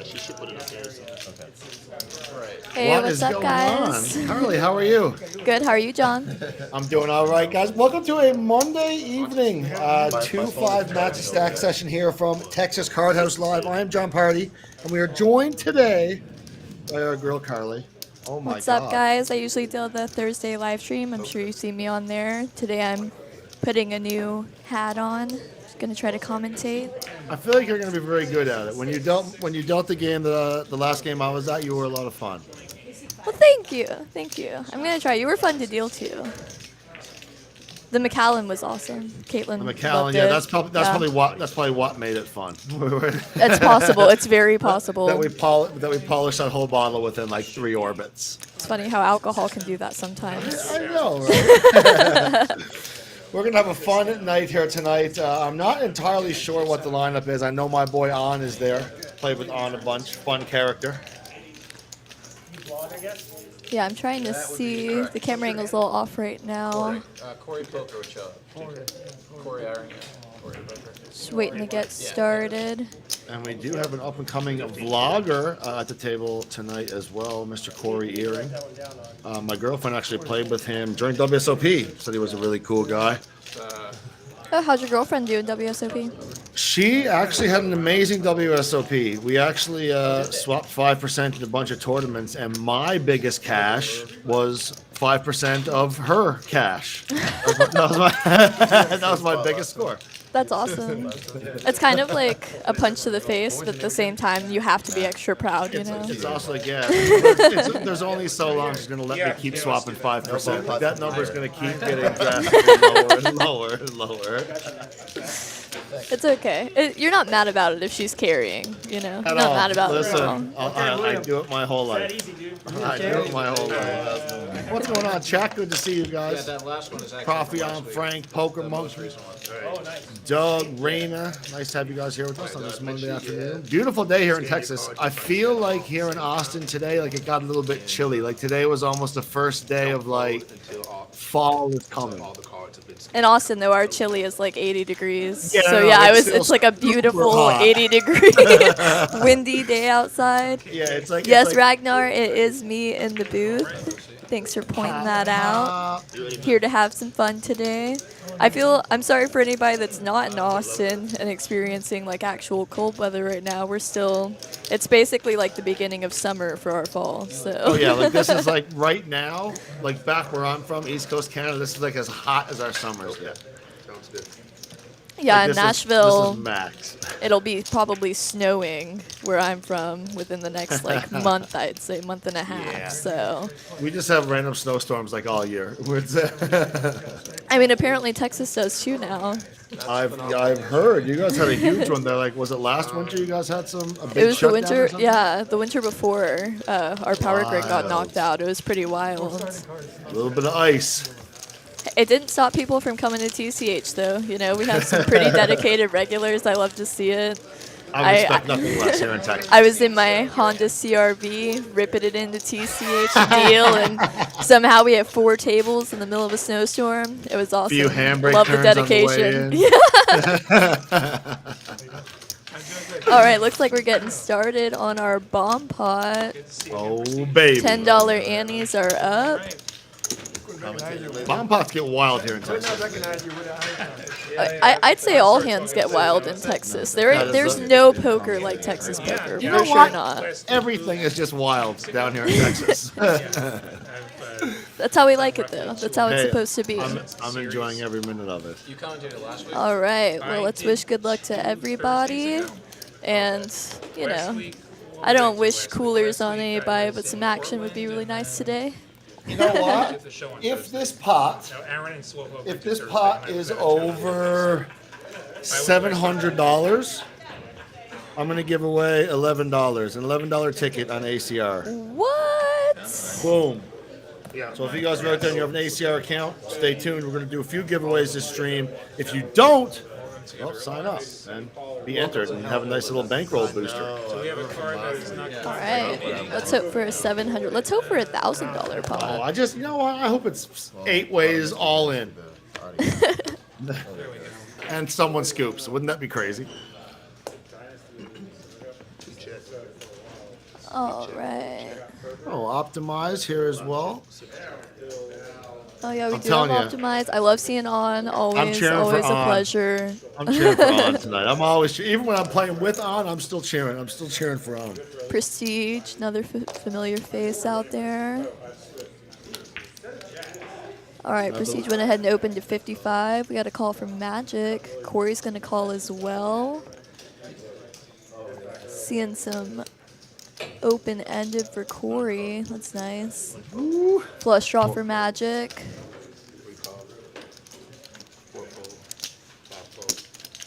She should put it up there. So. Okay. Right. Hey, What what's is up, going guys? on? Karley, how are you? Good. How are you, John? I'm doing all right, guys. Welcome to a Monday evening 2-5 match stack session here from Texas Card House Live. I am Jon Pardy, and we are joined today by our girl Karley. Oh my What's God! up, guys? I usually do the Thursday live stream. I'm sure you see me on there. Today I'm putting a new hat on. Just gonna try to commentate. I feel like you're going to be very good at it. When you dealt the game, the last game I was at, you were a lot of fun. Well, thank you. Thank you. I'm gonna try. You were fun to deal too. The McAllen was awesome. Caitlin. The McAllen, loved yeah, it. that's probably what made it fun. That's possible. It's very possible. that we polished that whole bottle within like 3 orbits. It's funny how alcohol can do that sometimes. I know, right? We're going to have a fun night here tonight. I'm not entirely sure what the lineup is. I know my boy On is there. Played with On a bunch. Fun character. Yeah, I'm trying to see. The camera angle's a little off right now. Corey Poker would show up. Corey Eyring. Corey Poker. Just waiting to get started. And we do have an up-and-coming vlogger at the table tonight as well, Mr. Corey Eyring. My girlfriend actually played with him during WSOP. Said he was a really cool guy. Oh, how's your girlfriend doing, WSOP? She actually had an amazing WSOP. We actually swapped 5% in a bunch of tournaments, and my biggest cash was 5% of her cash. That was my biggest score. That's awesome. It's kind of like a punch to the face, but at the same time, you have to be extra proud, you know? It's also like, yeah, there's only so long she's going to let me keep swapping 5%. Like, that number's going to keep getting drastically lower and lower. It's okay. You're not mad about it if she's carrying, you know? You're not mad about it at all. Listen, I do it my whole life. I do it my whole life. What's going on, chat? Good to see you guys. That last one is actually Coffee on Frank, Poker Monkey, Doug, Raina. Nice to have you guys here with us on this Monday afternoon. Beautiful day here in Texas. I feel like here in Austin today, like it got a little bit chilly. Like today was almost the first day of like fall is coming. In Austin, though, our chili is like 80 degrees. Yeah, So no, yeah, it's it's like a super beautiful hot. 80-degree windy day outside. Yeah, it's like Yes, it's like, Ragnar, it is me in the booth. Thanks for pointing that out. Here to have some fun today. I'm sorry for anybody that's not in Austin and experiencing like actual cold weather right now. It's basically like the beginning of summer for our fall. So. Oh yeah, like this is like right now, like back where I'm from, East Coast Canada. This is like as hot as our summers get. sounds good. Yeah, Like, in this Nashville, is max. it'll be probably snowing where I'm from within the next like month, I'd say month and a half. Yeah. So, We just have random snowstorms like all year. I mean, apparently Texas does too now. I've heard you guys had a huge one there. Like, was it last winter? You guys had a big It was the shutdown or winter, something? yeah, the winter before our power grid got Wild. knocked out. It was pretty wild. A little bit of ice. It didn't stop people from coming to TCH though. You know, we have some pretty dedicated regulars. I love to see it. I would expect nothing less here in Texas. I was in my Honda CRV, ripping it into TCH deal, and somehow we had 4 tables in the middle of a snowstorm. It was awesome. Few handbrake Love the turns on the way dedication. All right, looks like we're getting started on our bomb pot. Oh baby. $10 annies are up. Bomb pots get wild here in Texas. I'd say all hands get wild in Texas. There's no poker like Texas poker. You For know sure what? not. Everything is just wild down here in Texas. That's how we like it, though. That's how it's Hey, supposed to be. I'm enjoying every minute of it. You commentated last week. All right. Well, let's wish good luck to everybody. And, you know, I don't wish coolers on anybody, but some action would be really nice today. You know what? If this pot is over $700, I'm gonna give away $11, an $11 ticket on ACR. What? Boom. So if you guys are out there and you have an ACR account, stay tuned. We're gonna do a few giveaways this stream. If you don't, well, sign up and be entered and have a nice little bankroll booster. All right. Let's hope for a $700. Let's hope for a $1,000 pot. Oh, I just, you know what? I hope it's 8 ways all in. And someone scoops. Wouldn't that be crazy? All right. Oh, optimize here as well. Oh yeah, we I'm do have telling ya. optimize. I love seeing On. Always, cheering for always a On. pleasure. I'm cheering for On tonight. I'm always, even when I'm playing with On, I'm still cheering. I'm still cheering for On. Prestige, another familiar face out there. All right, Prestige went ahead and opened to 55. We got a call from Magic. Corey's going to call as well. Seeing some open-ended for Corey. That's nice. Flush draw for Magic.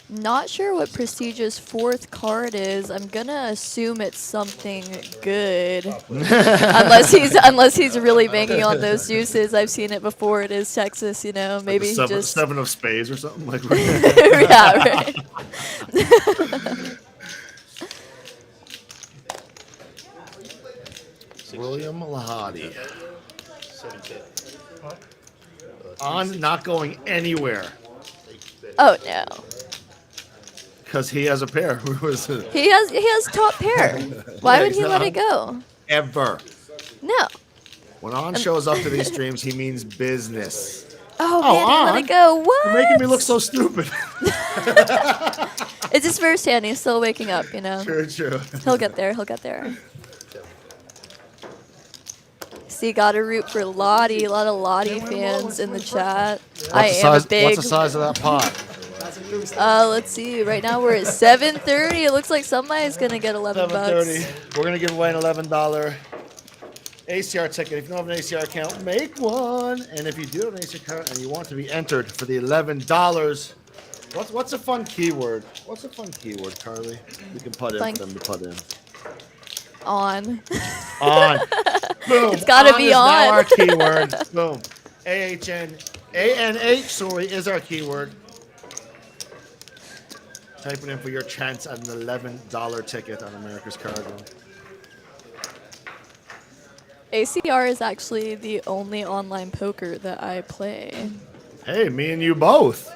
Not sure what Prestige's fourth card is. I'm gonna assume it's something good, unless he's really banking on those deuces. I've seen it before. It is Texas, you know. Maybe Like he just seven of spades or something like. yeah, right. William Lahadi. On not going anywhere Oh no, because he has a pair. Who is it? he has top pair. Why Yeah, would he he's let not- it go? Ever. No. When On shows up to these streams, he means business. Oh, Oh, man, he let On? it go. What? You're making me look so stupid. It's his first hand. He's still waking up, you know. True. He'll get there. He'll get there. See, gotta root for Lottie. A lot of Lottie fans in the chat. I am a big. What's the size of that pot? Let's see. Right now we're at 7:30. It looks like somebody's gonna get 11 bucks. 7:30. We're gonna give away an $11 ACR ticket. If you don't have an ACR account, make one. And if you do have an ACR account and you want to be entered for the $11, what's a fun keyword? What's a fun keyword, Karley? We can put in Fun- for them to put in. On. On. Boom. It's gotta be is now on. our keyword. Boom. ANH, sorry, is our keyword. Type it in for your chance at an $11 ticket on America's Card Room. ACR is actually the only online poker that I play. Hey, me and you both.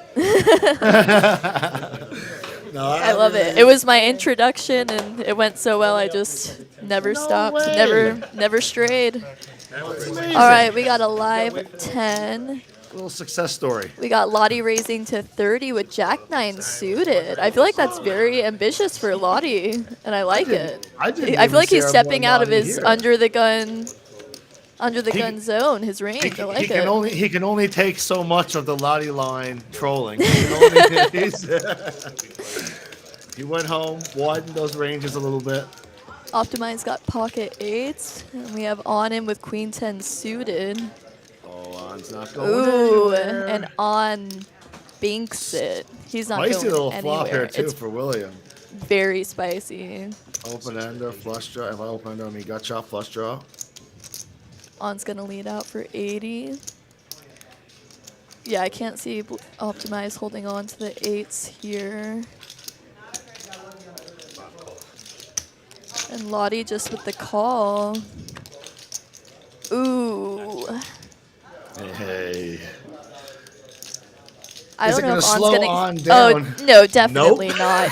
No, I love it. It was my introduction, and it went so well. I just never stopped, way. never strayed. Amazing. All right, we got a live 10. Little success story. We got Lottie raising to 30 with Jack 9 suited. I feel like that's very ambitious for Lottie, and I like it. I didn't I feel like even he's say I stepping won out of Lottie his here. under the gun zone, his He, range. I like he can it. he can only take so much of the Lottie line trolling. He, can only, he went home, widened those ranges a little bit. Optimize got pocket 8s, and we have On in with Queen 10 suited. Oh, On's not going Ooh, anywhere. and On binks it. He's not Spicy going little anywhere. flop here too It's for William. very spicy. Open ender, flush draw. If I open ender, I mean gut shot, flush draw. On's gonna lead out for 80. Yeah, I can't see Optimize holding on to the 8s here. And Lottie just with the call. Ooh. Hey. I Is don't it know gonna if On's slow gonna. On Oh down? no, definitely Nope. not.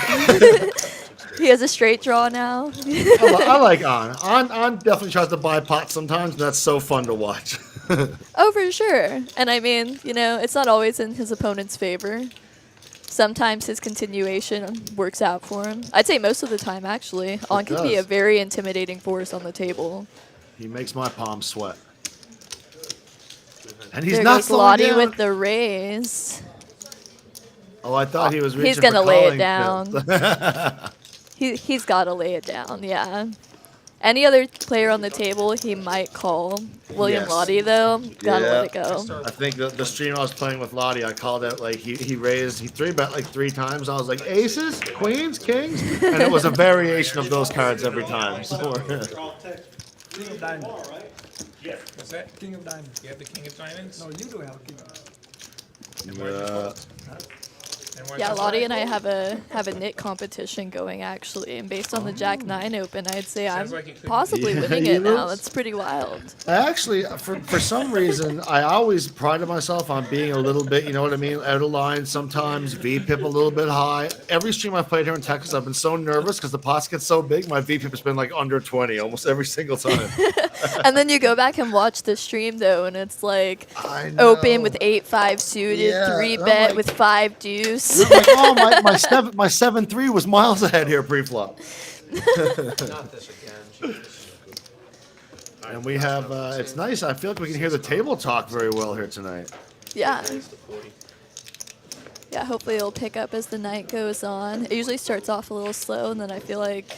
He has a straight draw now. I like On. On definitely tries to buy pots sometimes, but that's so fun to watch. Oh, for sure. And I mean, you know, it's not always in his opponent's favor. Sometimes his continuation works out for him. I'd say most of the time, actually. On can be a does. very intimidating force on the table. He makes my palms sweat. And he's There not goes slowing Lottie down. with the raise. Oh, I thought he was reaching He's gonna for lay it calling down. pills. He's got to lay it down, yeah. Any other player on the table, he might call. William Yes. Lottie, though, gotta let it Yeah. go. I think the stream I was playing with Lottie, I called out like he raised, he 3-bet like 3 times. I was like aces, queens, kings, and it was a variation of those cards every time. So, King of Diamonds. What's that? King of Diamonds. You have the King of Diamonds? No, you do have a King of Diamonds. Yeah, Lottie and I have a knit competition going actually, and based on the Jack 9 Open, I'd say I'm possibly Yeah, winning you it know? now. That's pretty wild. I actually, for some reason, I always prided myself on being a little bit, you know what I mean, out of line sometimes, VPIP a little bit high. Every stream I've played here in Texas, I've been so nervous because the pots get so big, my VPIP has been like under 20 almost every single time. And then you go back and watch the stream though, and it's like I know. open with 8-5 suited, Yeah, 3-bet I'm like- with 5 deuce. I'm like, oh, my 7-3 was miles ahead here pre-flop. Not this again. Jesus. And we have, it's nice. I feel like we can hear the table talk very well here tonight. Yeah. Yeah, hopefully it'll pick up as the night goes on. It usually starts off a little slow, and then I feel like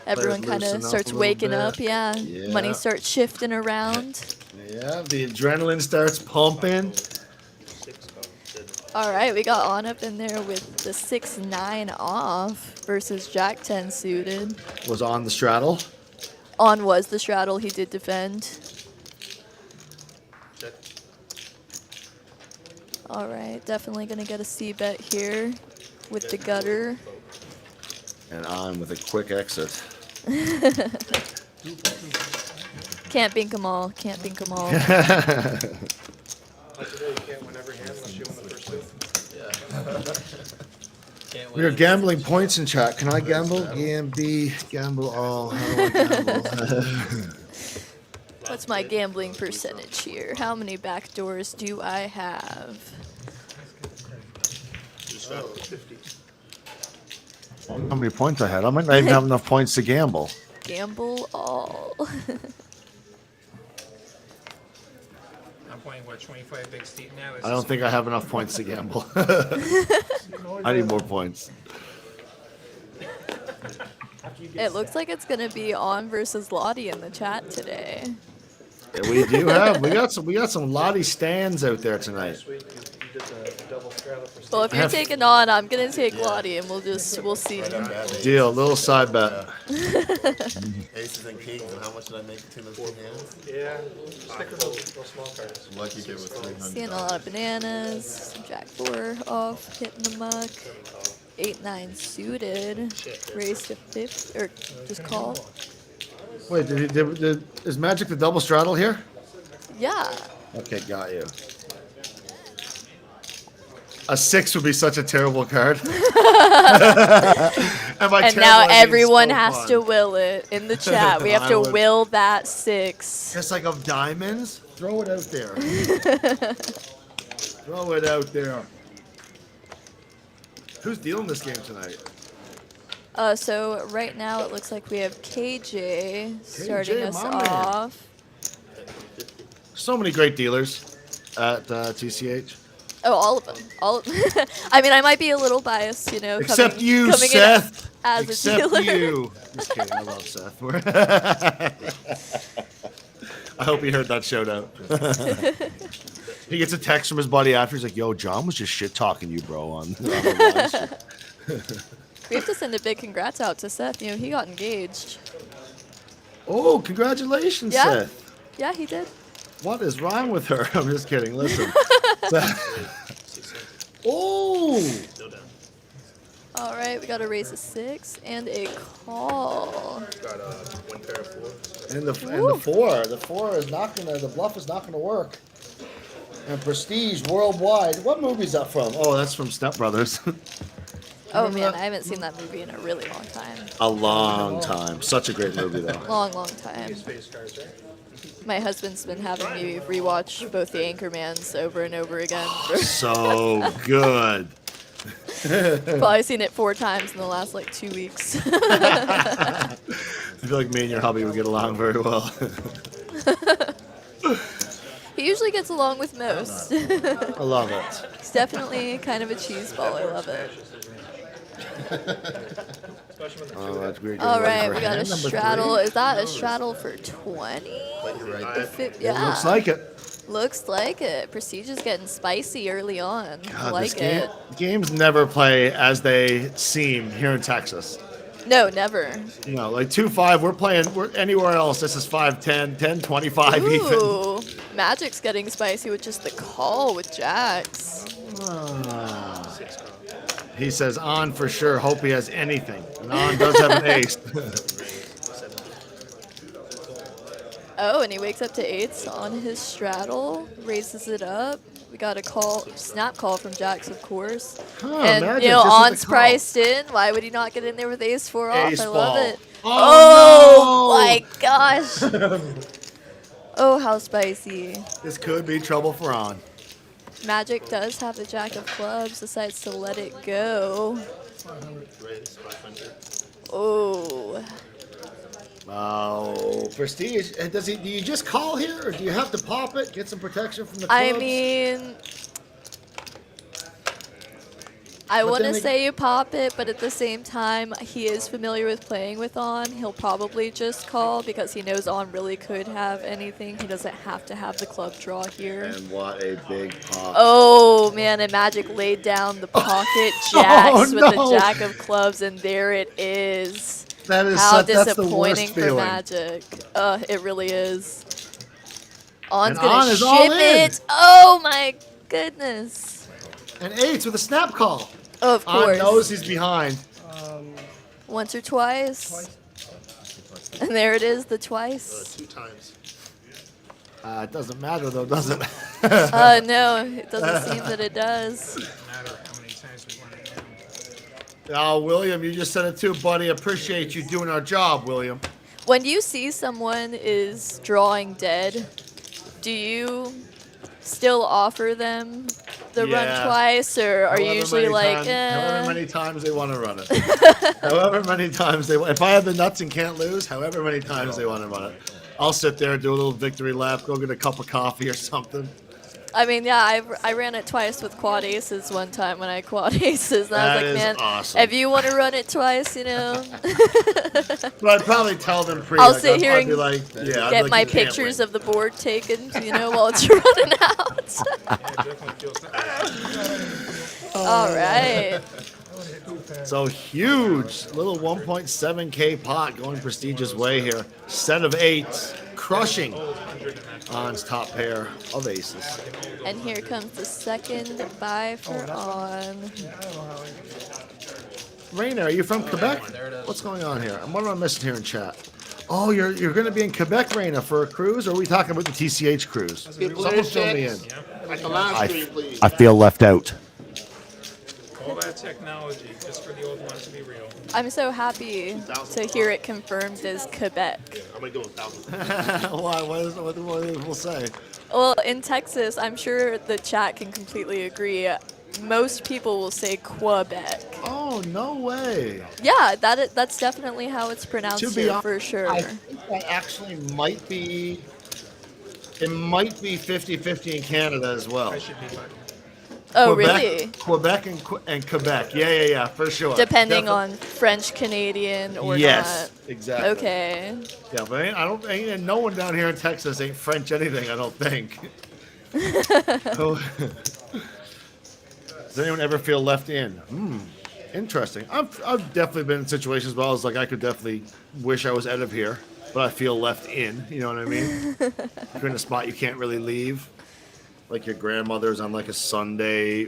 everyone kind loosen of up starts a little waking bit. up. Yeah. Yeah. Money starts shifting around. Yeah, the adrenaline starts pumping. All right, we got on up in there with the 6-9 off versus Jack 10 suited. Was on the straddle. On was the straddle, he did defend. All right, definitely gonna get a C-bet here with the gutter. And on with a quick exit. Can't bink them all, can't bink them all. We are gambling points in chat. Can I gamble? Gamble all. How do I gamble? What's my gambling percentage here? How many backdoors do I have? How many points I had? I might not even have enough points to gamble. Gamble all. I'm playing, what, 25 big steep now? I don't think I have enough points to gamble. I need more points. It looks like it's gonna be on versus Lottie in the chat today. Yeah, we do have. We got some Lottie stands out there tonight. Well, if you're taking on, I'm gonna take Lottie, and we'll see. Deal. Little side bet. Aces and kings, and how much did I make between those two hands? Yeah, stick with those small cards. Lucky if it was Seeing a 300. lot of bananas. Some Jack 4 off, hitting the muck. 8-9 suited. Raise to 5th, or just call. Wait, is Magic the double straddle here? Yeah. Okay, got you. A 6 would be such a terrible card. And now everyone has to will it in the chat. We have I to would- will that 6. Just like of diamonds, throw it out there. Throw it out there. Who's dealing this game tonight? So right now it looks like we have KJ starting us my man. off. So many great dealers at TCH. Oh, all of them. All of I mean, I might be a little biased, you know. Except you, coming Seth. In as Except a dealer. you. Just kidding. I love Seth. I hope he heard that shout out. He gets a text from his buddy after. He's like, "Yo, John was just shit talking you, bro." On the We have to send a big congrats out to Seth. You know, he got engaged. Oh, congratulations, Yeah. Seth. Yeah, he did. What is wrong with her? I'm just kidding. Listen. Oh. All right, we got to raise a 6 and a call. And the 4. The 4 is not gonna. The bluff is not gonna work. And Prestige Worldwide. What movie is that from? Oh, that's from Step Brothers. Oh man, I haven't seen that movie in a really long time. A long time. Such a great movie, though. Long time. My husband's been having me rewatch both the Anchormans over and over again. So good. Probably seen it 4 times in the last like 2 weeks. I feel like me and your hubby would get along very well. He usually gets along with most. I love it. He's definitely kind of a cheeseball. I love it. Oh, that's weird. All right, we got a straddle. Is that a straddle for 20? Yeah. Looks like it. Looks like it. Prestige is getting spicy early on. I God, like this game, it. games never play as they seem here in Texas. No, never. You know, like 2-5, we're anywhere else. This is 5-10, 10-25 even. Ooh, Magic's getting spicy with just the call with Jacks. He says on for sure. Hope he has anything. And on does have an ace. Oh, and he wakes up to eights on his straddle, raises it up. We got a snap call from Jacks, of course. Huh, And, imagine you know, just at the on's call. priced in. Why would he not get in there with ace 4 off? Ace I love ball. it. Oh, no! My gosh. Oh, how spicy. This could be trouble for on. Magic does have the Jack of clubs, decides to let it go. Raise 500. Oh. Oh, Prestige. Do you just call here, or do you have to pop it, get some protection from the I clubs? mean, I But want then to they- say you pop it, but at the same time, he is familiar with playing with on. He'll probably just call because he knows on really could have anything. He doesn't have to have the club draw here. And what a big pop. Oh, man, and Magic laid down the pocket jacks with no. the Jack of clubs, and there it is. That is How that's the worst disappointing for feeling. Magic. It really is. On's And gonna On is all ship in. it. Oh my goodness. And eights with a snap call. Of On course. knows he's behind. Once or twice. And there it is, the twice. 2 times. It doesn't matter though, does it? No, it doesn't seem that it does. Doesn't matter how many times we want it now. Oh, William, you just said it too, buddy. Appreciate you doing our job, William. When you see someone is drawing dead, do you still offer them the Yeah. run twice, or are you However usually many like, times, however many times they want to run it. However many times if I have the nuts and can't lose, however many times they want to run it. I'll sit there, do a little victory lap, go get a cup of coffee or something. I mean, yeah, I ran it twice with quad aces one time when I quad aces. And I That was like, is man, awesome. if you want to run it twice, you know, But I'd probably tell them pre. I'll sit here I'd and be like, yeah, I'd be get like, my you can't pictures win. of the board taken, you know, while it's running out. Yeah, it definitely feels that. All right. So huge, little 1.7K pot going Prestige's way here. Set of eights, crushing On's top pair of aces. And here comes the second buy for on. Raina, are you from Quebec? What's going on here? What am I missing here in chat? Oh, you're going to be in Quebec, Raina, for a cruise, or are we talking about the TCH cruise? Someone fill me in. At the last stream, please. I feel left out. All that technology just for the old ones to be real. I'm so happy to hear it confirmed as Quebec. I'm going to go 1,000. Why? What will say? Well, in Texas, I'm sure the chat can completely agree. Most people will say Quebec. Oh, no way. Yeah, that's definitely how it's pronounced To be here honest, for sure. I think that actually might be, it might be 50-50 in Canada as well. I should be like, Oh, Quebec, really? Quebec and Quebec. Yeah, for sure. Depending Defi- on French Canadian or yes, not. exactly. Okay. Yeah, but ain't no one down here in Texas ain't French anything. I don't think. Oh. Does anyone ever feel left in? Interesting. I've definitely been in situations where I was like, I could definitely wish I was out of here, but I feel left in. You know what I mean? You're in a spot you can't really leave. Like your grandmother's on like a Sunday.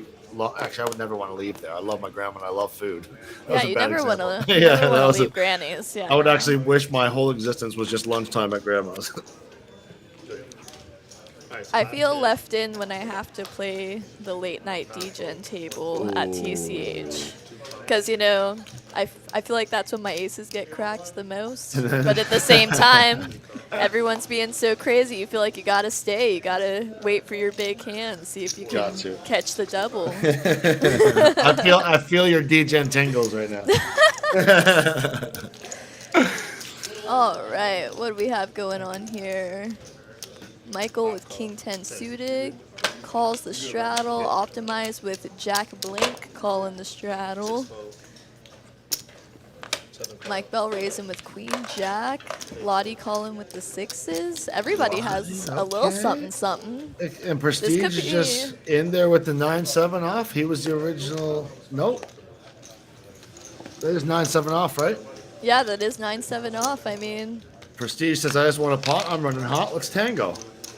Actually, I would never want to leave there. I love my grandma and I love food. That was Yeah, a you bad never want example. to Yeah, that was leave a- grannies. Yeah. I would actually wish my whole existence was just lunchtime at grandma's. I feel left in when I have to play the late night DGen table at TCH. Because, you know, I feel like that's when my aces get cracked the most. But at the same time, everyone's being so crazy. You feel like you got to stay. You got to wait for your big hand, see if you can Got to. catch the double. I feel your DGen tingles right now. All right, what do we have going on here? Michael with King 10 suited, calls the straddle, optimized with Jack Blink, calling the straddle. Mike Bell raising with Queen Jack, Lottie calling with the sixes. Everybody has a little Okay. something something. And Prestige could is be- just in there with the 9-7 off. He was the original. Nope. That is 9-7 off, right? Yeah, that is 9-7 off. I mean, Prestige says, I just want a pot. I'm running hot. Let's tango.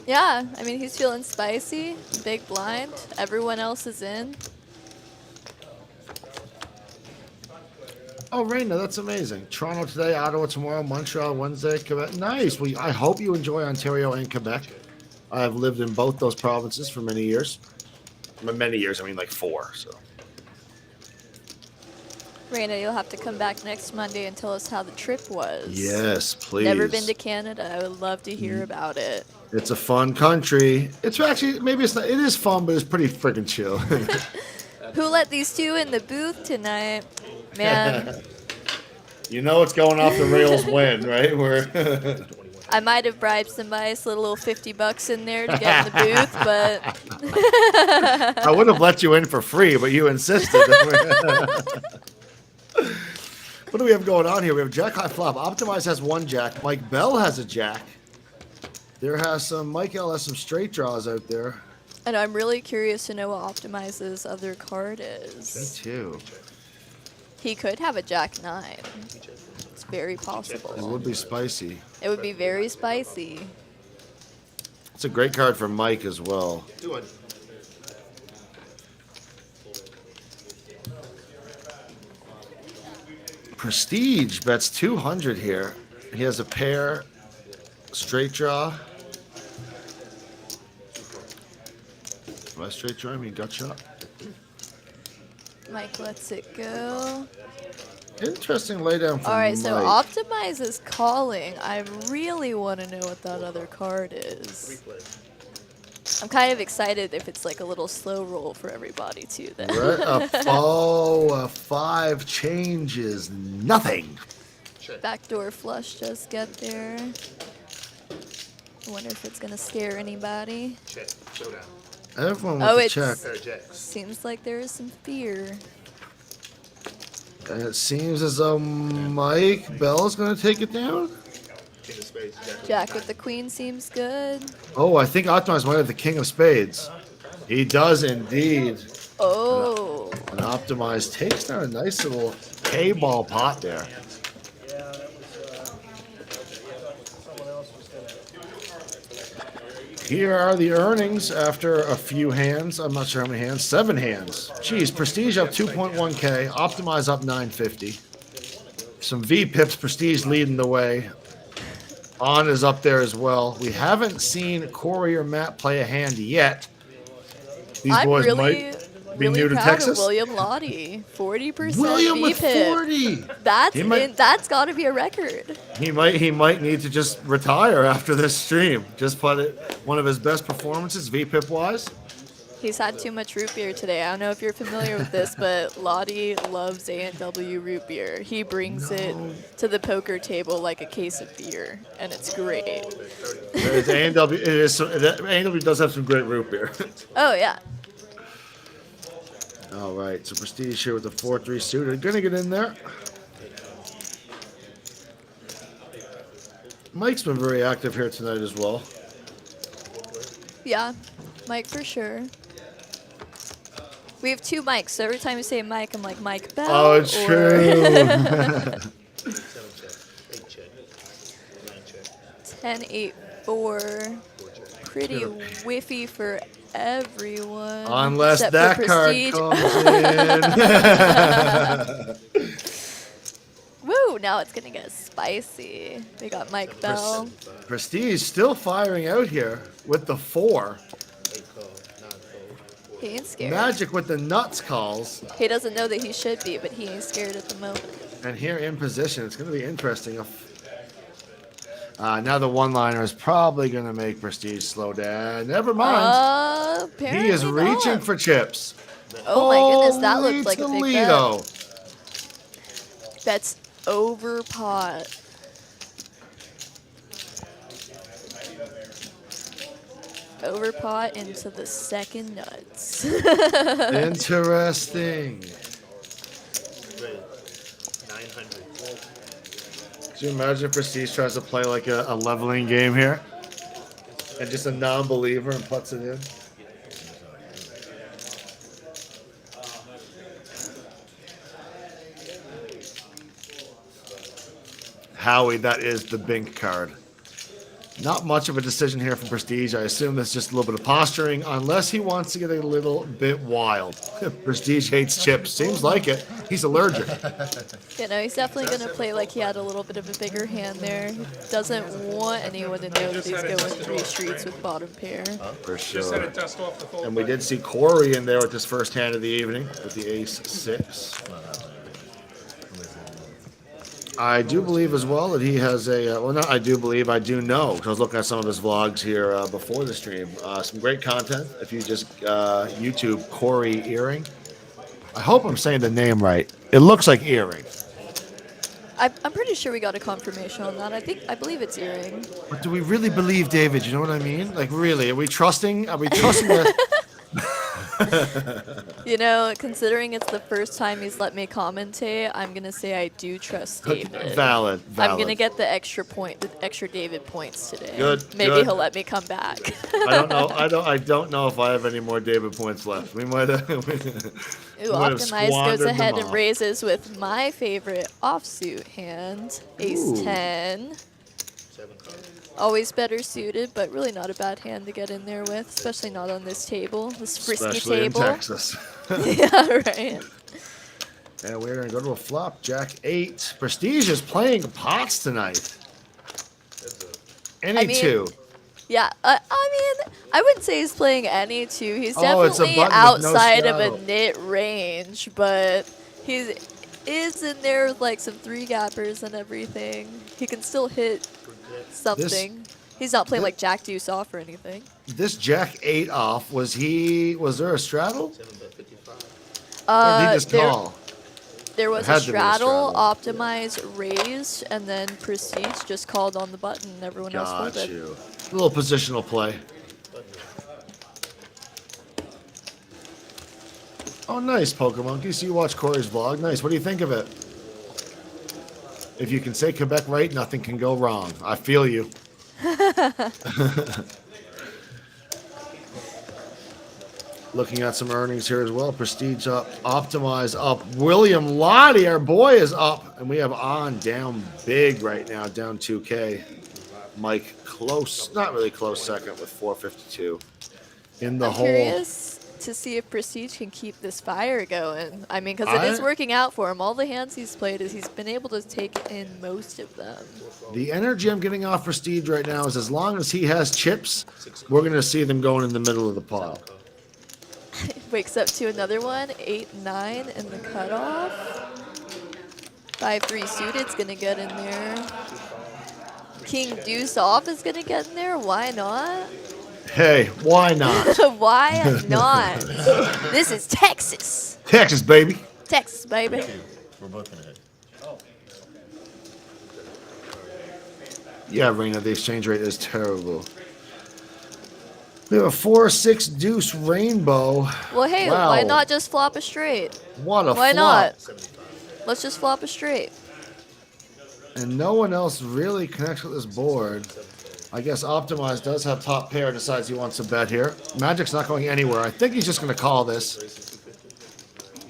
yeah, I mean, he's feeling spicy, big blind. Everyone else is in. Oh, Raina, that's amazing. Toronto today, Ottawa tomorrow, Montreal Wednesday, Quebec. Nice. Well, I hope you enjoy Ontario and Quebec. I have lived in both those provinces for many years. By many years, I mean like 4. So. Raina, you'll have to come back next Monday and tell us how the trip was. Yes, please. Never been to Canada. I would love to hear about it. It's a fun country. It's actually, maybe it's not, it is fun, but it's pretty freaking chill. Who let these two in the booth tonight? Man, You know it's going off the rails when, right? We're I might have bribed somebody, slid a little $50 in there to get in the booth, but I would have let you in for free, but you insisted. What do we have going on here? We have Jack High Flop. Optimize has 1 jack. Mike Bell has a jack. There has some, Mike L has some straight draws out there. and I'm really curious to know what Optimize's other card Me is. too. He could have a Jack 9. It's very possible. It would be spicy. It would be very spicy. It's a great card for Mike as well. Prestige bets 200 here. He has a pair, straight draw. Do I straight draw? I mean gut shot. Mike lets it go. Interesting laydown from All right, so Mike. Optimize is calling. I really want to know what that other card is. I'm kind of excited if it's like a little slow roll for everybody too. Then. Right, a 5 changes nothing. Backdoor flush does get there. I wonder if it's gonna scare anybody. Check. Showdown. Everyone Oh, with the it's- check. Pair of jacks. Seems like there is some fear. And it seems as though Mike Bell is going to take it down. King of spades. Jack with the queen seems good. Oh, I think Optimize might have the king of spades. He does indeed. Oh, And Optimize takes down a nice little K-ball pot there. Here are the earnings after a few hands. I'm not sure how many hands. 7 hands. Geez, Prestige up 2.1K. Optimize up 950. Some V pips. Prestige leading the way. On is up there as well. We haven't seen Corey or Matt play a hand yet. These I'm boys really, might be really new to proud Texas. of William Lottie. 40% William with VPIP. 40. That's He might- that's got to be a record. He might need to just retire after this stream. Just put it one of his best performances VPIP wise. He's had too much root beer today. I don't know if you're familiar with this, but Lottie loves A&W root beer. He brings it to the poker table like a case of beer, and it's great. It's A&W. It is. A&W does have some great root beer. Oh yeah. All right, so Prestige here with the 4-3 suited. Gonna get in there. Mike's been very active here tonight as well. Yeah, Mike for sure. We have 2 mics, so every time you say Mike, I'm like Mike Bell. Oh, it's or- true. 10-8-4. Pretty whiffy for everyone. Unless except that for card Prestige. comes in. Woo, now it's gonna get spicy. We got Mike Bell. Prestige still firing out here with the 4. He ain't scared. Magic with the nuts calls. He doesn't know that he should be, but he ain't scared at the moment. And here in position, it's going to be interesting. Now the one-liner is probably going to make Prestige slow down. Never mind. Apparently He is reaching not. for chips. Oh my goodness, that Holy looked like a big Toledo. bet. That's over pot. Over pot into the second nuts. Interesting. 900. Could you imagine if Prestige tries to play like a leveling game here? And just a non-believer and puts it in? Howie, that is the Bink card. Not much of a decision here from Prestige. I assume that's just a little bit of posturing, unless he wants to get a little bit wild. Prestige hates chips. Seems like it. He's allergic. You know, he's definitely going to play like he had a little bit of a bigger hand there. He doesn't want anyone to know that he's going 3 streets with bottom pair. For Just had sure. to dust off the full And we did see Corey in there with his first hand of the evening with the ace-6. I do believe as well that he has a, well, not I do believe, I do know, because I was looking at some of his vlogs here before the stream. Some great content. If you just YouTube Corey Eyring. I hope I'm saying the name right. It looks like Eyring. I'm pretty sure we got a confirmation on that. I believe it's Eyring. But do we really believe David? You know what I mean? Like, really? Are we trusting? Are we trusting that? You know, considering it's the first time he's let me commentate, I'm going to say I do trust David. Valid. I'm going to get the extra David points today. Good, Maybe good. he'll let me come back. I don't know. I don't know if I have any more David points left. We might have. Ooh, Optimize goes ahead and raises with my favorite offsuit hand, Ace 10. Always better suited, but really not a bad hand to get in there with, especially not on this table, this frisky Especially table. in Texas. Yeah, right. And we're gonna go to a flop, Jack 8. Prestige is playing pots tonight. Any two. Yeah, I mean, I wouldn't say he's playing any two. He's Oh, it's a definitely button with no outside of a straddle. knit range, but he is in there with like some 3-gappers and everything. He can still hit something. He's not playing like Jack Deuce off or anything. This Jack 8 off, was there a straddle? Or did he just call? There was It had a to be a straddle, straddle. Optimize, raised, and then Prestige just called on the button and everyone else Got folded. you. A little positional play. Oh, nice, Pokemonkey. So you watch Corey's vlog. Nice. What do you think of it? If you can say Quebec right, nothing can go wrong. I feel you. Looking at some earnings here as well. Prestige up, Optimize up. William Lottie, our boy, is up. And we have On down big right now, down 2K. Mike close, not really close second with 452 in the I'm hole. curious to see if Prestige can keep this fire going. I mean, because it is working out for him. All the hands he's played is he's been able to take in most of them. The energy I'm getting off Prestige right now is as long as he has chips, we're going to see them going in the middle of the pot. Wakes up to another one, 8-9 in the cutoff. 5-3 suited's gonna get in there. King Deuce off is gonna get in there. Why not? Hey, why not? Why not? This is Texas. Texas, baby. Texas, baby. We're both gonna hit. Yeah, Raina, the exchange rate is terrible. We have a 4-6 deuce rainbow. Well, hey, Wow. why not just flop a straight? What a Why flop. not? Let's just flop a straight. And no one else really connects with this board. I guess Optimize does have top pair, decides he wants to bet here. Magic's not going anywhere. I think he's just going to call this.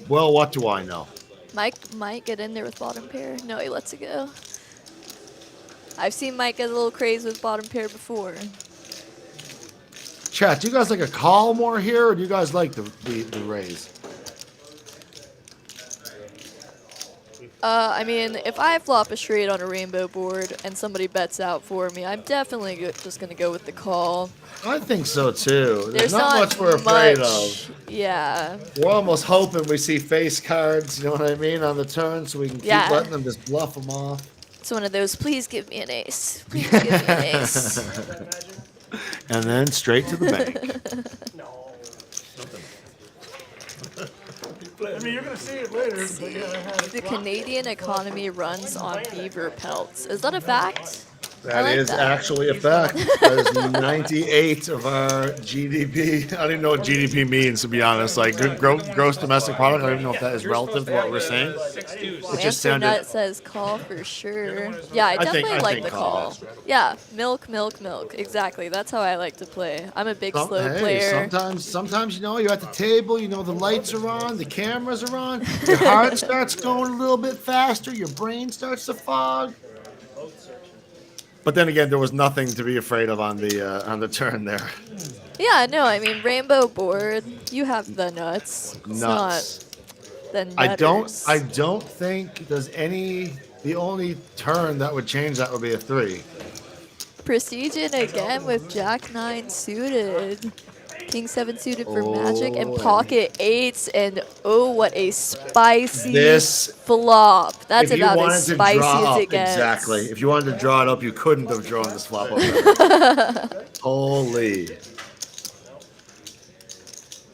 Well, what do I know? Mike might get in there with bottom pair. No, he lets it go. I've seen Mike get a little crazy with bottom pair before. Chat, do you guys like a call more here, or do you guys like the raise? I mean, if I flop a straight on a rainbow board and somebody bets out for me, I'm definitely just going to go with the call. I think so too. There's not much we're afraid of. Yeah. We're almost hoping we see face cards, you know what I mean, on the turn, so we can keep letting them just bluff them off. It's one of those, please give me an ace. Please give me an ace. And then straight to the bank. I mean, you're gonna see it later. But yeah, I had it. The Canadian economy runs on beaver pelts. Is that a fact? That like is that. actually a fact. That is 98 of our GDP. I don't even know what GDP means, to be honest. Like gross domestic product. I don't even know if that is relative to what we're saying. 6 deuce. It just Answer sounded. Nut says call for sure. Yeah, I I definitely like think the call. call. Yeah, milk. Exactly. That's how I like to play. I'm a big slow Hey, player. sometimes you know you're at the table. You know the lights are on, the cameras are on. Your heart starts going a little bit faster. Your brain starts to fog. But then again, there was nothing to be afraid of on the turn there. Yeah, no, I mean rainbow board. You have the nuts. It's Nuts. not the nutters. I don't think the only turn that would change that would be a 3. Prestiging again with Jack 9 suited. King 7 suited for Oh, Magic and and- pocket 8s, and oh, what a spicy This- flop. That's If you about wanted as to spicy draw as up, it gets. exactly. If you wanted to draw it up, you couldn't have drawn this flop up. Holy.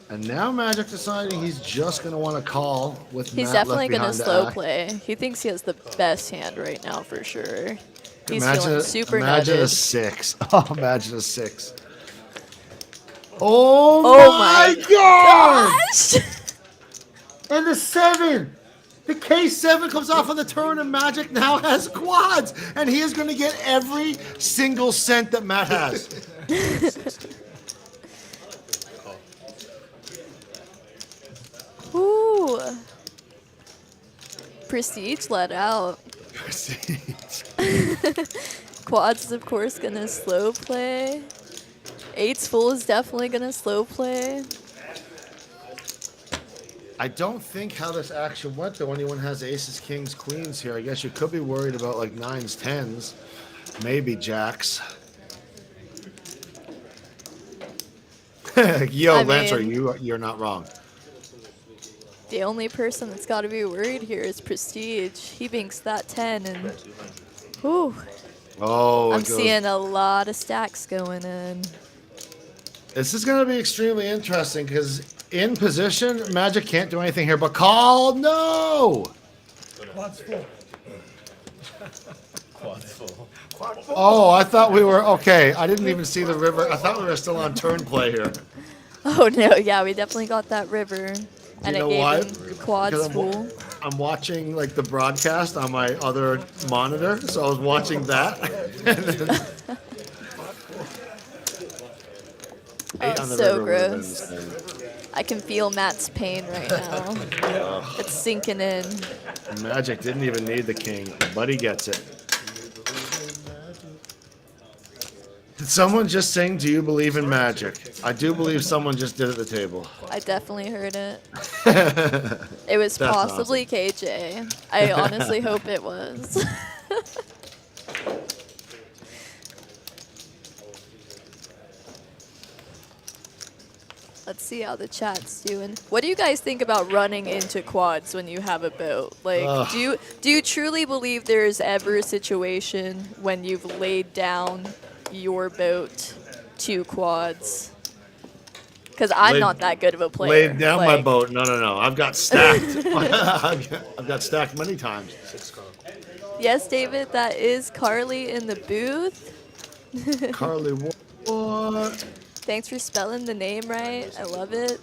And now Magic deciding he's just going to want to call with He's Matt definitely left going to behind slow act. play. He thinks he has the best hand right now for sure. He's Imagine feeling a- super Imagine a nutted. 6. Oh, imagine a 6. Oh, Oh my my God! Gosh! And the 7. The K7 comes off on the turn, and Magic now has quads, and he is going to get every single cent that Matt has. Ooh. Prestige let out. Quads is of course gonna slow play. 8's full is definitely gonna slow play. I don't think how this action went though. Anyone has aces, kings, queens here. I guess you could be worried about like 9s, 10s, maybe jacks. Yo, I Lancer, mean- you're not wrong. The only person that's got to be worried here is Prestige. He binks that 10 and whew, Oh, I'm it goes- seeing a lot of stacks going in. This is going to be extremely interesting because in position, Magic can't do anything here but call. No. Quad's full. Quad's full. Oh, I thought we were okay. I didn't even see the river. I thought we were still on turn play here. Oh no, yeah, we definitely got that river. And you it know gave why? him quads Because full. I'm watching like the broadcast on my other monitor, so I was watching that. And then- Eight on the so river would've been gross. insane. I can feel Matt's pain right now. It's sinking in. Magic didn't even need the king, but he gets it. Did someone just sing, "Do you believe in magic"? I do believe someone just did at the table. I definitely heard it. It was That's possibly KJ. I honestly hope it was. Let's see how the chat's doing. What do you guys think about running into quads when you have a boat? Like, Ugh. do you truly believe there's ever a situation when you've laid down your boat to quads? Because I'm Laid- not that good of a player. Laid down my Like, boat. No. I've got stacked. I've got stacked many times. Yes, David, that is Karley in the booth. Karley, what? Thanks for spelling the name right. I love it.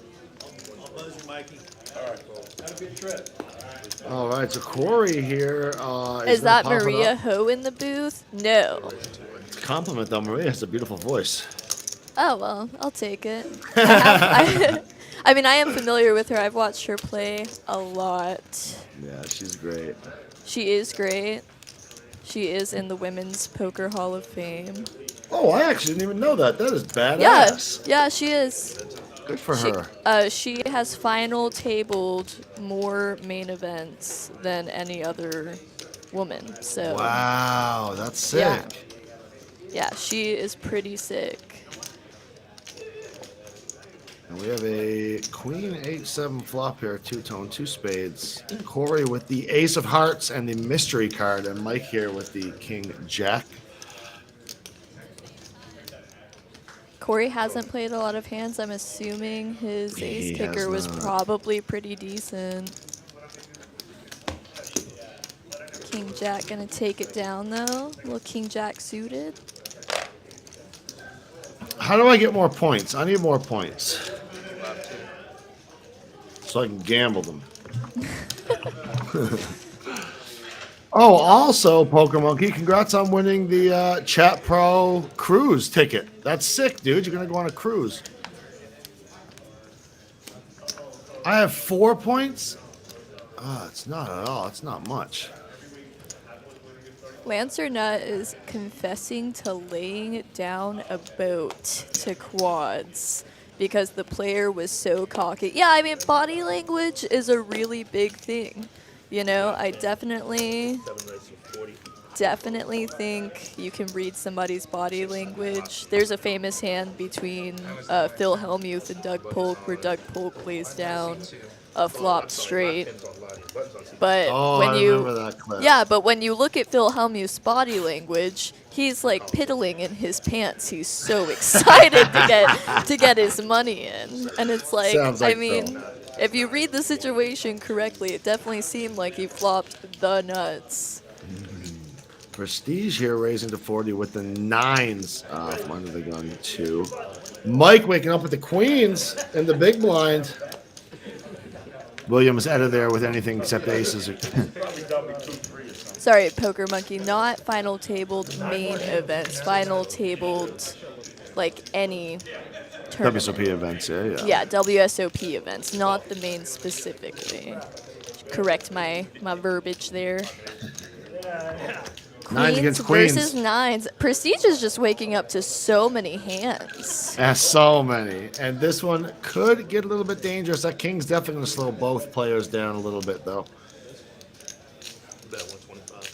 All right, so Corey here. Is gonna that pop it Maria up. Ho in the booth? No. Compliment though, Maria has a beautiful voice. Oh, well, I'll take it. I mean, I am familiar with her. I've watched her play a lot. Yeah, she's great. She is great. She is in the Women's Poker Hall of Fame. Oh, I actually didn't even know that. That is Yeah, badass. yeah, she is. Good for She, her. she has final tabled more main events than any other woman. So Wow, that's sick. Yeah. yeah, she is pretty sick. And we have a Queen 8-7 flop here, two-tone, 2 spades. Corey with the Ace of Hearts and the mystery card, and Mike here with the King Jack. Corey hasn't played a lot of hands. I'm assuming his ace He kicker has was not. probably pretty decent. King Jack gonna take it down though. Little King Jack suited. How do I get more points? I need more points. So I can gamble them. Oh, also, Poker Monkey, congrats on winning the Chat Pro cruise ticket. That's sick, dude. You're going to go on a cruise. I have 4 points? It's not at all. It's not much. Lancer Nut is confessing to laying down a boat to quads because the player was so cocky. Yeah, I mean, body language is a really big thing. You know, I definitely think you can read somebody's body language. There's a famous hand between Phil Hellmuth and Doug Polk where Doug Polk lays down a flop straight. But when I remember that clip. Yeah, but when you look at Phil Hellmuth's body language, he's like piddling in his pants. He's so excited to get his money in. And it's like, I mean, if you read the situation correctly, it definitely seemed like he flopped the nuts. Prestige here raising to 40 with the nines from under the gun, 2. Mike waking up with the queens in the big blind. Williams out of there with anything except aces. Sorry, Poker Monkey, not final tabled main events. Final tabled, like, any tournament. WSOP events, yeah. Yeah, WSOP events, not the main specifically. Correct my verbiage there. Nines Queens against queens. versus nines. Prestige is just waking up to so many hands. So many. And this one could get a little bit dangerous. That king's definitely going to slow both players down a little bit, though. Bet 125.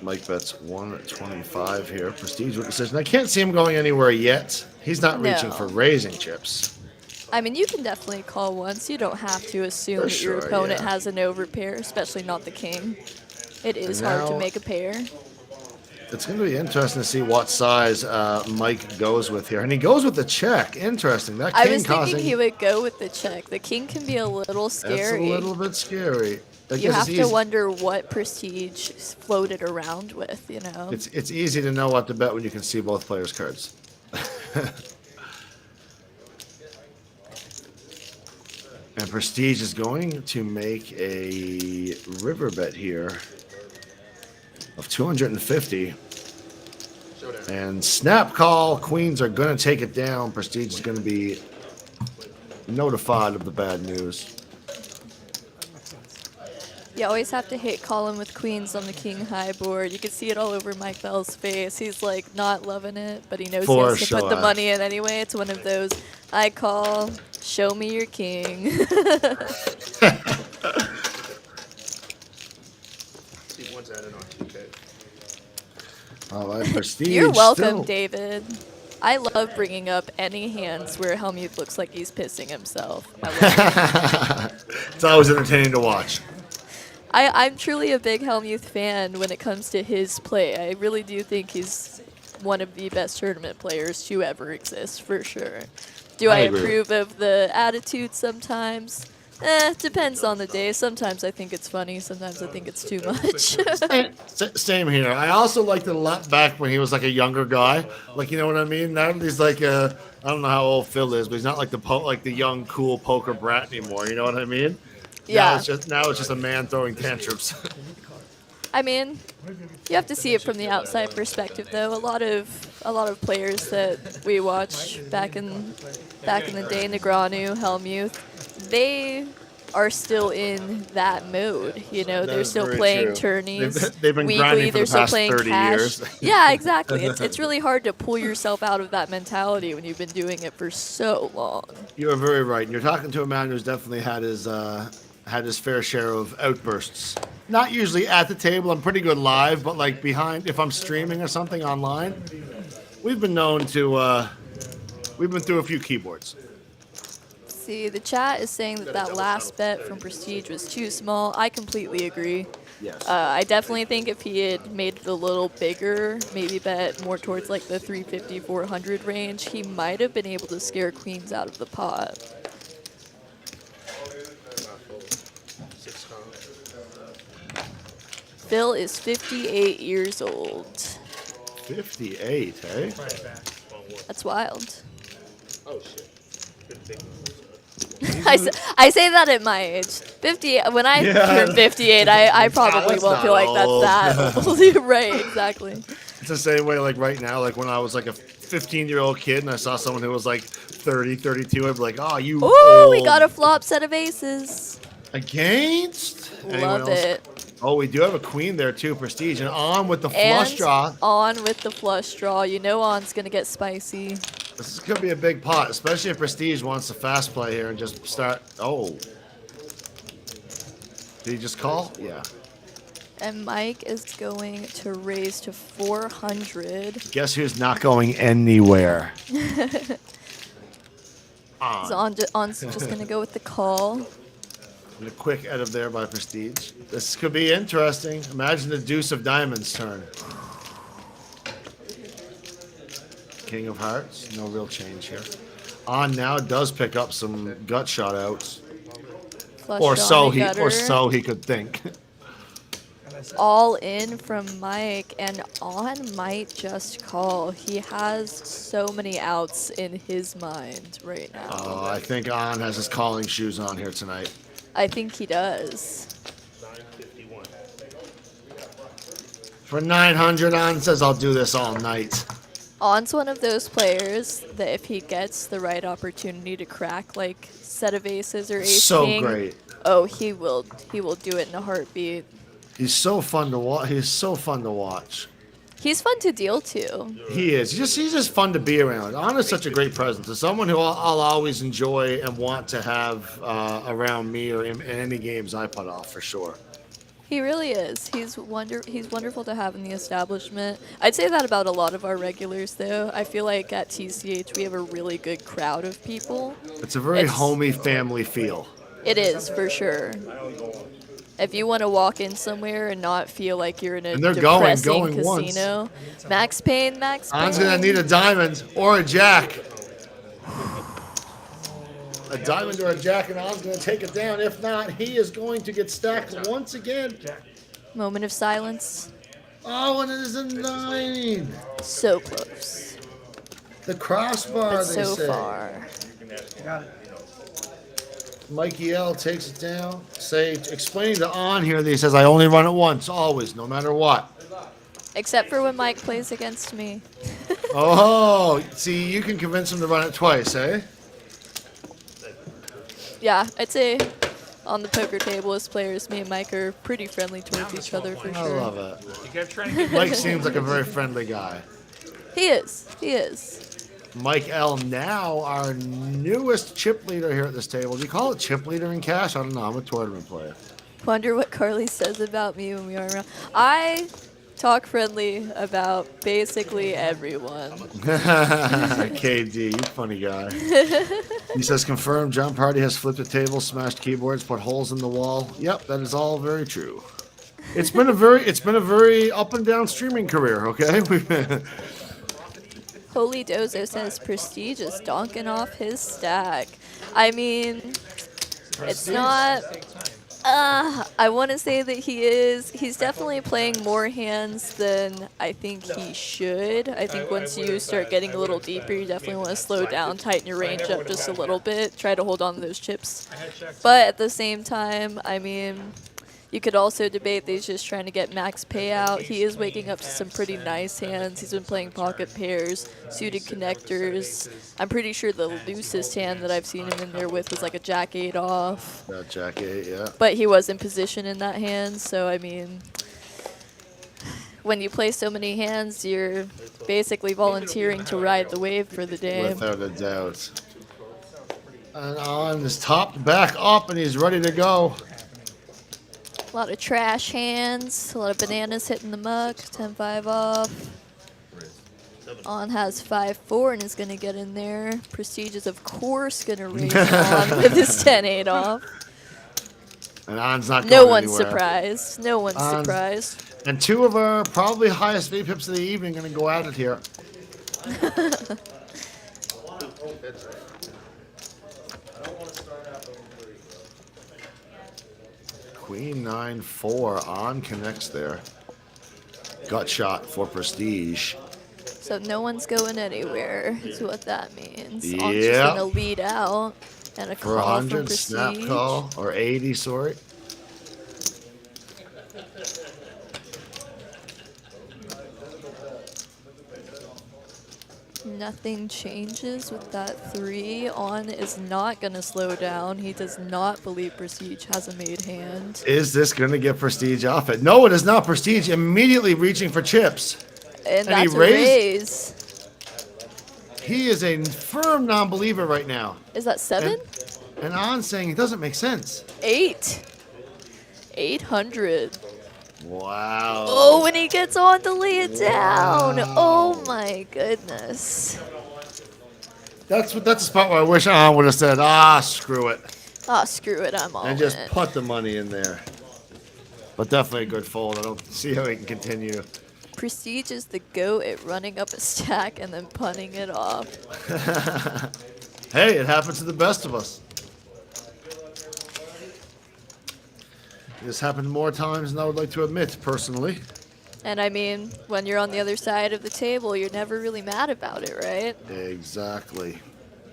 Mike bets 125 here. Prestige with decision. I can't see him going anywhere yet. He's not reaching No. for raising chips. I mean, you can definitely call once. You don't have to assume For that your sure, opponent yeah. has an overpair, especially not the king. It is And hard to now- make a pair. It's going to be interesting to see what size Mike goes with here. And he goes with the check. Interesting. That king I was causing... thinking he would go with the check. The king can be a little scary. That's a little bit scary. I You guess have it's to easy. wonder what Prestige floated around with, you know? It's easy to know what to bet when you can see both players' cards. And Prestige is going to make a river bet here of 250. And snap call, queens are going to take it down. Prestige is going to be notified of the bad news. You always have to hit Colin with queens on the king high board. You can see it all over Mike Bell's face. He's like not loving it, but he knows For he has to put the sure. money in anyway. It's one of those, I call, show me your king. All right, Prestige. You're welcome, still- David. I love bringing up any hands where Helmuth looks like he's pissing himself. I love it. It's always entertaining to watch. I'm truly a big Helmuth fan when it comes to his play. I really do think he's one of the best tournament players to ever exist, for sure. Do I agree. approve of the attitude sometimes? Depends on the day. Sometimes I think it's funny. Sometimes I think it's too much. Same here. I also liked it a lot back when he was like a younger guy. Like, you know what I mean? Now he's like I don't know how old Phil is, but he's not like the young cool poker brat anymore. You know what I mean? Yeah. Now it's just a man throwing tantrums. I mean, you have to see it from the outside perspective, though. A lot of players that we watch back in the day, Negreanu, Helmuth, they are still in that mode. You know, they're is still very playing true. tourneys They've been weekly. grinding for They're the still past playing 30 cash. years. Yeah, exactly. It's really hard to pull yourself out of that mentality when you've been doing it for so long. You are very right. And you're talking to a man who's definitely had his fair share of outbursts. Not usually at the table. I'm pretty good live, but like behind, if I'm streaming or something online, we've been known to. We've been through a few keyboards. See, the chat is saying that last bet from Prestige was too small. I completely agree. Yes. I definitely think if he had made it a little bigger, maybe bet more towards like the 350, 400 range, he might have been able to scare queens out of the pot. Phil is 58 years old. 58, hey? That's wild. Oh shit. I say that at my age. 58. When I turn 58, I probably that's won't not feel like old. that's that old. Right, exactly. It's the same way like right now, like when I was like a 15-year-old kid and I saw someone who was like 30, 32, I'd be like, oh, you Ooh, we old. got a flop set of aces. Against? Anyone Love else? it. Oh, we do have a queen there too, Prestige, and on with the And flush draw. on with the flush draw. You know on's going to get spicy. This is going to be a big pot, especially if Prestige wants to fast play here and just start. Oh. Did he just call? Yeah. And Mike is going to raise to 400. Guess who's not going anywhere? So on's just going to go with the call. And a quick edit there by Prestige. This could be interesting. Imagine the deuce of diamonds turn. King of hearts. No real change here. On now does pick up some gut shot outs. Flush Or draw so gutter. he could think. All in from Mike, and on might just call. He has so many outs in his mind right now. Oh, I think On has his calling shoes on here tonight. I think he does. For 900, On says I'll do this all night. On's one of those players that if he gets the right opportunity to crack like set of aces or ace So king, great. oh, he will do it in a heartbeat. He's so fun to watch. He's so fun to watch. He's fun to deal to. He is. He's just fun to be around. On is such a great presence. It's someone who I'll always enjoy and want to have around me or in any games I put off for sure. He really is. He's wonderful to have in the establishment. I'd say that about a lot of our regulars, though. I feel like at TCH we have a really good crowd of people. It's a very homey family feel. It is, for sure. If you want to walk in somewhere and not feel like you're in a And they're depressing going once. casino, Max Payne. On's gonna need a diamond or a jack. A diamond or a jack, and On's gonna take it down. If not, he is going to get stacked once again. Moment of silence. Oh, and it is a 9. So close. The crossbar, But they so say. far. Mikey L takes it down. Explaining to On here that he says, I only run it once, always, no matter what. Except for when Mike plays against me. Oh, see, you can convince him to run it twice, eh? Yeah, I'd say on the poker table as players, me and Mike are pretty friendly towards each other for I sure. love it. You kept trying to get Mike seems like a very friendly guy. He is. He is. Mike L, now our newest chip leader here at this table. Do you call it chip leader in cash? I don't know. I'm a tournament player. Wonder what Karley says about me when we are around. I talk friendly about basically everyone. KD, you funny guy. He says, confirmed, Jon Pardy has flipped the table, smashed keyboards, put holes in the wall. Yep, that is all very true. It's been a very up and down streaming career, okay? Holy Dozo says Prestige is donking off his stack. I mean, it's not. I want to say that he's definitely playing more hands than I think he should. I think once you start getting a little deeper, you definitely want to slow down, tighten your range up just a little bit, try to hold on to those chips. But at the same time, I mean, you could also debate that he's just trying to get max payout. He is waking up to some pretty nice hands. He's been playing pocket pairs, suited connectors. I'm pretty sure the loosest hand that I've seen him in there with was like a jack-8 off. That jack-8, yeah. But he was in position in that hand, so I mean, when you play so many hands, you're basically volunteering to ride the wave for the day. Without a doubt. And On is topped back up, and he's ready to go. A lot of trash hands, a lot of bananas hitting the muck, 10-5 off. On has 5-4 and is going to get in there. Prestige is, of course, going to raise On with his 10-8 off. And On's not going No one's anywhere. surprised. No one's surprised. And two of our probably highest VPIPs of the evening going to go at it here. Queen 9-4. On connects there. Gut shot for Prestige. So no one's going anywhere is what that means. Yeah. On's just going to lead out. And a For call from 100, snap Prestige. call. Or 80, sorry. Nothing changes with that 3. On is not going to slow down. He does not believe Prestige has a made hand. Is this going to get Prestige off it? No, it is not. Prestige immediately reaching for chips. And he that's a raised- raise. He is a firm non-believer right now. Is that 7? And On saying it doesn't make sense. 8. 800. Wow. Oh, when he gets on to lay it down. Oh my goodness. That's the spot where I wish On would have said, "Ah, screw it," Ah, screw it, I'm all and just in. put the money in there. But definitely a good fold. I don't see how he can continue. Prestige is the goat at running up a stack and then punting it off. Hey, it happens to the best of us. This happened more times than I would like to admit, personally. And I mean, when you're on the other side of the table, you're never really mad about it, right? Exactly.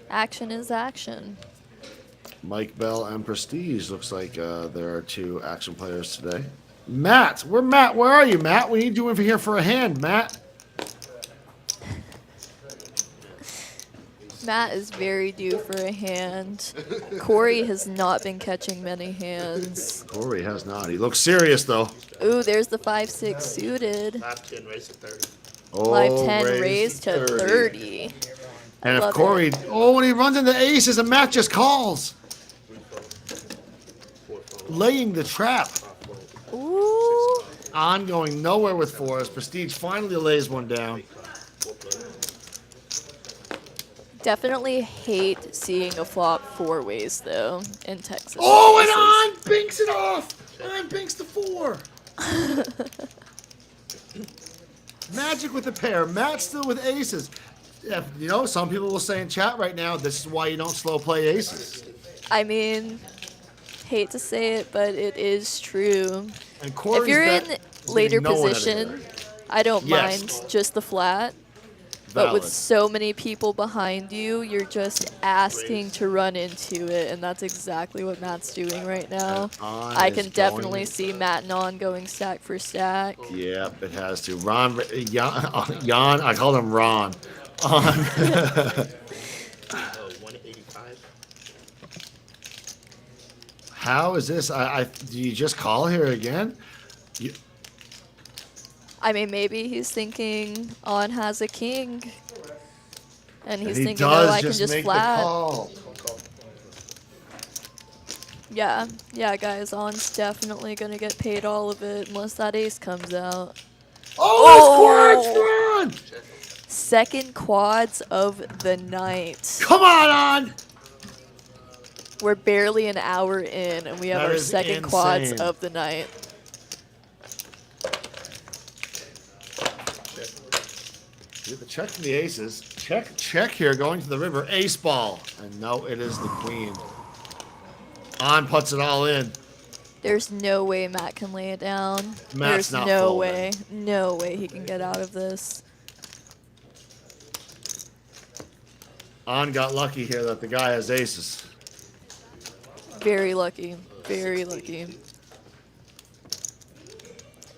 Action is action. Mike Bell and Prestige looks like there are 2 action players today. Matt, where are you, Matt? We need you in here for a hand, Matt. Matt is very due for a hand. Corey has not been catching many hands. Corey has not. He looks serious, though. Ooh, there's the 5-6 suited. Lap 10, race to 30. Oh, Live 10 raised to 30. And if Love Corey, it. when he runs into aces and Matt just calls. Laying the trap. Ooh. On going nowhere with 4s. Prestige finally lays one down. Definitely hate seeing a flop 4 ways, though, in Texas. Oh, and On binks it off. On binks the 4. Magic with the pair. Matt still with aces. Yeah, you know, some people will say in chat right now, this is why you don't slow play aces. I mean, hate to say it, but it is true. And Corey's If you're bet in is later leaving no one position, anywhere. I don't Yes. mind just the flat. But with Valid. so many people behind you, you're just asking to run into it, and that's exactly what Matt's doing right now. On I is can definitely see Matt and On going stack for stack. Yep, it has to. Jan, I called him Ron. On. 185. How is this? Do you just call here again? I mean, maybe he's thinking On has a king, and he's he thinking, does oh, I can just make flat. the call. Yeah, guys, On's definitely gonna get paid all of it unless that ace comes out. Oh, it's quads, Ron! Second quads of the night. Come on! We're barely an hour in, and we have That our is second quads insane. of the night. Get the check from the aces. Check here, going to the river. Ace ball. And no, it is the queen. On puts it all in. There's no way Matt can lay it down. Matt's There's not no folding. way. No way he can get out of this. On got lucky here that the guy has aces. Very lucky. Very lucky.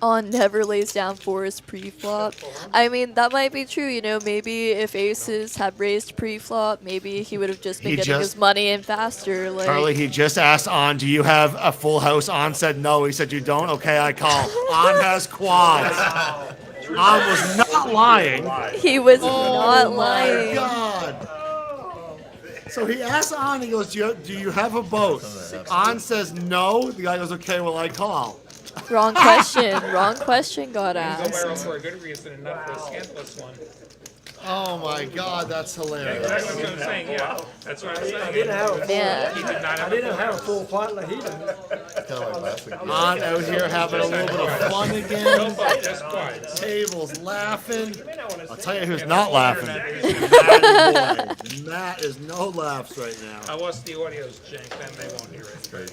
On never lays down for his pre-flop. I mean, that might be true, you know, maybe if aces had raised pre-flop, maybe he would have just been He getting just- his money in faster. Like, Karley, he just asked On, do you have a full house? On said no. He said, you don't? Okay, I call. On has quads. On was not lying. he was Oh not my lying. God. So he asks On, he goes, do you have a boat? On says no. The guy goes, okay, well, I call. Wrong question. Wrong question got Go viral asked. for a good reason and not for a scandalous one. Oh my God, that's hilarious. That's what I'm saying, yeah. That's what I'm I saying. didn't have a Yeah. He did not I have didn't a have a full pot like he did. Kind of like last week. On out here having a little bit of fun no again. fault, just quads. Tables laughing. I'll tell you who's not laughing. Matty boy. Matt is no laughs right now. Unless the audio's jank, then they won't hear it.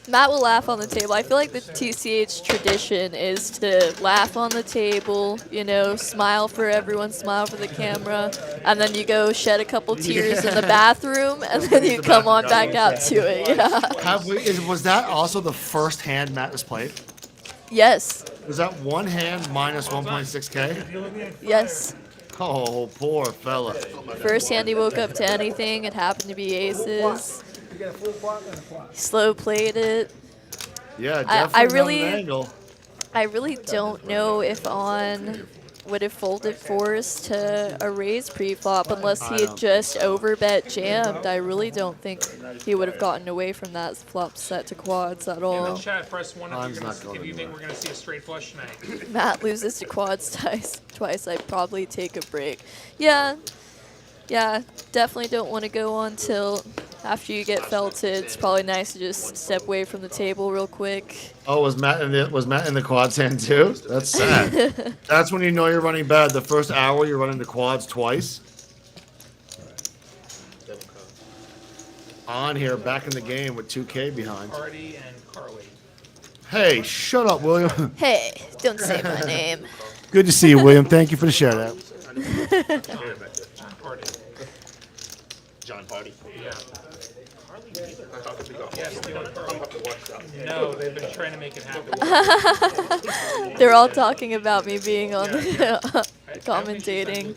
Matt will laugh on the table. I feel like the TCH tradition is to laugh on the table, you know, smile for everyone, smile for the camera, and then you go shed a couple tears in the bathroom, and then you come on back out to it. Yeah. Was that also the first hand Matt has played? Yes. Was that one hand minus 1.6K? Yes. Oh, poor fella. First hand he woke up to anything, it happened to be aces. You get a full pot and a pot. Slow played it. Yeah, I definitely really- an angle. I really don't know if On would have folded force to a raise pre-flop unless he had just overbet jammed. I really don't think he would have gotten away from that flop set to quads at In all. the chat, press 1 Mine's if, not going if you think anywhere. we're going to see a straight flush tonight. Matt loses to quads twice. I'd probably take a break. Yeah, definitely don't want to go on tilt. After you get felted, it's probably nice to just step away from the table real quick. Oh, was Matt in the quads hand too? That's sad. That's when you know you're running bad. The first hour you're running the quads twice. On here, back in the game with 2K behind. Pardy and Karley. Hey, shut up, William. Hey, don't say my name. Good to see you, William. Thank you for the shout out. Jon Pardy. Jon Pardy. Yeah. Yes, Jon Pardy. No, they've been trying to make it happen. They're all talking about me being on the commentating.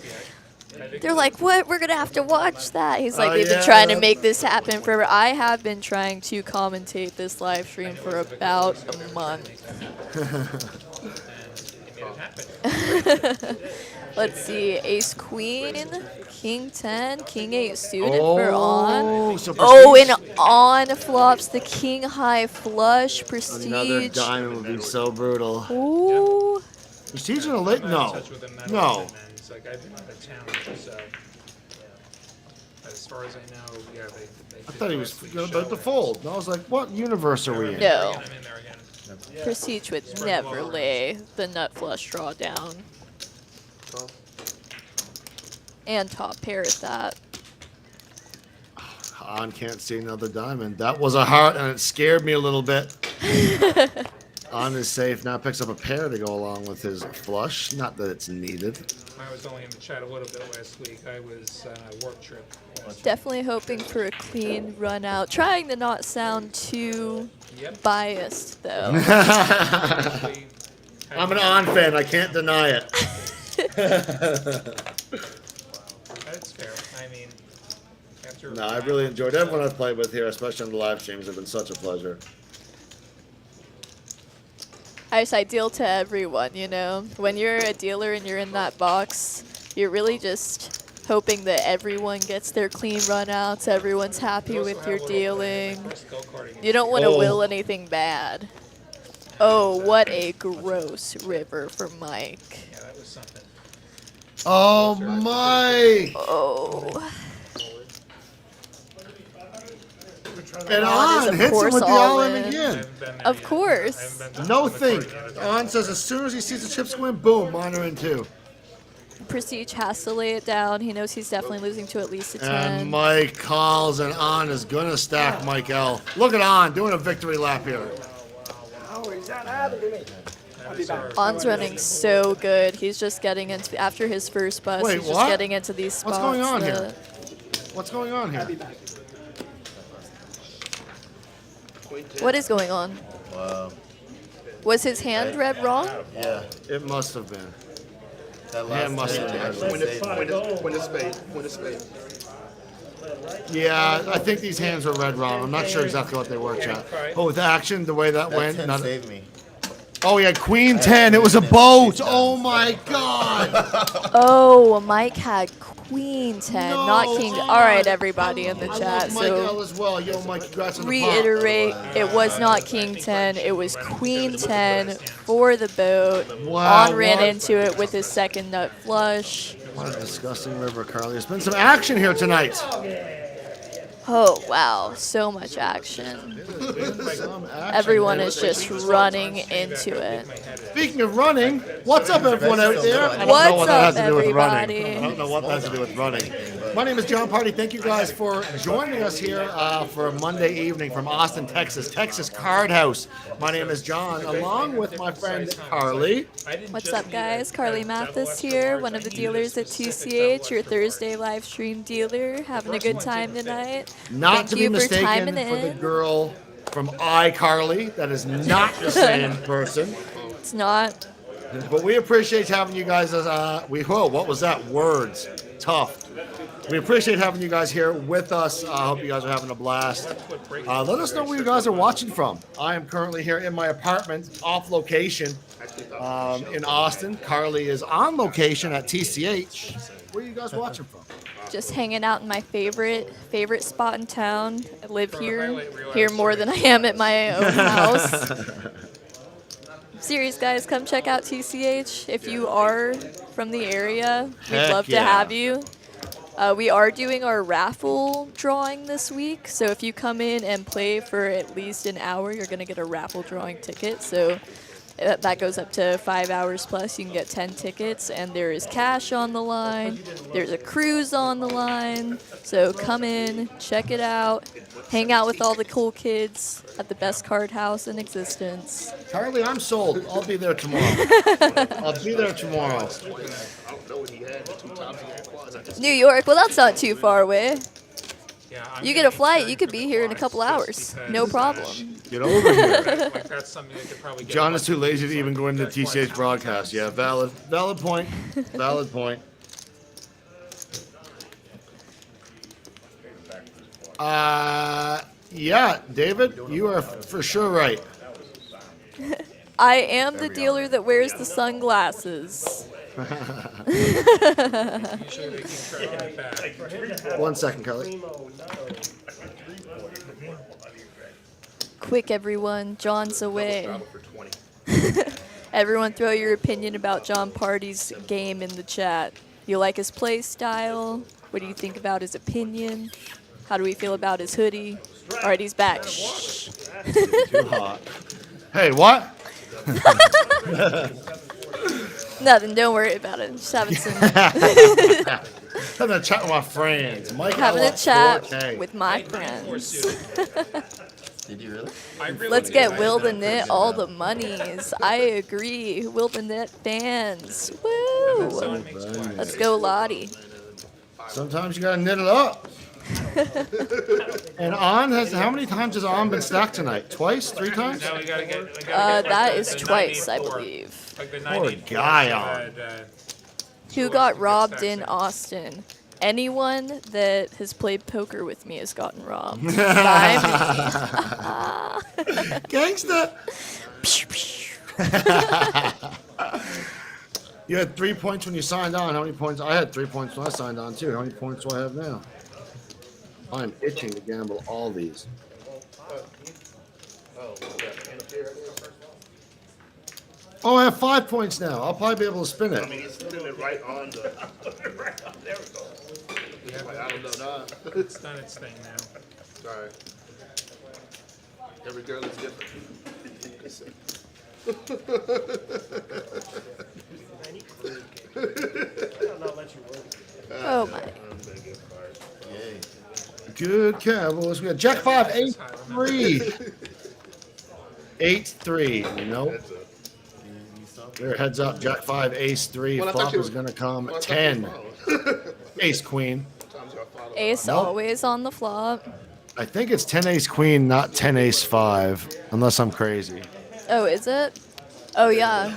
They're like, what? We're going to have to watch that. He's like, they've been trying to make this happen forever. I have been trying to commentate this live stream for about a month. Let's see. Ace Queen, King 10, King 8 suited for on. So Oh, and on flops the King High flush. another Prestige. diamond would be so brutal. Ooh. Prestige in a late? No. No. It's like I've been out of town, so as far as I know, yeah, they I thought he was about to fold. And I was like, what universe are we in? No. I'm in there again. Prestige would never lay the nut flush draw down. And top pair at that. On can't see another diamond. That was a heart, and it scared me a little bit. On is safe. Now picks up a pair to go along with his flush. Not that it's needed. I was only in the chat a little bit last week. I was work trip. Definitely hoping for a clean run out. Trying to not sound too biased, though. I'm an on fan. I can't deny it. That's fair. I mean, after No, I really enjoyed everyone I've played with here, especially on the live streams. Have been such a pleasure. It's ideal to everyone, you know? When you're a dealer and you're in that box, you're really just hoping that everyone gets their clean runouts, everyone's happy with your dealing. You don't want to will anything bad. Oh, what a gross river for Mike. Yeah, that was something. Oh, Mike! Oh. And On of hits him course with the all all-in in. again. Of course. No think. On says as soon as he sees the chips go in, boom, miner in two. Prestige has to lay it down. He knows he's definitely losing to at least a 10. And Mike calls, and On is gonna stack Mike L. Look at On doing a victory lap here. Oh, he's not happy to me. I'll be back. On's running so good. He's just getting into, after his first bust, Wait, he's what? just getting into these spots. What's going on here? that- What's going on here? What is going on? Wow. Was his hand read wrong? Yeah. It must have been. That Yeah, last must hand have actually been. saved me. Yeah, I think these hands were read wrong. I'm not sure exactly what they were, chat. But with the action, the way that That went, 10 saved me. oh, he had Queen 10. It was a boat. Oh my God. Oh, Mike had Queen 10, No, not King. oh All right, my- everybody in the I chat. love Mike L So as well. Yo, Mike, congrats on the pop. reiterate, it was not King 10. It was Queen 10 for the boat. Wow, On ran what? into it with his second nut flush. What a disgusting river, Karley. There's been some action here tonight. Oh, wow. So much action. Everyone is just running into it. Speaking of running, what's up, everyone out there? I don't know What's what that has up, to do with running. everybody? I don't know what that has to do with running. My name is Jon Pardy. Thank you guys for joining us here for a Monday evening from Austin, Texas, Texas Card House. My name is John, along with my friend Karley. What's up, guys? Karley Mathis here, one of the dealers at 2CH, your Thursday live stream dealer. Having a good time tonight. Not Thank to be you for mistaken timing for the in. girl from iCarly. That is not the same person. It's not. But we appreciate having you guys as what was that? Words. Tough. We appreciate having you guys here with us. I hope you guys are having a blast. Let us know where you guys are watching from. I am currently here in my apartment, off location, in Austin. Karley is on location at TCH. Where are you guys watching from? Just hanging out in my favorite spot in town. I live here more than I am at my own house. Serious guys, come check out TCH if you are from the area. We'd love to have you. We are doing our raffle drawing this week, so if you come in and play for at least an hour, you're going to get a raffle drawing ticket. So that goes up to 5 hours plus. You can get 10 tickets, and there is cash on the line. There's a cruise on the line. So come in, check it out, hang out with all the cool kids at the best card house in existence. Karley, I'm sold. I'll be there tomorrow. New York, well, that's not too far away. You get a flight, you could be here in a couple hours. No problem. Get over here. That's something that could probably get John is too lazy to even go into the TCH broadcast. Yeah, valid point. Valid point. Yeah, David, you are for sure right. I am the dealer that wears the sunglasses. Usually they keep tracking it back. 1 second, Karley. Quick, everyone, John's away. Everyone throw your opinion about Jon Pardy's game in the chat. You like his play style? What do you think about his opinion? How do we feel about his hoodie? All right, he's back. Shh. Too hot. Hey, what? Nothing, don't worry about it. Just having some Having a chat with my friends. Mike, having a chat 4K. with my friends. Did you really? Let's get Will the Knit all the monies. I agree. Will the Knit fans. Woo! Let's go, Lottie. Sometimes you gotta knit it up. And how many times has On been stacked tonight? Twice? 3 times? Now we gotta get. That is twice, I believe. Like the Poor 98 guy four, On. Who got robbed in Austin? Anyone that has played poker with me has gotten robbed. By me. Gangsta! You had 3 points when you signed on. How many points? I had 3 points when I signed on, too. How many points do I have now? I'm itching to gamble all these. Oh, I have 5 points now. I'll probably be able to spin I it. mean, it's doing it right on the. There we go. I don't know now. It's done its thing now. Sorry. Every girl is different. Oh my. Yay. Good Cowboys. We got Jack 5, 8-3. 8-3. Nope. There, heads up. Jack 5, Ace 3. Well, I thought Flop you is were- going to come. Well, I thought you 10. were Ace Queen. Ace Nope. always on the flop. I think it's 10 Ace Queen, not 10 Ace 5. Unless I'm crazy. Oh, is it? Oh yeah.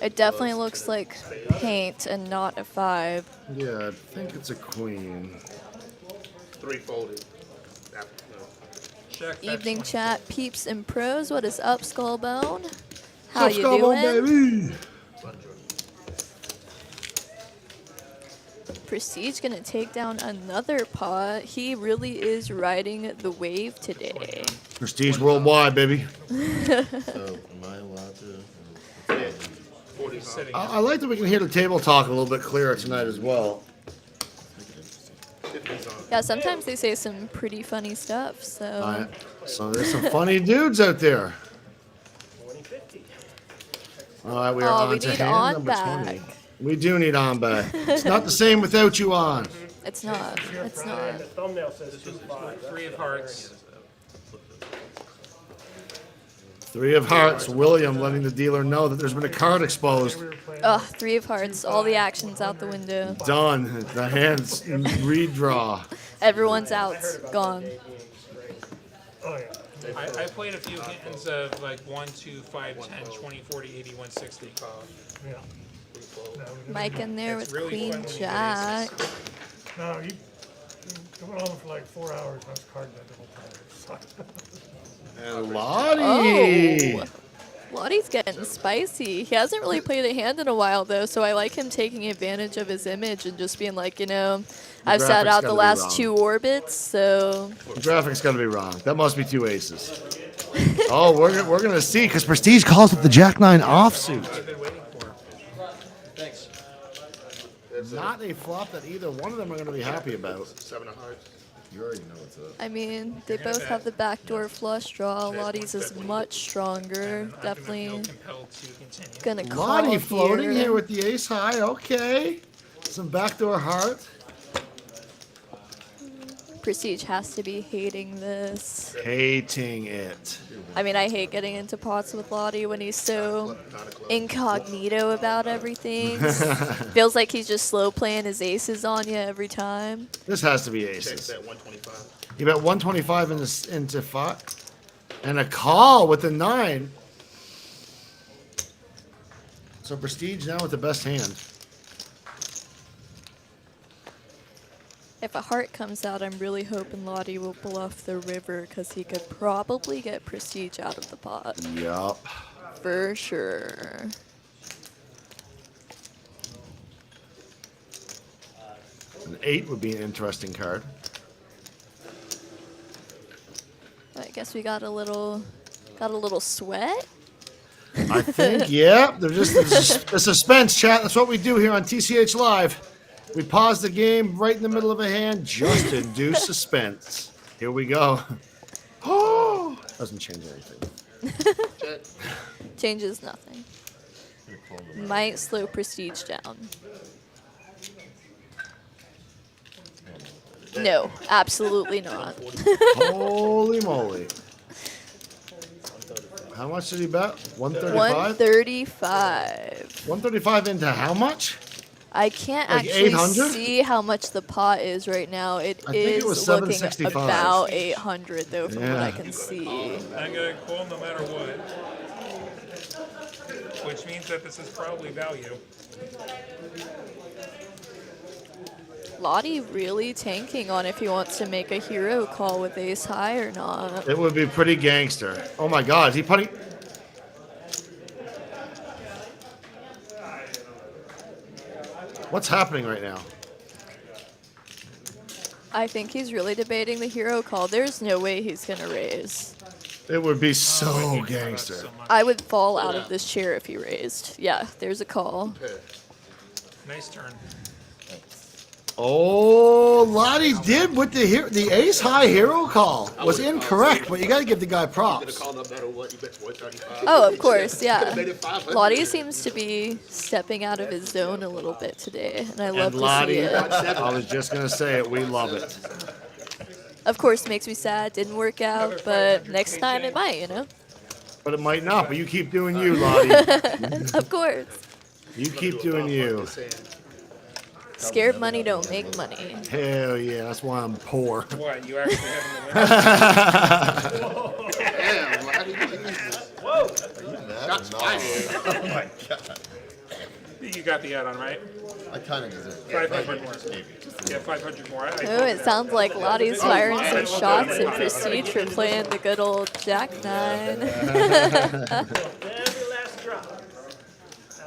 It definitely looks like paint and not a 5. Yeah, I think it's a Queen. 3 folded. Check that Evening 20. chat, peeps and pros. What is up, Skullbone? How Let's you go, doing? baby. Prestige gonna take down another pot. He really is riding the wave today. Prestige worldwide, baby. So, am I allowed to? Sitting. I like that we can hear the table talk a little bit clearer tonight as well. Yeah, sometimes they say some pretty funny stuff. So So there's some funny dudes out there. All right, we are Oh, on we to need hand On number back. 20. We do need On back. It's not the same without you on. it's not. It's not. The thumbnail says 2-5. 3 of hearts. 3 of hearts. William letting the dealer know that there's been a card exposed. Ugh, 3 of hearts. All the action's out the window. Done. The hands redraw. Everyone's out. Gone. Oh, yeah. I played a few hands of like 1, 2, 5, 10, 20, 40, 80, 160. Yeah. No, Mike in there It's with really Queen fun when you get Jack. no, you go on for like 4 hours. I was card dead the whole time. And Lottie. Oh, Lottie's getting spicy. He hasn't really played a hand in a while though, so I like him taking advantage of his image and just being like, I've sat graphics out gotta the be last wrong. 2 orbits, so The graphics gotta be wrong. That must be 2 aces. Oh, we're gonna see because Prestige calls it the Jack 9 offsuit. I've been waiting for. Thanks. Not a flop that either one of them are gonna be happy about. 7 of hearts. You already know what's up. I mean, they both have the backdoor flush draw. Lottie's is much stronger. Definitely Compelled to continue. gonna call Lottie floating here with the ace high. Okay. Some backdoor heart. Prestige has to be hating this. Hating it. I mean, I hate getting into pots with Lottie when he's so incognito about everything. Feels like he's just slow playing his aces on you every time. This has to be Checks aces. at 125. You bet 125 into 5. And a call with the 9. So Prestige now with the best hand. If a heart comes out, I'm really hoping Lottie will bluff the river because he could probably get Prestige out of the pot. Yup. For sure. An 8 would be an interesting card. I guess we got a little sweat. I think, yeah. They're just the suspense, chat. That's what we do here on TCH Live. We pause the game right in the middle of a hand just to induce suspense. Here we go. Oh, doesn't change anything. Changes nothing. Might slow Prestige down. No, absolutely not. Holy moly. How much did he bet? 135? 135. 135 into how much? I can't Like actually 800? see how much the pot is right now. It I think it is was looking 765. about 800 though, from what Yeah. I can see. I'm gonna call no matter what. Which means that this is probably value. Lottie really tanking on if he wants to make a hero call with ace high or not. It would be pretty gangster. Oh my god, is he putting... What's happening right now? I think he's really debating the hero call. There's no way he's gonna raise. It would be so gangster. So much. I would fall out of this chair if he raised. Yeah, there's a call. Nice turn. Oh, Lottie did with the ace high hero call. Was incorrect, but you got to give the guy Gonna props. call no matter what. You bet 135. Oh, of course, yeah. Made it 500. Lottie seems to be stepping out of his zone a little bit today, and I love And to see Lottie, it. I was just going to say it, we love it. Of course, makes me sad. Didn't work out, but next time it might, But it might not, but you keep doing you, Lottie. Of course. You keep doing you. Scared money don't make money. Hell yeah, that's why I'm poor. What, you actually have him to Damn, how do you use this? Shots fired. Oh my god. win? You got the add-on, right? I kind of deserve 500 more. Yeah, 500 more. Oh, it sounds like Lottie's firing some shots in Prestige for playing the good old Jack 9. Every last drop out of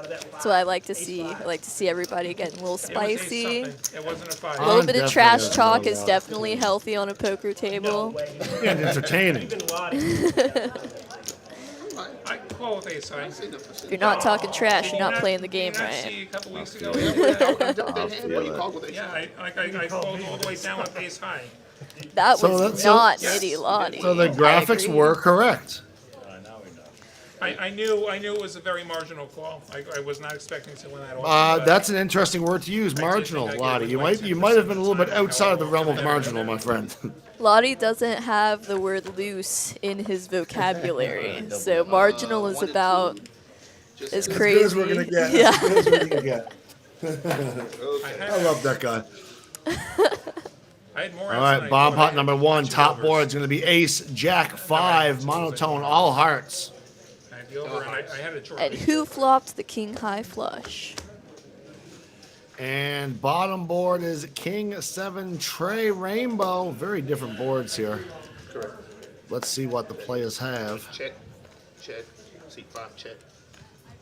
that That's what I like to see. I like to see everybody getting a little It was spicy. something. It wasn't a 5. A little I'm bit of definitely trash gonna talk go is out. definitely healthy on a poker table. And entertaining. Even Lottie. I call with ace high. If you're not talking trash, you're not playing the game Did you not right. see a couple weeks ago? What do you call with it? Yeah, I called all the way down with ace high. That So was that's- not Yes. nitty Lottie. So the I graphics agree. were correct. I knew it was a very marginal call. I was not expecting to win that often. That's an interesting word to use, marginal, think I Lottie. gave You it might like you might have been a little bit 10% outside of the realm of marginal, my friend. Lottie doesn't have the word loose in his vocabulary, so marginal is about as crazy. Yeah. I love that guy. I had more All outs right, than I bomb thought I pot had. number 1. Two Top overs. board is going to be ace, jack, 5, monotone, all hearts. I had the over, and I had a draw. And who flopped the king high flush? And bottom board is king 7, tray, rainbow. Very different boards here. Correct. Let's see what the players have. Check. Check. C5 check.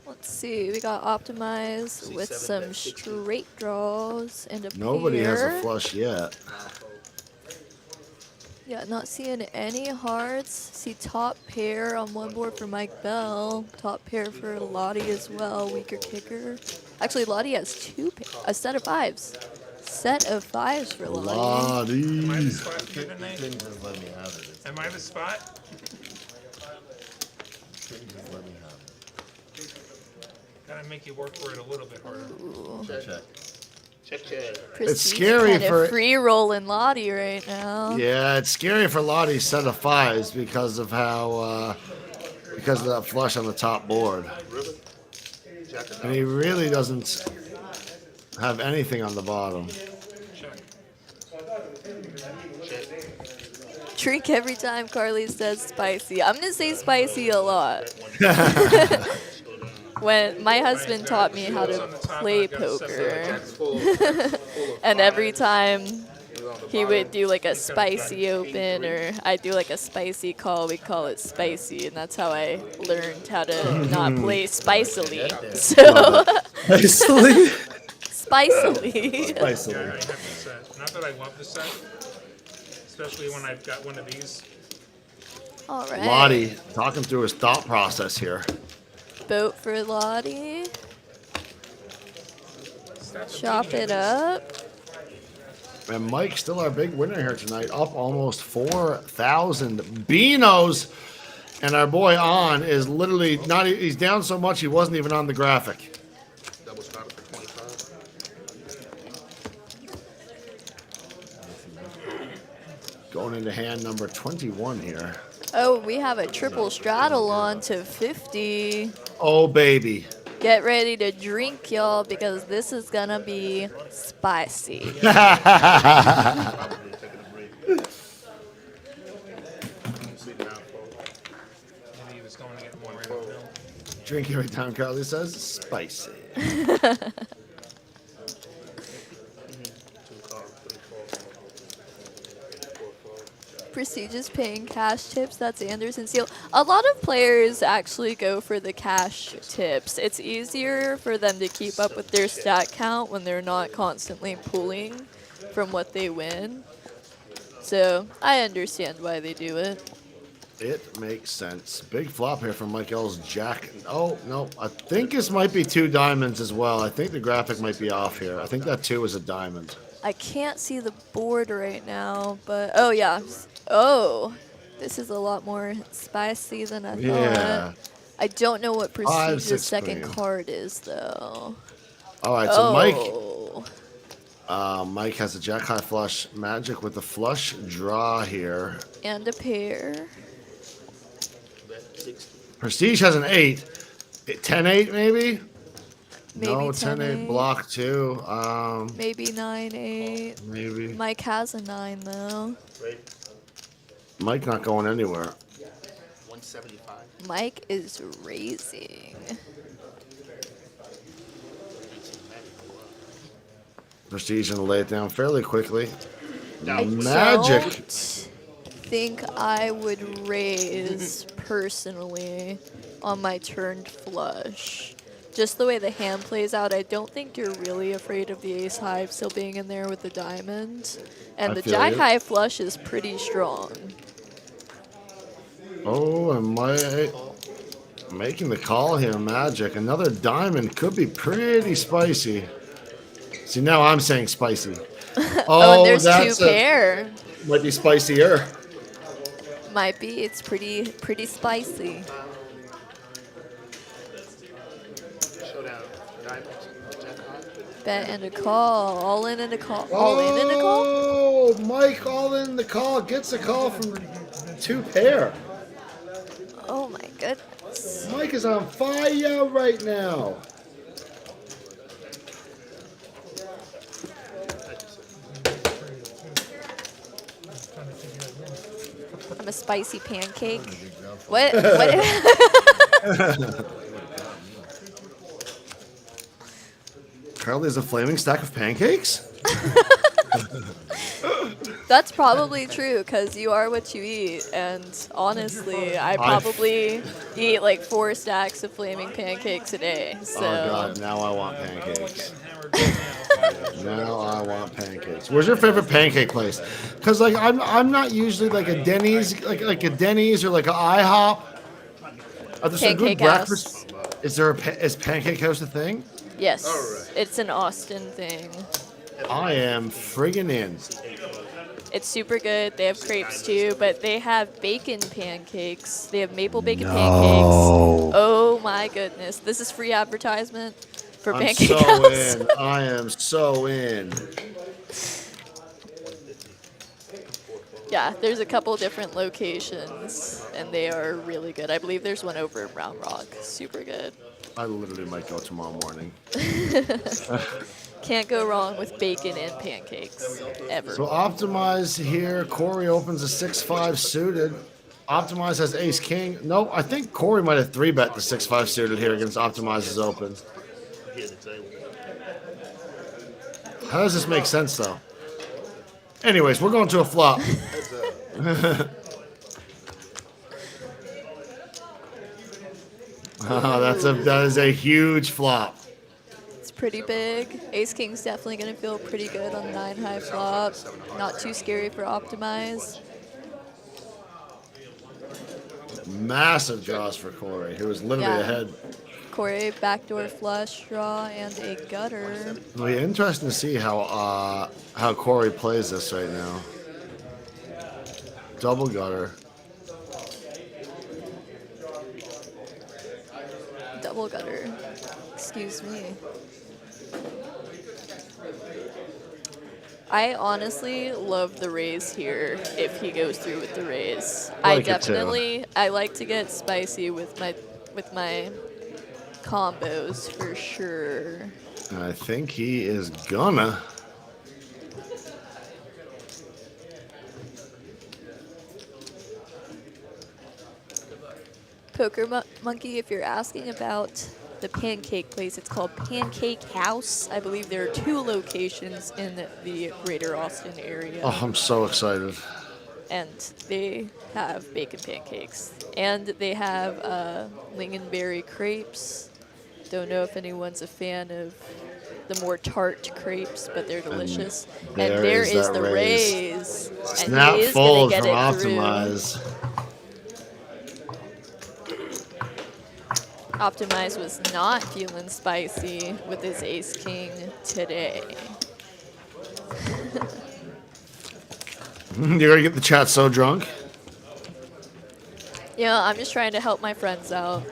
Let's see. We got optimized with C7 some bet 60. straight draws and a Nobody has pair. a flush yet. Yeah, not seeing any hearts. See top pair on one board for Mike Bell. Top pair for Lottie as well. Weaker kicker. Actually, Lottie has a set of 5s. Set of 5s for Lottie. Am I the Lottie. spot for you tonight? King just let me have it. Am I the spot? King just let me have Gotta make you work for it a little bit harder. it. Check. Check, check. It's scary kind for- of free rolling Lottie right now. Yeah, it's scary for Lottie's set of 5s because of how, because of that flush on the top board. River. Jack of And he really doesn't have anything on the bottom. Check. check. Drink every time Karley says spicy. I'm gonna say spicy a lot. When my husband taught me how to play poker, Jack's full of and every time he would do like a spicy open or I'd do like a spicy call, we call it spicy, and that's how I learned how to not play spicily. So Spicily? spicily. Yeah, I have the set. Not that I love the set, especially when I've got one of these. All right. Lottie talking through his thought process here. Boat for Lottie. Stats are Chop beating it up. And Mike's still our big winner here tonight, up almost 4,000 beanos. And our boy On is literally not, he's down so much he wasn't even on the graphic. Double starter for 25. Going into hand number 21 here. Oh, we have a triple straddle on to 50. Oh, baby. Get ready to drink, y'all, because this is gonna be spicy. Probably taking a break. See now, folks. Maybe he was going to get more right up. Drink every time Karley says spicy. 2 cards, 3 4. 4 4. Prestigious paying cash tips. That's Anderson Seal. A lot of players actually go for the cash tips. It's easier for them to keep up with their stat count when they're not constantly pulling from what they win. So I understand why they do it. It makes sense. Big flop here from Mike L's Jack. Oh, no. I think this might be 2 diamonds as well. I think the graphic might be off here. I think that 2 is a diamond. I can't see the board right now, but oh yeah. Oh, this is a lot more spicy than I thought. Yeah. I don't know what Five, Prestige's six second green. card is though. All right, so Oh, Mike has a jack high flush magic with a flush draw here. and a pair. Bet 60. Prestige has an 8. 10-8 maybe? Maybe No, 10-8. 10-8 block 2. Maybe 9-8. Maybe. Mike has a 9 though. Right. Mike not going anywhere. 175. Mike is raising. Prestige gonna lay it down fairly quickly. I Magic. don't think I would raise personally on my turned flush. Just the way the hand plays out, I don't think you're really afraid of the ace high still being in there with the diamond. And I the feel jack you. high flush is pretty strong. Oh, and Mike making the call here, Magic. Another diamond could be pretty spicy. See, now I'm saying spicy. Oh, and there's that's two pair. Might be spicier. Might be. It's pretty spicy. Showdown. Diamonds. Jack high. Bet and a call. All in and a call. All in and a call? Oh, Mike all in the call. Gets a call from 2 pair. Oh my goodness. Mike is on fire right now. spicy pancake. What? What? Karley's a flaming stack of pancakes? That's probably true, because you are what you eat. And honestly, I probably eat like 4 stacks of flaming pancakes a day. So. Oh god, now I want pancakes. Now I want pancakes. Where's your favorite pancake place? Because like I'm not usually like a Denny's, like a Denny's or like an IHOP. Are there some good Pancake House. breakfast? Is Pancake House a thing? Yes, Alright. it's an Austin thing. I am friggin' in. It's super good. They have crepes too, but they have bacon pancakes. They have maple bacon pancakes. Oh my goodness. This is free advertisement for I'm Pancake so House. in. I am so in. Yeah, there's a couple different locations, and they are really good. I believe there's one over in Round Rock. Super good. I literally might go tomorrow morning. Can't go wrong with bacon and pancakes, ever. So Optimize here. Corey opens a 6-5 suited. Optimize has ace king. No, I think Corey might have 3-bet the 6-5 suited here against Optimize's open. Here the table. How does this make sense though? Anyways, we're going to a flop. Oh, that is a huge flop. It's pretty big. Ace King's definitely going to feel pretty good on the 9 high flop. Not too scary for Optimize. Massive draws for Corey, who was literally Yeah. ahead. Corey, backdoor flush draw, and a gutter. It'll be interesting to see how Corey plays this right now. Double gutter. Double gutter. Excuse me. I honestly love the raise here if he goes through with the raise. I Like it too. definitely I like to get spicy with my combos for sure. I think he is gonna. Poker Monkey, if you're asking about the pancake place, it's called Pancake House. I believe there are 2 locations in the greater Austin area. Oh, I'm so excited. And they have bacon pancakes. And they have lingonberry crepes. Don't know if anyone's a fan of the more tart crepes, but they're delicious. And there is that the raise. And Snap he is fold gonna from get it through. Optimize. Optimize was not feeling spicy with his ace king today. You're gonna get the chat so drunk. Yeah, I'm just trying to help my friends out.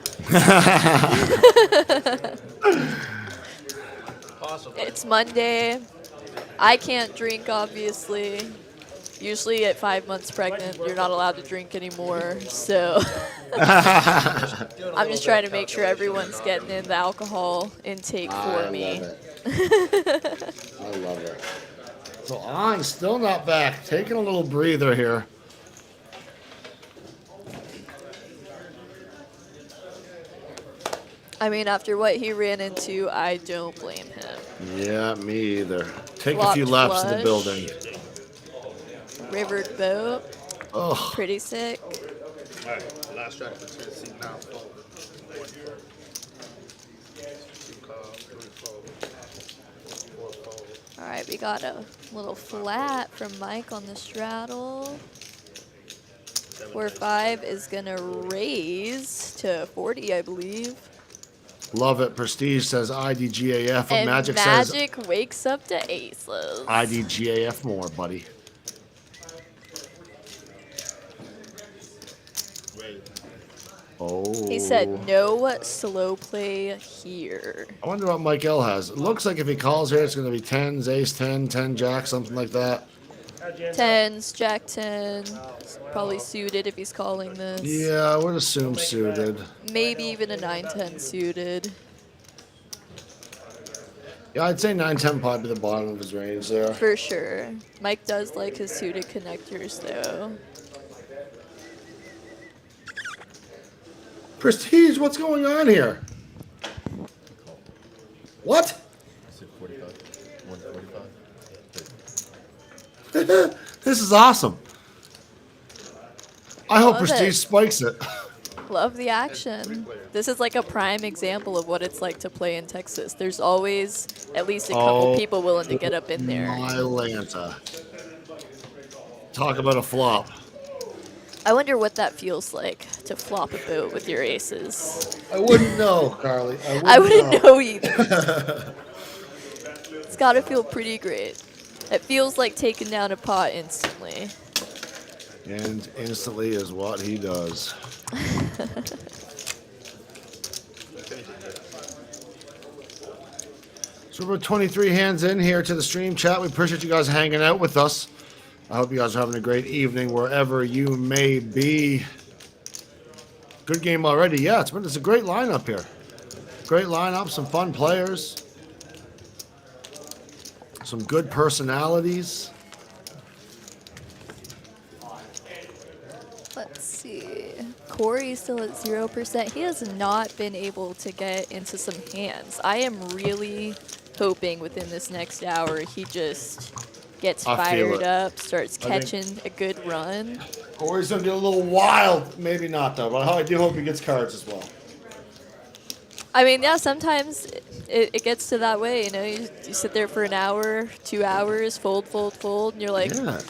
Possibly. It's Monday. I can't drink, obviously. Usually at 5 months pregnant, you're not allowed to drink anymore. So I'm just trying to make sure everyone's getting in the alcohol intake for me. I love it. So I'm still not back. Taking a little breather here. I mean, after what he ran into, I don't blame him. Yeah, me either. Take a Blocked few laps in the flush. building. Rivered boat, Oh, pretty sick. Alright, last track for Tennessee, now fold. 1 fold. 2 call, 3 fold. 4 fold. All right, we got a little flat from Mike on the straddle. 4-5 is gonna raise to 40, I believe. love it. Prestige says IDGAF. And Magic says Magic wakes up to aces. IDGAF more, buddy. Oh. He said no slow play here. I wonder what Mike L has. It looks like if he calls here, it's going to be 10s, ace 10, 10 jack, something like that. 10s, jack 10, probably suited if he's calling this. Yeah, I would assume suited. Maybe even a 9-10 suited. Yeah, I'd say 9-10 probably the bottom of his range there. For sure. Mike does like his suited connectors though. Prestige, what's going on here? What? I said 45. 145. This is awesome. I hope Love Prestige it. spikes it. Love the action. This is like a prime example of what it's like to play in Texas. There's always at least a couple Oh, people willing to get up in there. My Lanta. Talk about a flop. I wonder what that feels like to flop a boat with your aces. I wouldn't know, Karley. I wouldn't know either. It's gotta feel pretty great. It feels like taking down a pot instantly. And instantly is what he does. So we're 23 hands in here to the stream chat. We appreciate you guys hanging out with us. I hope you guys are having a great evening wherever you may be. Good game already. Yeah, it's a great lineup here. Great lineup, some fun players. Some good personalities. Let's see. Corey's still at 0%. He has not been able to get into some hands. I am really hoping within this next hour he just gets I feel fired it. up, starts I think- catching a good run. Corey's gonna be a little wild. Maybe not though, but I do hope he gets cards as well. I mean, yeah, sometimes it gets to that way, you know. You sit there for an hour, 2 hours, fold, and you're like, Yeah.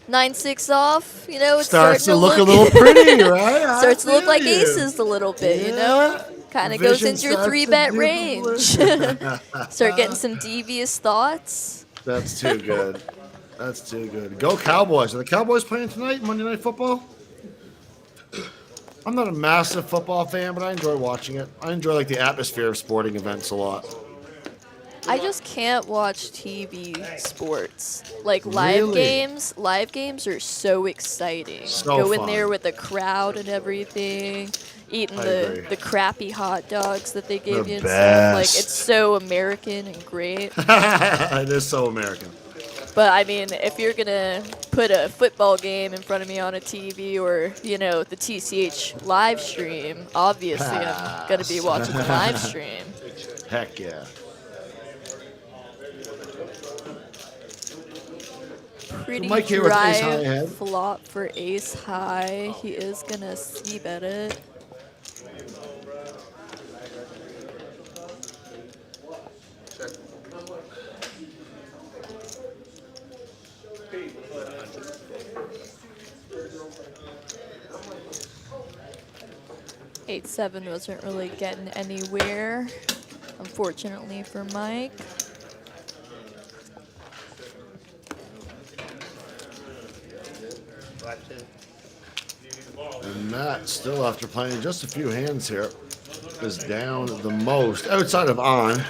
9-6 off, you know, it's Starts to starting look a little pretty, right? I starts to look feel like you. aces a little bit, you know? Yeah. Kind of goes Vision into your starts to 3-bet do range. the Start getting some devious thoughts. That's too good. That's too good. Go Cowboys. Are the Cowboys playing tonight, Monday Night Football? I'm not a massive football fan, but I enjoy watching it. I enjoy like the atmosphere of sporting events a lot. I just can't watch TV sports. Like live Really? games. Live games are so exciting. So Go in fun. there with the crowd and everything, eating I agree. the crappy hot dogs that they gave The you and stuff. Like best. it's so American and great. It is so American. But I mean, if you're gonna put a football game in front of me on a TV or, you know, the TCH live stream, obviously I'm gonna be watching the live stream. Heck yeah. Pretty Mike here with ace high dry ahead. flop for ace high. He is gonna c-bet it. Eight seven wasn't really getting anywhere, unfortunately for Mike. And Matt, still after playing just a few hands here, is down the most outside of on.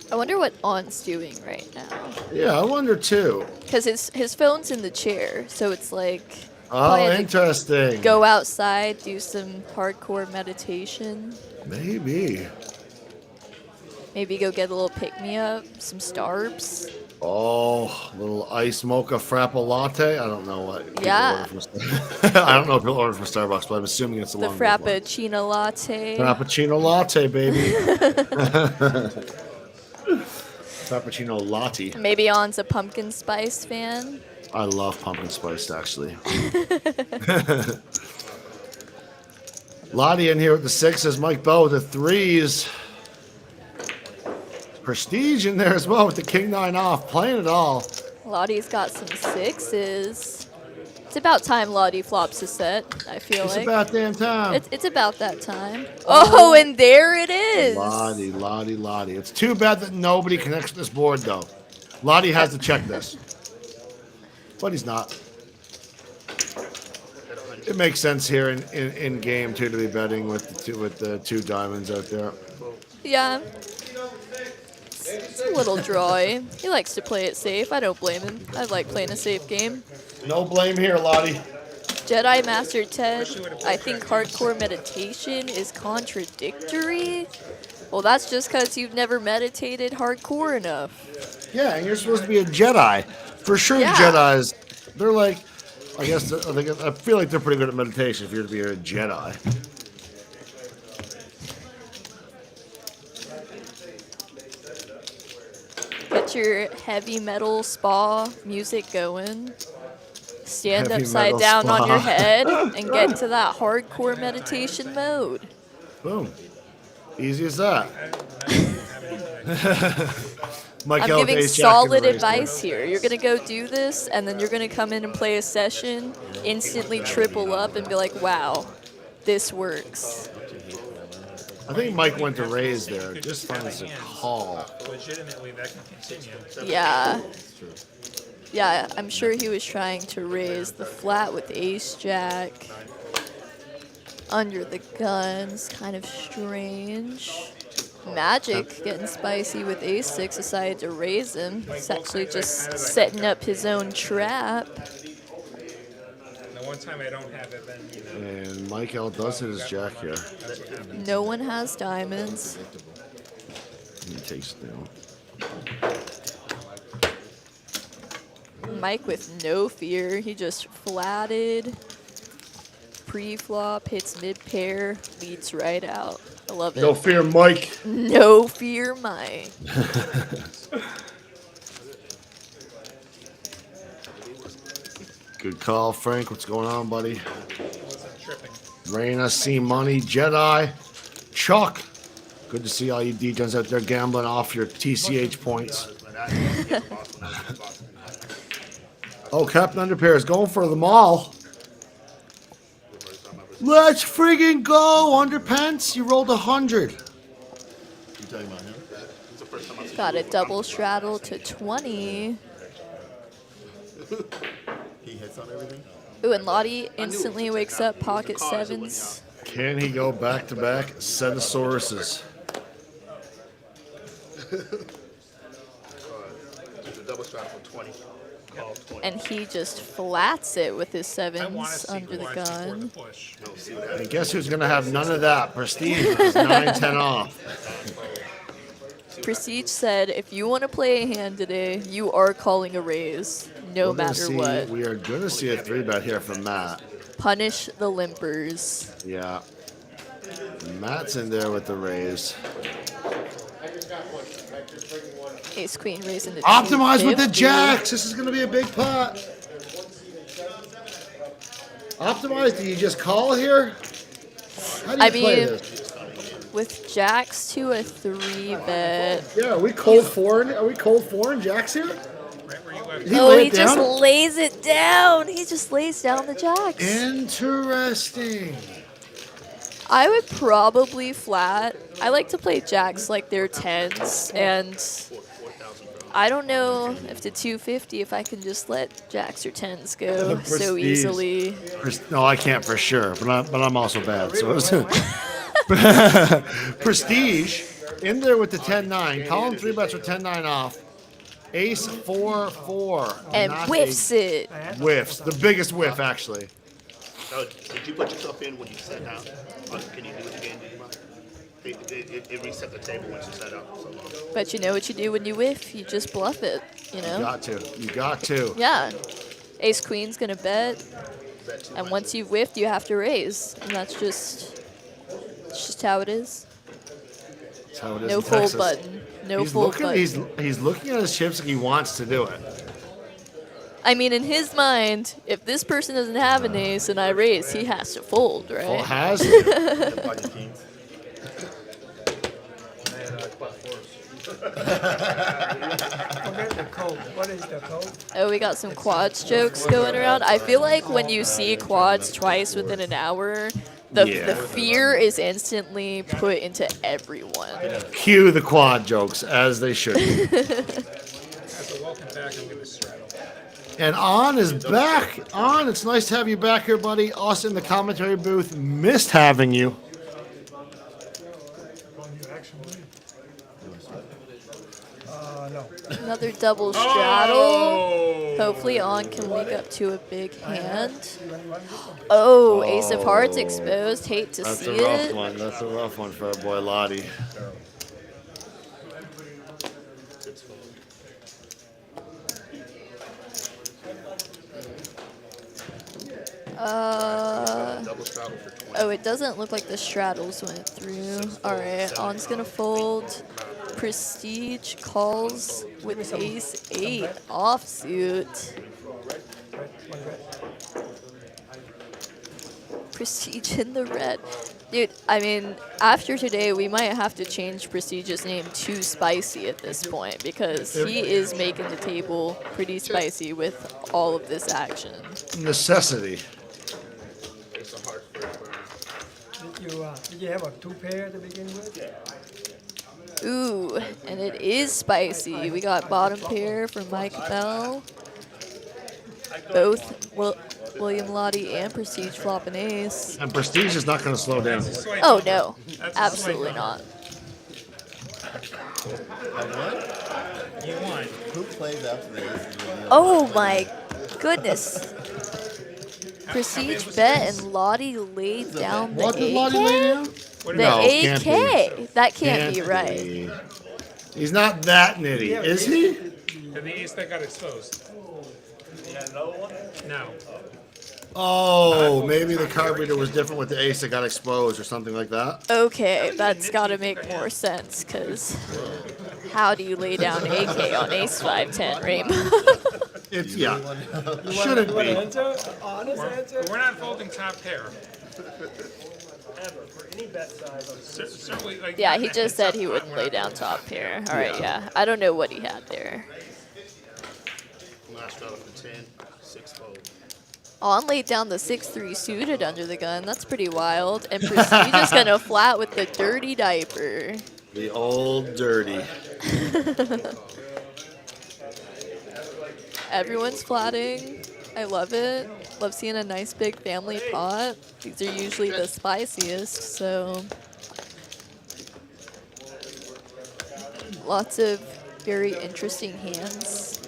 I wonder what On's doing right now. Yeah, I wonder too. Because his phone's in the chair, so it's like Oh, probably had to interesting. go outside, do some hardcore meditation. Maybe. Maybe go get a little pick-me-up, some Starbs. Oh, little ice mocha frappa latte. I don't know what. people Yeah. order from I don't know if people order from Starbucks, but I'm assuming it's The along those lines. Frappuccino latte. Frappuccino latte, baby. Frappuccino latte. Maybe On's a pumpkin spice fan. I love pumpkin spice, actually. Lottie in here with the sixes. Mike Bow with the threes. Prestige in there as well with the king nine off. Playing it all. Lottie's got some sixes. It's about time Lottie flops a set, I feel It's like. about damn time. It's about that time. Oh, and there it is. Lottie, Lottie, Lottie. It's too bad that nobody connects to this board, though. Lottie has to check this. But he's not. It makes sense here in game, too, to be betting with the two diamonds out there. Yeah. It's a little drawy. He likes to play it safe. I don't blame him. I like playing a safe game. No blame here, Lottie. Jedi Master Ted, I think hardcore meditation is contradictory. Well, that's just because you've never meditated hardcore enough. Yeah, and you're supposed to be a Jedi. For sure, Yeah. Jedis, they're like, I guess I feel like they're pretty good at meditation if you're to be a Jedi. Get your heavy metal spa music going. Stand Heavy upside metal down on your spa. head and get into that hardcore meditation mode. Boom. Easy as that. Mike I'm Hill with giving Ace Jack in the solid race, advice here. You're gonna go do this, and then you're gonna come in and play a session, instantly triple up, and be like, "Wow, this works." I think Mike went to raise there. Just finds a call. Legitimately, that can continue. Yeah. Yeah, I'm sure he was trying to raise the flat with Ace Jack. Under the guns, kind of strange. Magic getting spicy with Ace 6 decided to raise him. He's actually just setting up his own trap. The one time I don't have it, then you know. And Mike L does hit his Jack here. No one has diamonds. He takes it down. Mike with no fear. He just flatted. Pre-flop, hits mid-pair, leads right out. I love it. No fear, Mike. No fear, Mike. Good call, Frank. What's going on, buddy? Raina, C Money, Jedi, Chuck. Good to see all you DJs out there gambling off your TCH points. Oh, Captain Underpair is going for them all. Let's friggin' go, Underpants. You rolled 100. You talking about him? Got a double straddle to 20. He hits on everything? Ooh, and Lottie instantly wakes up pocket sevens. Can he go back-to-back set of sources? Just a double strike for 20. Call 20. And he just flats it with his I want to sevens see under the who wants before the gun. push. And guess who's going to have none of that? Prestige is 9-10 off. Prestige said, if you want to play a hand today, you are calling a raise, no We're gonna matter see- what. We are going to see a 3-bet here from Matt. Punish the limpers. Yeah. Matt's in there with the raise. Ace queen raising the Optimize with the 250. jacks. This is going to be a big pot. Optimize, do you just call here? How do you I play mean, this? with jacks to a 3-bet. Yeah, are we cold foreign? Are we cold foreign jacks here? Right where you left. He Oh, lay he it just down? lays it down. He just lays down the jacks. Interesting. I would probably flat. I like to play jacks like they're 10s, and I don't know if the 250, if I can just let jacks or 10s go The so prestige. easily. No, I can't for sure, but I'm also bad. So Prestige in there with the 10-9. Column 3-bets with 10-9 off. Ace 4-4. And Not whiffs a- it. Whiffs. The biggest whiff, actually. Oh, did you put yourself in when you sat down? Can you do it again? It reset the table once you set up. So, But you know what you do when you whiff? You just bluff it, you know? Got to. You got to. Yeah. Ace queen's gonna bet, and once you've whiffed, you have to raise, and that's just how it is. That's how it is No in fold Texas. button. No He's fold looking. button. He's looking at his chips like he wants to do it. I mean, in his mind, if this person doesn't have an ace and I raise, he has to fold, right? Well, has he? Pocket kings. Forget the code. What is the code? Oh, we got some quads jokes going around. I feel like when you see quads twice within an hour, the Yeah. fear is instantly put into everyone. Cue the quad jokes as they should be. So welcome back. I'm going to straddle. And On is back. On, it's nice to have you back here, buddy. Austin, the commentary booth, missed having you. Well, you actually. No. Another double straddle. Hopefully On can wake up to a big hand. Oh, Ace of Hearts exposed. Hate to That's see a rough it. one. That's a rough one for our boy Lottie. Double straddle for 20. Oh, it doesn't look like the straddles went through. Alright, On's gonna fold. Prestige calls with ace 8 offsuit. Prestige in the red. Dude, I mean, after today, we might have to change Prestige's name to Spicy at this point because he is making the table pretty spicy with all of this action. Necessity. It's a hard first round. Did you have a 2 pair to begin with? Ooh, and it is spicy. We got bottom pair from Mike Bell. Both William Lottie and Prestige flop an ace. And Prestige is not going to slow down. Oh no, absolutely not. You won. Who plays after this? Oh my goodness. Prestige bet and Lottie laid down the What did Lottie lay down? The No, can't be. AK. That can't be right. be. He's not that nitty, is he? And the ace that got exposed. No. Oh, maybe the card reader was different with the ace that got exposed or something like that. Okay, that's gotta make more sense, because how do you lay down AK on ace 5-10, Rainbow? It's, yeah. Shouldn't be. Answer? Honest answer? We're not folding top pair. Ever, for any bet size. Certainly, like. Yeah, he just said he wouldn't lay down top pair. Alright, yeah. I don't know what he had there. Last straddle for 10, 6 fold. On laid down the 6-3 suited under the gun. That's pretty wild. And Prestige is gonna flat with the dirty diaper. The old dirty. Everyone's flatting. I love it. Love seeing a nice big family pot. These are usually the spiciest, so lots of very interesting hands.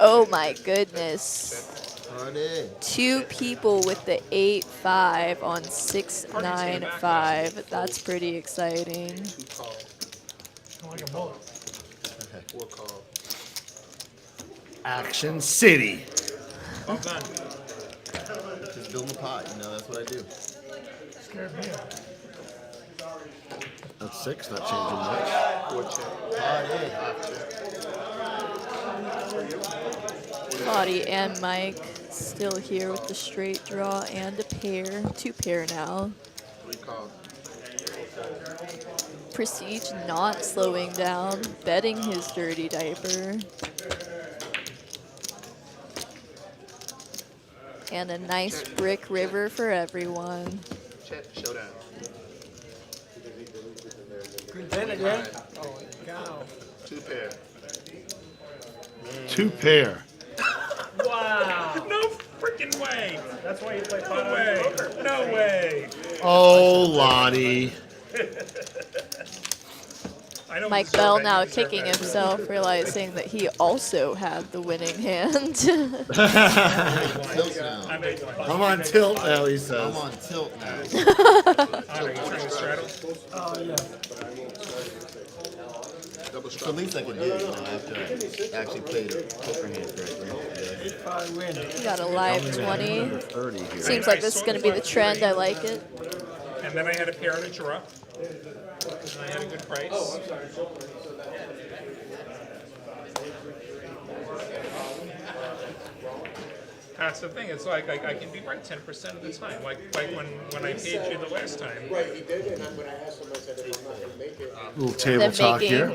Oh my goodness. Party. 2 people with the 8-5 on 6-9-5. That's pretty exciting. 2 call. Like a bullet. 4 call. Action City. Well done. Just build a pot, you know, that's what I do. Scared me off. That's 6, not changing much. 4 check. Lottie and Mike still here with the straight draw and a pair. 2 pair now. 3 call. Prestige not slowing down, betting his dirty diaper. And a nice brick river for everyone. Check. Showdown. Queen 10 again? Oh, cow. 2 pair. 2 pair. Wow. No freaking way. That's why you play No pot way. poker. No way. Oh, Lottie. I don't Mike deserve Bell that. now You deserve kicking that. himself, realizing that he also had the winning hand. Tilt now. I'm big one. I'm on tilt now, he I'm says. on tilt now. Are you trying to straddle? Oh, yeah. Double It's the straddle. least I can do, you know, after I actually played poker hands correctly. Yeah. 8-5 win. We got a live 20. 30 here. Seems like this is going to be the trend. I like it. And then I had a pair and a draw. And I had a good price. That's the thing. It's like I can be right 10% of the time. Like when I paid you the last time. Little table talk here.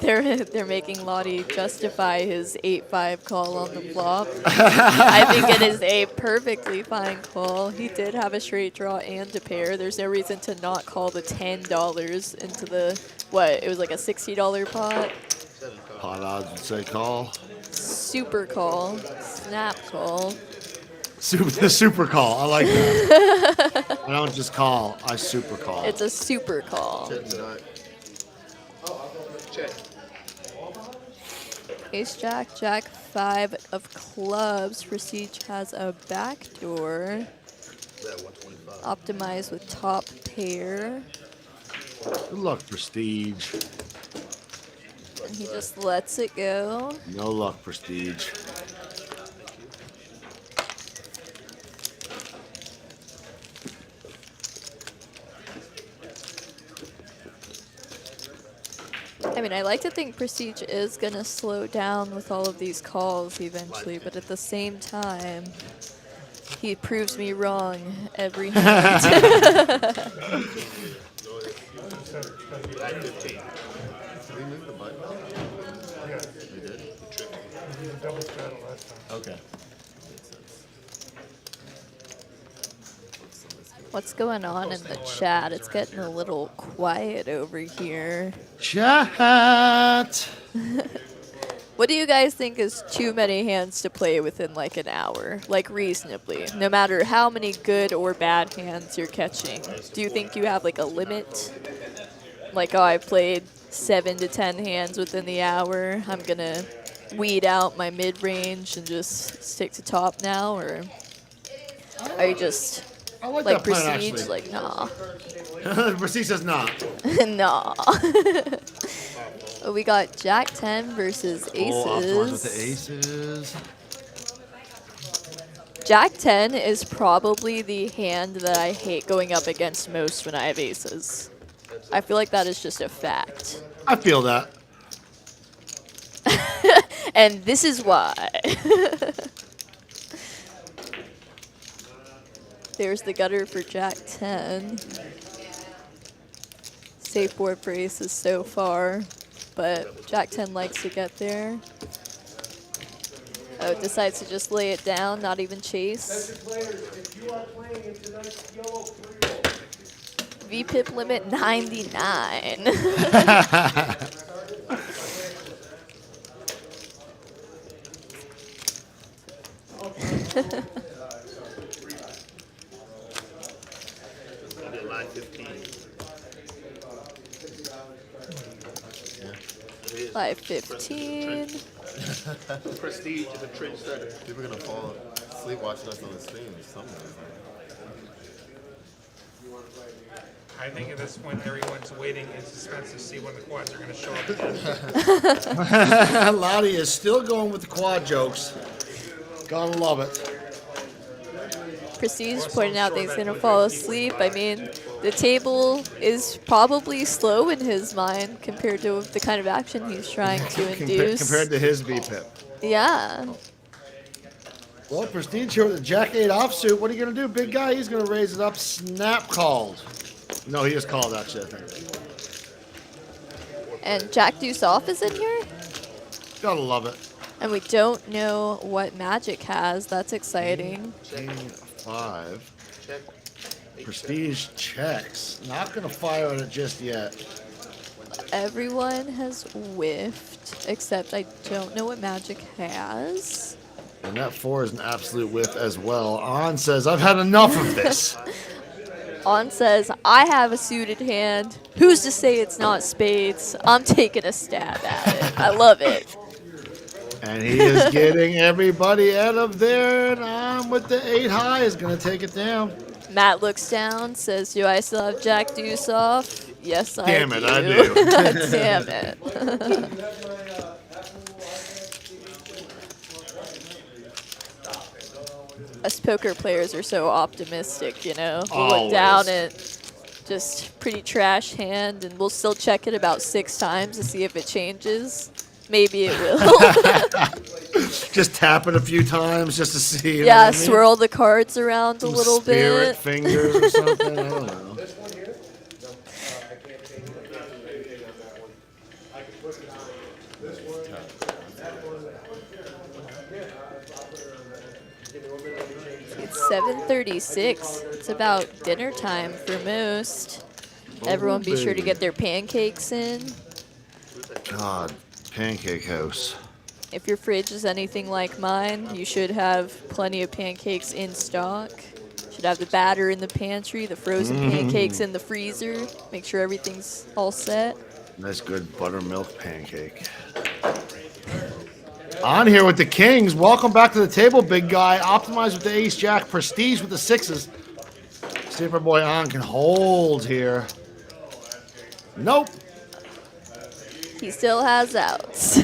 They're making Lottie justify his 8-5 call on the flop. I think it is a perfectly fine call. He did have a straight draw and a pair. There's no reason to not call the $10 into the what? It was like a $60 pot. Pot odds would say call. Super call, snap call. The super call. I like that. I don't just call. I super call. It's a super call. Check. Ace Jack, Jack 5 of clubs. Prestige has a backdoor. That 125. Optimized with top pair. Good luck, Prestige. And he just lets it go. No luck, Prestige. I mean, I like to think Prestige is going to slow down with all of these calls eventually, but at the same time, he proves me wrong every hand. At 15. Did we move the button? Yeah, We did? we did a double straddle last time. Okay. What's going on in the chat? It's getting a little quiet over here. Chat. What do you guys think is too many hands to play within like an hour? Like reasonably, no matter how many good or bad hands you're catching. Do you think you have like a limit? Like, oh, I played 7 to 10 hands within the hour. I'm gonna weed out my mid-range and just stick to top now, or are you just I like like that plan, Prestige? actually. Like, nah. Prestige says not. Nah. We got Jack 10 versus Aces. Oh, optimize with the aces. Jack 10 is probably the hand that I hate going up against most when I have aces. I feel like that is just a fact. I feel that. And this is why. There's the gutter for Jack 10. Safe board for aces so far, but Jack 10 likes to get there. Oh, decides to just lay it down, not even chase. VPIP limit 99. I did line 15. It is. 515. Prestige is a trendsetter. People are gonna fall asleep watching us on the stream or something. I think at this point everyone's waiting in suspense to see when the quads are going to show up again. Lottie is still going with the quad jokes. Gotta love it. Prestige pointing out that he's going to fall asleep. I mean, the table is probably slow in his mind compared to the kind of action he's trying to induce. Compared to his VPIP. Yeah. Well, Prestige here with the Jack 8 offsuit. What are you going to do, big guy? He's going to raise it up. Snap called. No, he just called, actually, I think. And Jack Deuce off is in here? Gotta love it. And we don't know what Magic has. That's exciting. King 5. Check. Prestige checks. Not going to fire at it just yet. Everyone has whiffed, except I don't know what Magic has. And that 4 is an absolute whiff as well. On says, I've had enough of this. On says, I have a suited hand. Who's to say it's not spades? I'm taking a stab at it. I love it. And he is getting everybody out of there. And on with the 8 high is going to take it down. Matt looks down, says, do I still have Jack Deuce off? Yes, I do. Damn it, I do. Damn it. Us poker players are so optimistic, you know. We'll look down at just pretty trash hand, and we'll still check it about 6 times to see if it changes. Maybe it will. Just tap it a few times just to see. You know Yeah, what I mean? swirl the cards around a Some little spirit bit. fingers or something. I don't know. It's 7:36. It's about dinner time for most. Everyone be sure to get their pancakes in. God, pancake house. If your fridge is anything like mine, you should have plenty of pancakes in stock. Should have the batter in the pantry, the frozen pancakes in the freezer. Make sure everything's all set. Nice good buttermilk pancake. On here with the Kings. Welcome back to the table, big guy. Optimize with the ace jack. Prestige with the 6s. See if our boy On can hold here. Nope. He still has outs.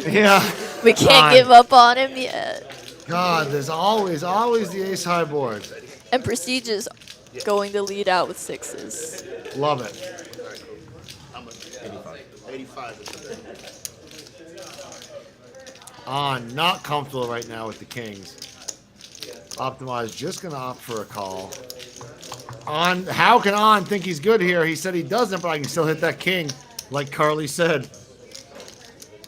Yeah. We can't give up on him yet. God, there's always the ace high board. And Prestige is going to lead out with 6s. Love it. 85 is the On, not comfortable right now with the kings. Optimize just gonna opt for a call. On, how can On think he's good here? He said he doesn't, but I can still hit that king, like Karley said.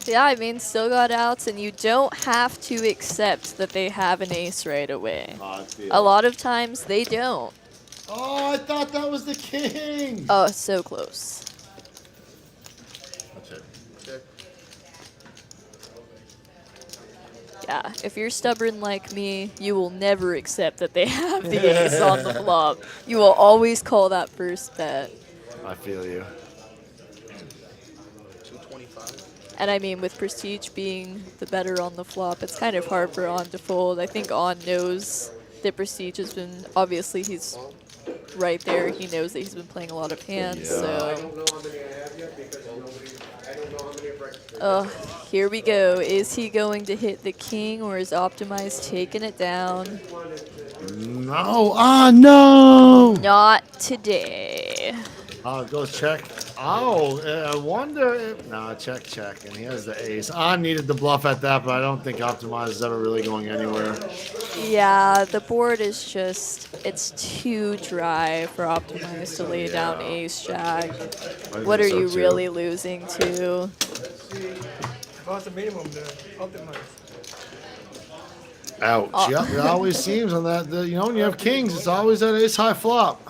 Yeah, I mean, still got outs, and you don't have to accept that they have an ace right away. A lot of times they don't. Oh, I thought that was the king. Oh, so close. That's it. Check. Yeah, if you're stubborn like me, you will never accept that they have the ace on the flop. You will always call that first bet. I feel you. 225. And I mean, with Prestige being the better on the flop, it's kind of hard for On to fold. I think On knows that Prestige has been, obviously he's right there. He knows that he's been playing a lot of hands, so. Oh, here we go. Is he going to hit the king, or is Optimize taking it down? No, no. Not today. Goes check. Oh, I wonder if... No, check. And he has the ace. On needed the bluff at that, but I don't think Optimize is ever really going anywhere. Yeah, the board is just, it's too dry for Optimize to lay down ace jack. What are you really losing to? About the minimum there. Optimize. Ouch. Oh. Yep, it always seems on that. You know, when you have kings, it's always that ace high flop.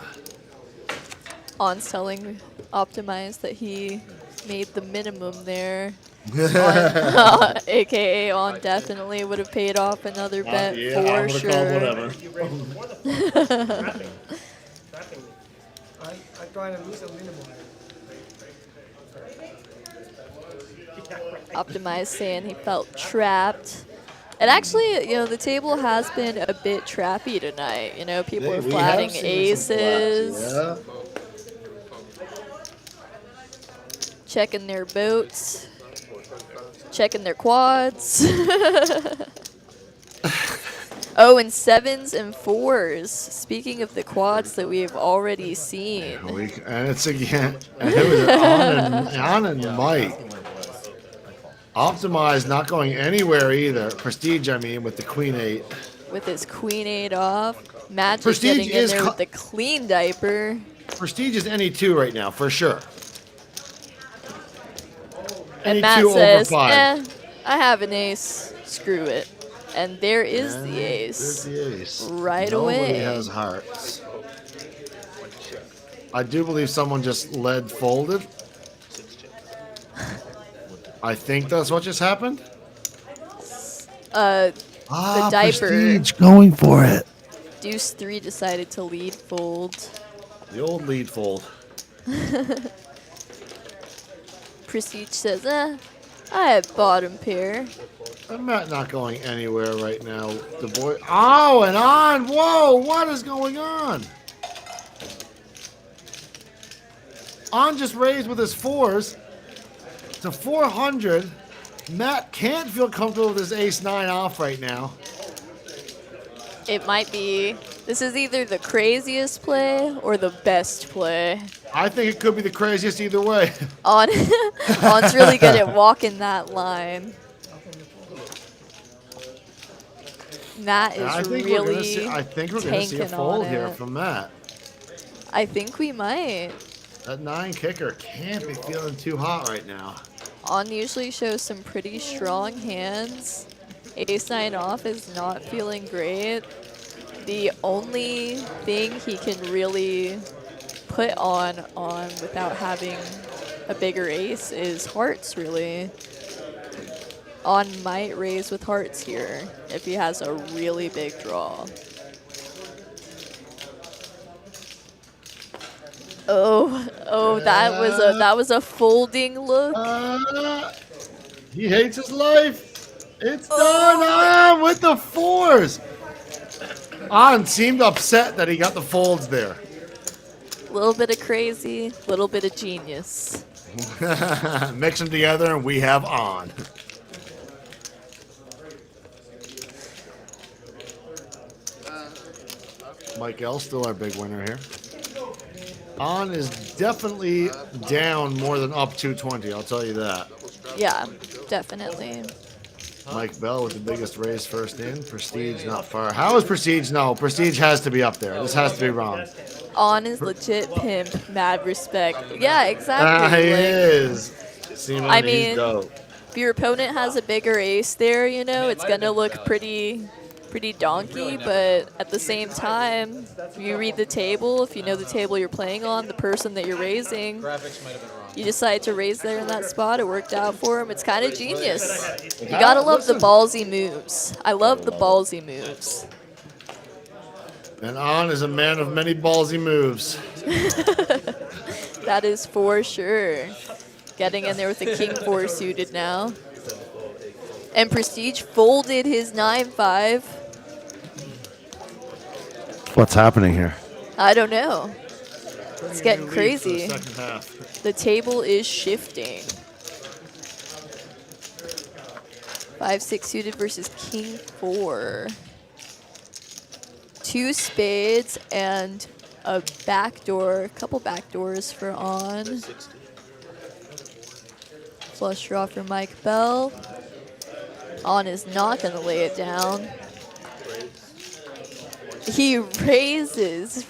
On's telling Optimize that he made the minimum there. On, AKA On definitely would have paid off another bet for sure. I try to lose a minimum. Optimize saying he felt trapped. And actually, you know, the table has been a bit trappy tonight. You know, people are flatting aces. Yeah. Checking their boats, checking their quads. Oh, and 7s and 4s. Speaking of the quads that we have already seen. And it's again, and it was on and Mike. Optimize not going anywhere either. Prestige, I mean, with the queen 8. With his queen 8 off. Magic Prestige getting in is there with the clean diaper. Prestige is any 2 right now, for sure. And Any Matt 2 says, over 5. I have an ace. Screw it. And there is the There's ace. the ace. Right Nobody away. has hearts. I do believe someone just lead folded. I think that's what just happened. The diaper. Prestige going for it. Deuce 3 decided to lead fold. The old lead fold. Prestige says, I have bottom pair. I'm not going anywhere right now. The boy. Oh, and On. Whoa, what is going on? On just raised with his 4s to 400. Matt can't feel comfortable with his ace 9 off right now. It might be. This is either the craziest play or the best play. I think it could be the craziest either way. On's really good at walking that line. Matt is I think really we're gonna see a fold here from Matt. I think we might. That 9 kicker can't be feeling too hot right now. On usually shows some pretty strong hands. Ace 9 off is not feeling great. The only thing he can really put on without having a bigger ace is hearts, really. On might raise with hearts here if he has a really big draw. Oh, that was a folding look. He hates his life. It's done. On with the 4s. On seemed upset that he got the folds there. A little bit of crazy, little bit of genius. Mix them together and we have On. Mike L still our big winner here. On is definitely down more than up 220. I'll tell you that. Yeah, definitely. Mike Bell with the biggest raise first in. Prestige not far. How is Prestige? No, Prestige has to be up there. This has to be wrong. On is legit pimp. Mad respect. Yeah, He exactly. Like, is. See, man, I he's mean, dope. if your opponent has a bigger ace there, you know, it's gonna look pretty donkey, but at the same time, if you read the table, if you know the table you're playing on, the person that you're raising, Graphics might have been wrong. you decide to raise there in that spot, it worked out for him. It's kind of genius. You gotta love the ballsy moves. I love the ballsy moves. And On is a man of many ballsy moves. That is for sure. Getting in there with the king 4 suited now. And Prestige folded his 9-5. What's happening here? I don't know. It's getting crazy. Second half. The table is shifting. 5-6 suited versus king 4. 2 spades and a backdoor, a couple backdoors for On. Flush draw for Mike Bell. On is not going to lay it down. He raises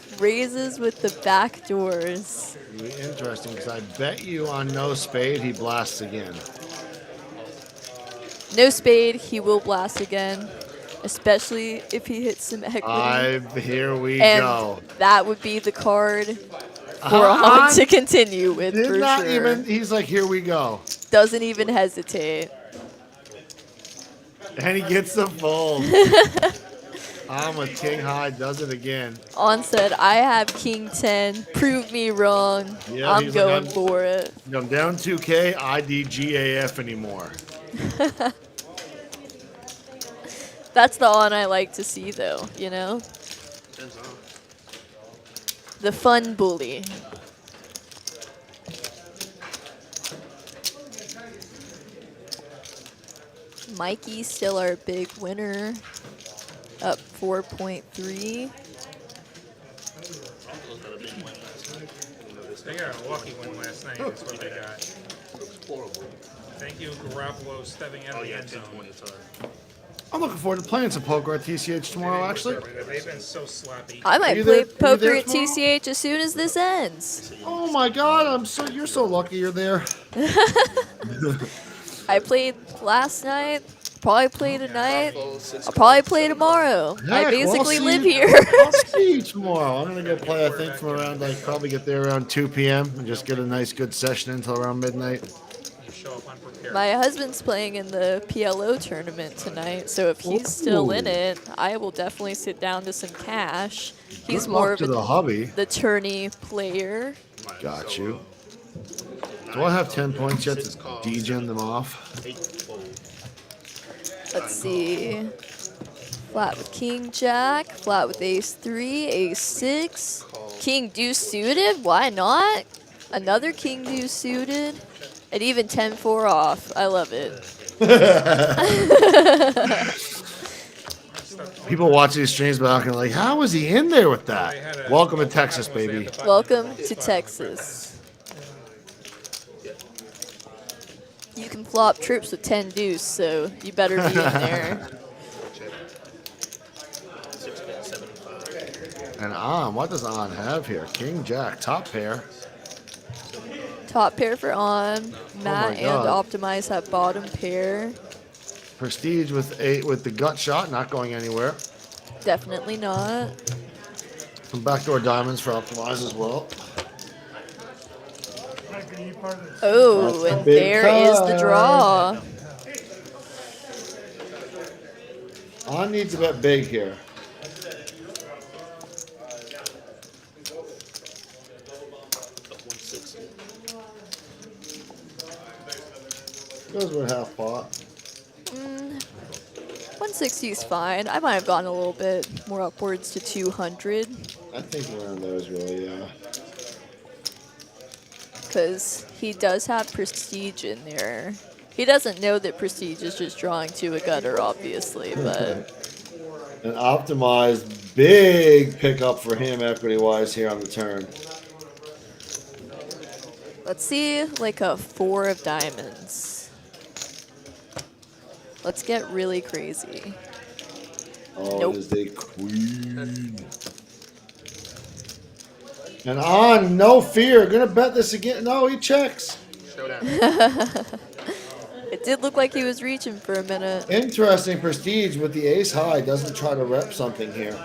with the backdoors. It'll be interesting because I bet you on no spade he blasts again. No spade, he will blast again, especially if he hits some equity. Here we And go. that would be the card for On to continue with, Did for not sure. even. He's like, here we go, Doesn't even hesitate. and he gets the fold. I'm with King High. Does it again. On said, I have king 10. Prove me wrong. Yeah, I'm he's going like, for it. I'm down 2K. IDGAF anymore. That's the On I like to see, though, you know? The fun bully. Mikey's still our big winner. Up 4.3. They got a lucky one last night. That's what they got. Thank you, Garoppolo, stepping out of the end zone. I'm looking forward to playing some poker at TCH tomorrow, actually. They've been so sloppy. I might you play there- you poker there at tomorrow? TCH as soon as this ends. Oh my God, you're so lucky you're there. I played last night. Probably play tonight. I'll probably play tomorrow. I Heck, basically we'll live see- here. I'll see you tomorrow. I'm gonna go play. I think from around probably get there around 2 p.m. and just get a nice good session until around midnight. You show up unprepared. My husband's playing in the PLO tournament tonight, so if he's still in Ooh. it, I will definitely sit down to some cash. He's Good more luck of to the hubby. the tourney player. Got you. Do I have 10 points yet to degen them off? Let's see. Flat with King Jack, flat with Ace 3, Ace 6, King Deuce suited. Why not? Another King Deuce suited, and even 10-4 off. I love it. People watch these streams back and like, how was he in there with that? Welcome to Texas, baby. Welcome to Texas. You can flop trips with 10 deuce, so you better be in there. And On, what does On have here? King Jack, top pair. Top pair for On. Matt and God. Optimize have bottom pair. Prestige with the gut shot, not going anywhere. Definitely not. Some backdoor diamonds for Optimize as well. Mike, are you part of this? Oh, That's a and big there is the card. draw. On needs to bet big here. Goes with half pot. 160 is fine. I might have gone a little bit more upwards to 200 I think around there is really, yeah. because he does have Prestige in there. He doesn't know that Prestige is just drawing to a gutter, obviously, but An optimized big pickup for him equity wise here on the turn. Let's see, like a 4 of diamonds. Let's get really crazy. Oh, Nope. it is a queen. And on, no fear. Gonna bet this again. No, he checks. Showdown. It did look like he was reaching for a minute. Interesting prestige with the ace high. Doesn't try to rep something here.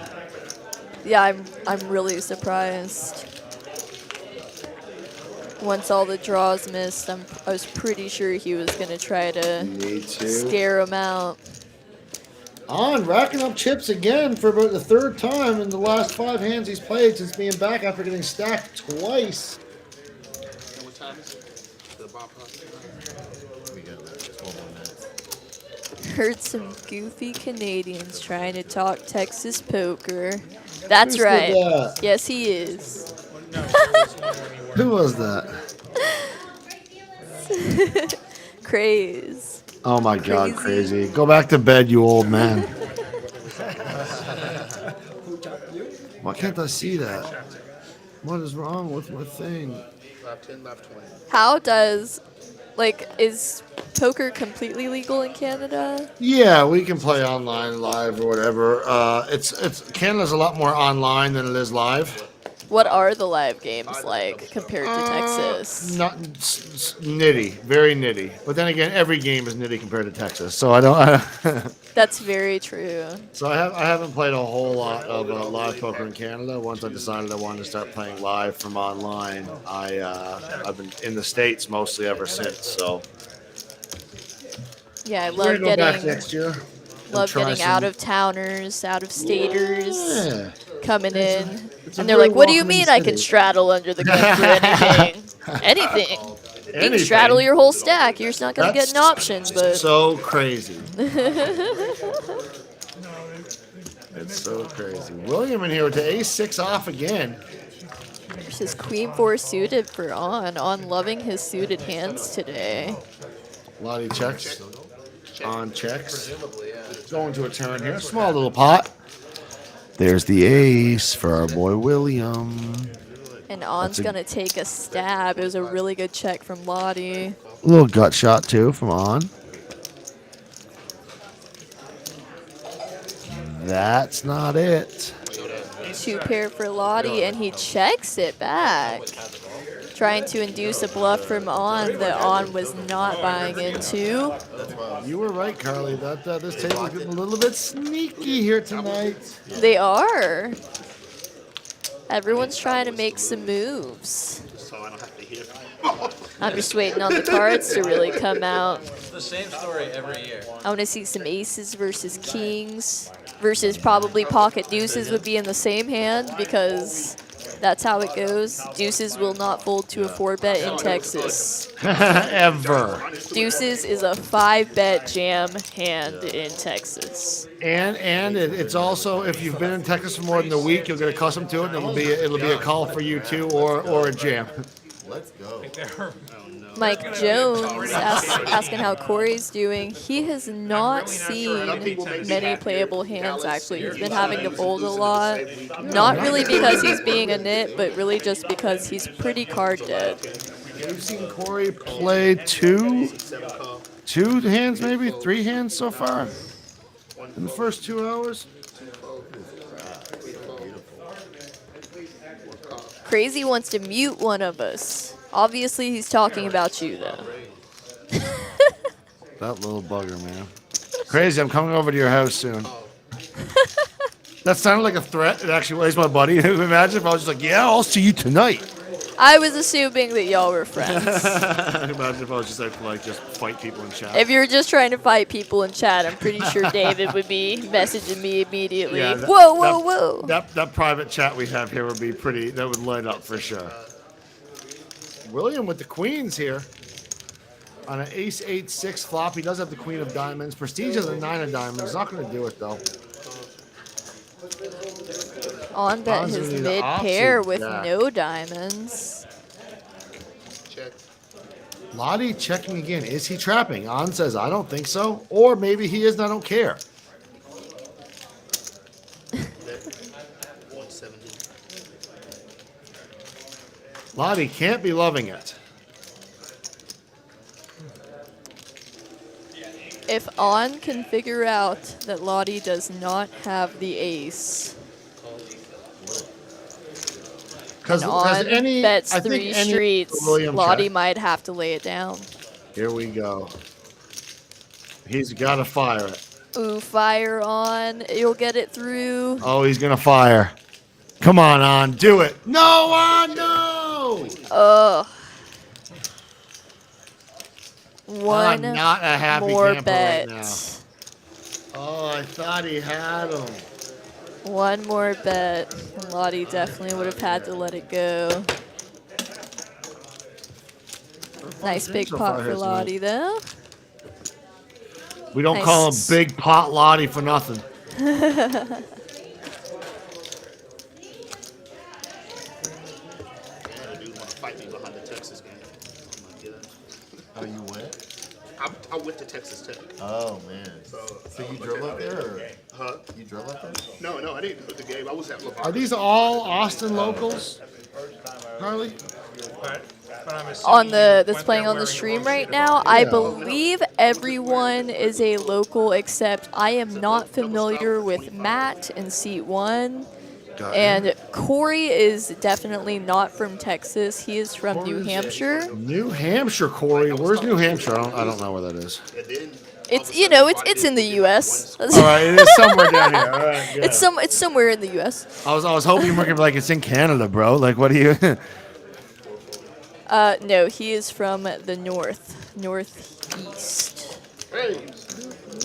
Yeah, I'm really surprised. Once all the draws missed, I was pretty sure he was gonna try to Me too. scare him out. On, racking up chips again for about the 3rd time in the last 5 hands he's played since being back after getting stacked twice. And what time is it? The bomb pot? We got about 12 more minutes. Heard some goofy Canadians trying to talk Texas poker. That's Who said right. that? Yes, he is. No, there was one when you were. Who was that? Craze. Oh my God, Crazy. crazy. Go back to bed, you old man. Why can't I see that? What is wrong with my thing? Lap 10, lap 20. How does, like, is poker completely legal in Canada? Yeah, we can play online, live, or whatever. It's Canada's a lot more online than it is live. What are the live games like compared to Texas? Not nitty, very nitty. But then again, every game is nitty compared to Texas. So I don't. That's very true. So I haven't played a whole lot of live poker in Canada. Once I decided I wanted to start playing live from online, I've been in the States mostly ever since. So Yeah, I we're love gonna go back getting next year. getting out of towners, out of staters, Yeah. coming in, It's a and they're very like, "What do you welcoming mean I can city." straddle under the gun for anything? Anything? You can straddle your whole stack. You're just not gonna get an option, but So crazy. No, It's so crazy. William in here with the ace-6 off again. there's his queen 4 suited for on loving his suited hands today. Lottie checks. On checks. Presumably, yeah. Going to a turn here. Small little pot. There's the ace for our boy William. And on's gonna take a stab. It was a really good check from Lottie. A little gut shot too from On. That's not it. 2 pair for Lottie, and he checks it back. Trying to induce a bluff from On that On was not buying into. You were right, Karley. That this table's getting a little bit sneaky here tonight. They are. Everyone's trying to make some moves. So I don't have to hear. I'm just waiting on the cards to really come out. It's the same story every year. I want to see some aces versus kings versus probably pocket deuces would be in the same hand because that's how it goes. Deuces will not fold to a 4-bet in Texas. Ever. Deuces is a 5-bet jam hand in Texas. And it's also, if you've been in Texas for more than a week, you'll get accustomed to it, and it'll be a call for you too, or a jam. Let's go. Mike Jones asking how Corey's doing. He has not seen many playable hands, actually. He's been having to fold a lot. Not really because he's being a nit, but really just because he's pretty card dead. We've seen Corey play two hands, maybe 3 hands so far in the first 2 hours. Crazy wants to mute one of us. Obviously, he's talking about you, though. That little bugger, man. Crazy, I'm coming over to your house soon. That sounded like a threat. It actually was my buddy. Imagine if I was just like, yeah, I'll see you tonight. I was assuming that y'all were friends. Imagine if I was just like just fight people in chat. If you're just trying to fight people in chat, I'm pretty sure David would be messaging me immediately. Yeah, Whoa. That private chat we have here would be pretty, that would light up for sure. William with the queens here. On an ace-8-6 flop, he does have the queen of diamonds. Prestige has a 9 of diamonds. Not going to do it, though. On bet On's his gonna need an mid-pair offsuit with jack. no diamonds. Check. Lottie checking again. Is he trapping? On says, I don't think so. Or maybe he is and I don't care. 170. Lottie can't be loving it. If On can figure out that Lottie does not have the ace, Because and On bets I think 3 any streets, William Lottie check. might have to lay it down. Here we go. He's got to fire it. Ooh, fire On. You'll get it through. Oh, he's going to fire. Come on, do it. No, On, no! Ugh. I'm One not a happy more camper bet. right now. Oh, I thought he had him. One more bet. Lottie definitely would have had to let it go. Nice big so pot far for here tonight. Lottie, though. We don't call him Nice. Big Pot Lottie for nothing. Yeah, dude want to fight me behind the Texas game. Oh my god. Oh, you went? I went to Texas Tech. Oh, man. So You drove up there? Or? Huh? You drove up there? No, I didn't go to the game. I was at LeVar. Are these all Austin locals, Karley? But I'm assuming On you the went that's there playing on the wearing stream Bullshit right or now, Bullshit. I Yeah. believe everyone is a local except I am not familiar with Matt in seat 1. Got it. And Corey is definitely not from Texas. He is from New Hampshire. New Hampshire, Corey. Where's New Hampshire? I don't know where that is. And then It's it's in the U.S. All right, it is somewhere down here. All right, good. It's somewhere in the U.S. I was hoping you were gonna be like, it's in Canada, bro. Like, what do you? No, he is from the northeast.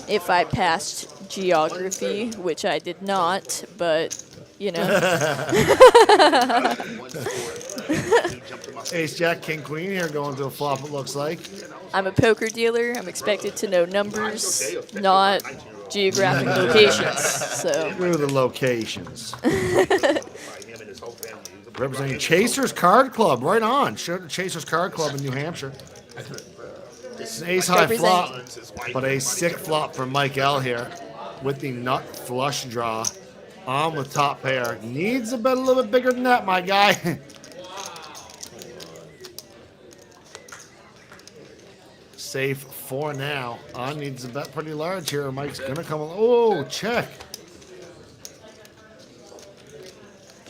If I passed geography, which I did not, but you know. Ace Jack King Queen here going to a flop. It looks like. I'm a poker dealer. I'm expected to know numbers, not geographic locations. So Through the locations. Representing Chasers Card Club, right on. Show the Chasers Card Club in New Hampshire. It's an ace high flop, but a sick flop for Mike L here with the nut flush draw on with top pair. Needs a bet a little bit bigger than that, my guy. Safe for now. On needs a bet pretty large here. Mike's gonna come. Oh, check.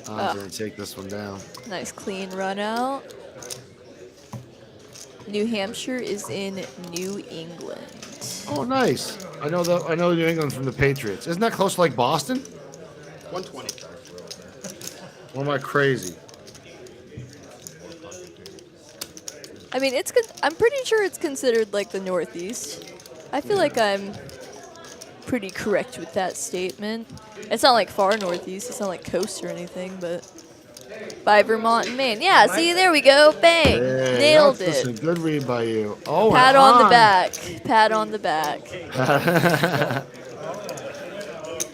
I'm gonna take this one down. nice clean run out. New Hampshire is in New England. Oh, nice. I know New England from the Patriots. Isn't that close to like Boston? 120. Or am I crazy? I mean, I'm pretty sure it's considered like the Northeast. I feel like I'm pretty correct with that statement. It's not like far Northeast. It's not like coast or anything, but by Vermont and Maine. Yeah, see, there we go. Bang. Yeah, Nailed that's it. a good read by you. Oh, Pat and on the back. Pat on the back.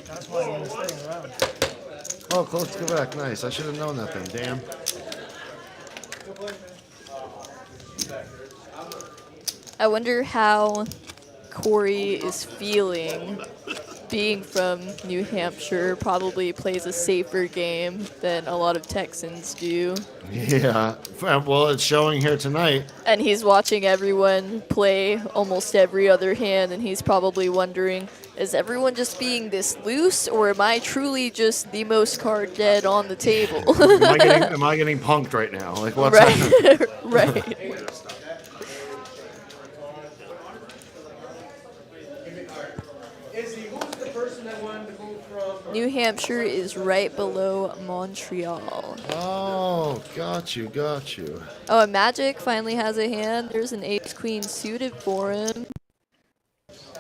That's why he was staying around. Oh, close to Quebec. Nice. I should have known that then. Damn. I wonder how Corey is feeling being from New Hampshire. Probably plays a safer game than a lot of Texans do. Yeah. Well, it's showing here tonight. And he's watching everyone play almost every other hand, and he's probably wondering, is everyone just being this loose, or am I truly just the most card dead on the table? Am I getting punked right now? Like, what's happening? Right. Right. New Hampshire is right below Montreal. Oh, got you. Oh, and Magic finally has a hand. There's an ace-queen suited for him.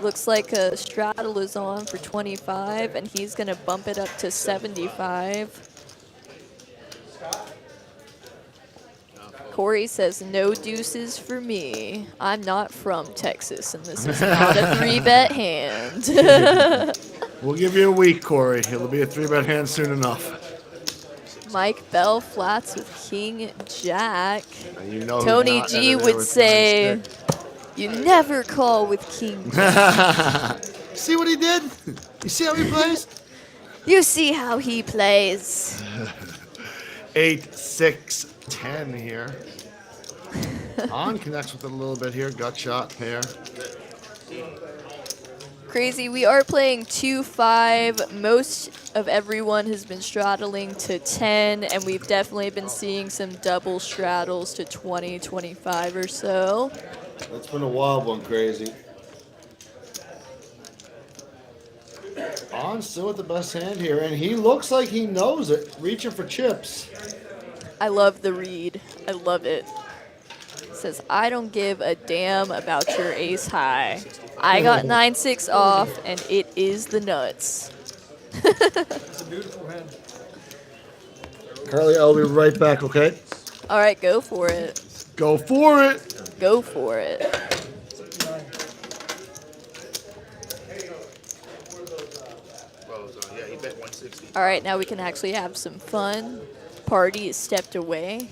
Looks like a straddle is on for 25, and he's going to bump it up to 75. Corey says, no deuces for me. I'm not from Texas, and this is not a 3-bet hand. We'll give you a week, Corey. It'll be a 3-bet hand soon enough. Mike Bell flats with King Jack. And you know who's Tony not G edited would with say, nine stick. you never call with King Jack. See what he did? You see how he plays? You see how he plays. 8, 6, 10 here. On connects with it a little bit here. Gut shot pair. Crazy, we are playing 2-5. Most of everyone has been straddling to 10, and we've definitely been seeing some double straddles to 20, 25 or so. It's been a wild one, Crazy. On still with the best hand here, and he looks like he knows it. Reaching for chips. I love the read. I love it. Says, I don't give a damn about your ace high. I got 9-6 off, and it is the nuts. It's a beautiful hand. Karley, I'll be right back, okay? All right, go for it. Go for it. Go for it. Yeah, he bet 160. All right, now we can actually have some fun. Party is stepped away.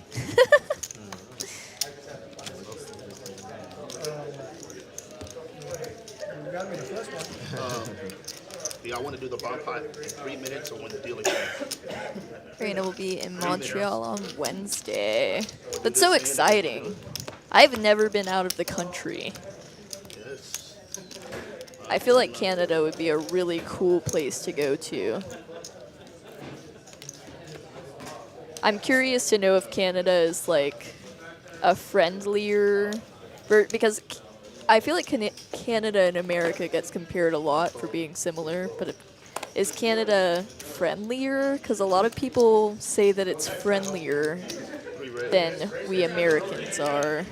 You got me the first one. Do y'all want to do the bomb pot in 3 minutes or when the dealer comes? Arena will be in Montreal on Wednesday. That's so exciting. I've never been out of the country. Yes. I feel like Canada would be a really cool place to go to. I'm curious to know if Canada is like a friendlier, because I feel like Canada and America gets compared a lot for being similar, but is Canada friendlier? Because a lot of people say that it's friendlier than we Americans are.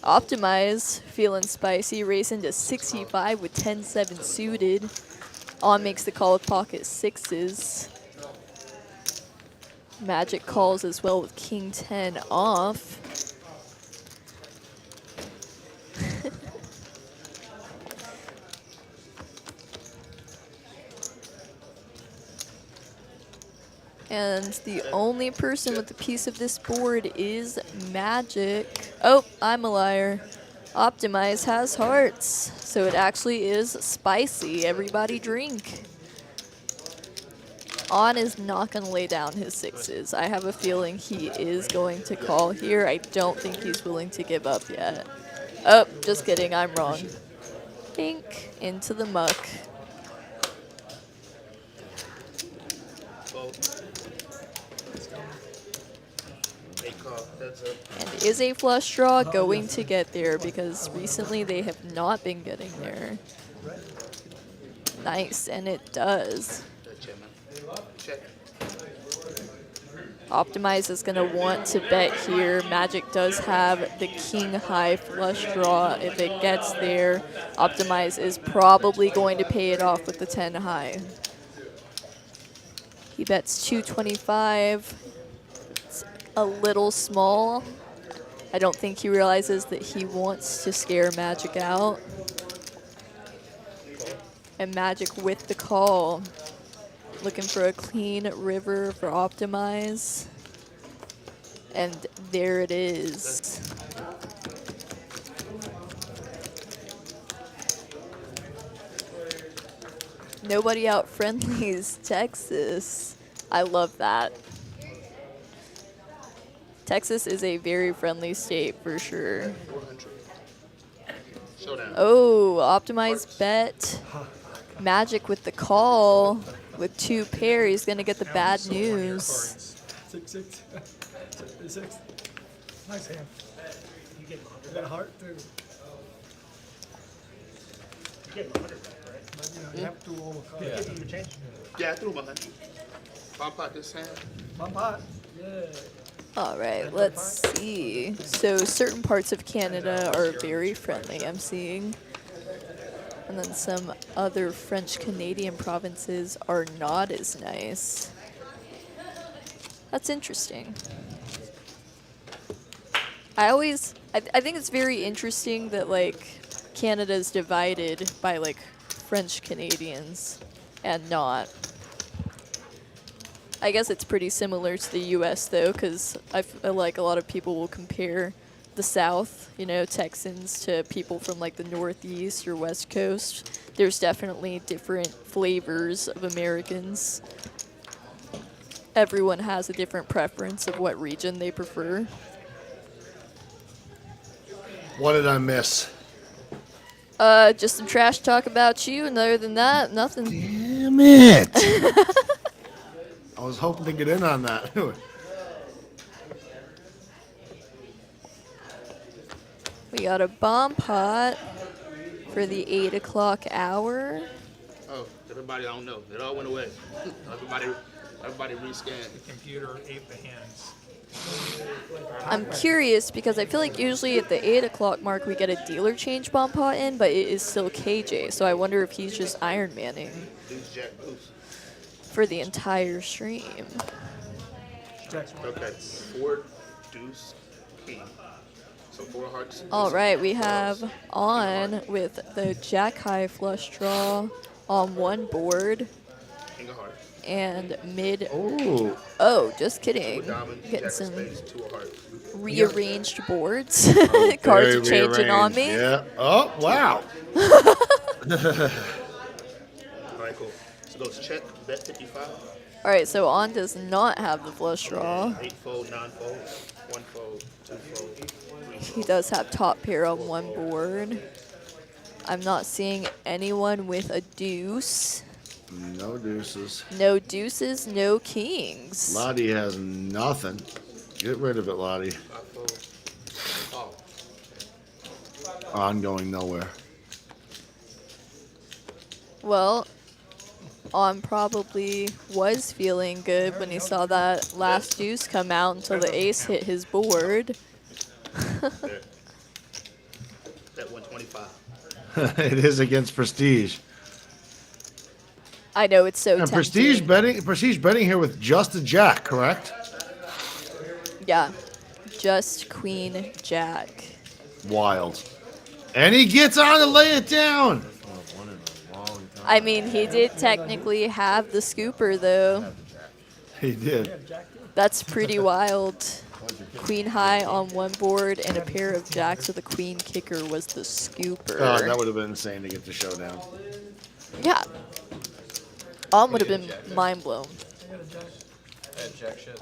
Optimize, feeling spicy, racing to 65 with 10-7 suited. On makes the call with pocket sixes. Magic calls as well with king 10 off. And the only person with a piece of this board is Magic. Oh, I'm a liar. Optimize has hearts, so it actually is spicy. Everybody drink. On is not going to lay down his sixes. I have a feeling he is going to call here. I don't think he's willing to give up yet. Oh, just kidding. I'm wrong. Pink into the muck. And is a flush draw going to get there? Because recently they have not been getting there. Nice, and it does. Optimize is going to want to bet here. Magic does have the king high flush draw. If it gets there, Optimize is probably going to pay it off with the 10 high. He bets 225. It's a little small. I don't think he realizes that he wants to scare Magic out. And Magic with the call. Looking for a clean river for Optimize. And there it is. Nobody out friendlies Texas. I love that. Texas is a very friendly state for sure. Oh, Optimize bet. Magic with the call. With 2 pair, he's going to get the bad news. 6-6. 6. Nice hand. You got a heart too. But, you know, you have to overcome. Yeah, I threw him 100. Bomb pot this hand. Bomb pot. Yeah. All right, let's see. So certain parts of Canada are very friendly, I'm seeing. And then some other French-Canadian provinces are not as nice. That's interesting. I think it's very interesting that, like, Canada's divided by, like, French-Canadians and not. I guess it's pretty similar to the U.S., though, because I feel like a lot of people will compare the South, you know, Texans to people from like the Northeast or West Coast. There's definitely different flavors of Americans. Everyone has a different preference of what region they prefer. What did I miss? Just some trash talk about you, and other than that, nothing. Damn it! I was hoping to get in on that. We got a bomb pot for the 8 o'clock hour. Oh, everybody, I don't know. It all went away. Everybody rescanned. The computer ate the hands. I'm curious because I feel like usually at the 8 o'clock mark we get a dealer change bomb pot in, but it is still KJ. So I wonder if he's just Iron Manning Deuce, jack, deuce. for the entire stream. Okay, 4, deuce, king. So 4 hearts. All right, we have on with the Jack High flush draw on one board King of hearts. and mid. Ooh. Oh, just kidding. Diamond, Getting jack, some spades, 2 of hearts. rearranged boards. Cards are Very changing on rearranged, me. Yeah. Oh, wow. All right, cool. So goes check, bet 55. All right, so on does not have the flush draw. 8 fold, 9 fold, 1 fold, 2 fold, 3 He fold. does have top pair on one board. I'm not seeing anyone with a deuce. No deuces. No deuces, no kings. Lottie has nothing. Get rid of it, Lottie. 5 fold. Oh, I'm going nowhere. Well, On probably was feeling good when he saw that last deuce come out until the ace hit his board. there. Bet 125. It is against Prestige. I know it's so And tempting. Prestige betting here with just a jack, correct? Yeah, just queen jack. Wild. And he gets on to lay it down. I mean, he did technically have the scooper though. He did. That's pretty wild. Queen high on one board and a pair of jacks with a queen kicker was the scooper. Oh, that would have been insane to get the showdown. Yeah. Would have been mind blown. I had jack shit.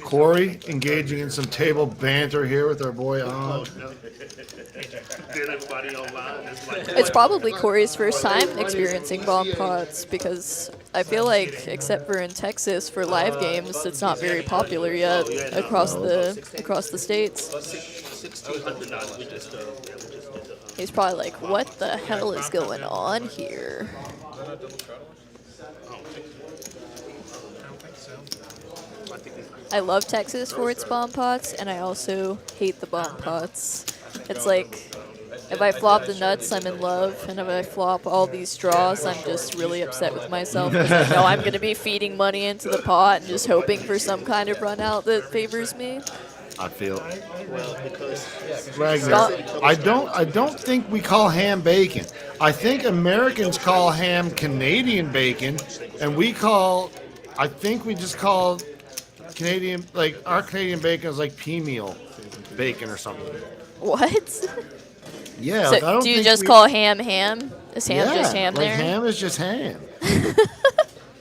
Corey engaging in some table banter here with our boy Oh, On. no. Then everybody online is like, It's probably Corey's first time experiencing bomb pots because I feel like, except for in Texas for live games, it's not very popular yet across the states. $1,600. We just did the, He's probably like, what the hell is going on here? I don't think so. I think it's I love Texas for its bomb pots, and I also hate the bomb pots. It's like, if I flop the nuts, I'm in love, and if I flop all these draws, I'm just really upset with myself because I know I'm going to be feeding money into the pot and just hoping for some kind of run out that favors me. I feel. well because Ragnar, I don't think we call ham bacon. I think Americans call ham Canadian bacon, and I think we just call Canadian, like our Canadian bacon is like pea meal bacon or something. What? Yeah. like, I So, don't do you think just call ham ham? Is ham just ham like there? ham is just ham.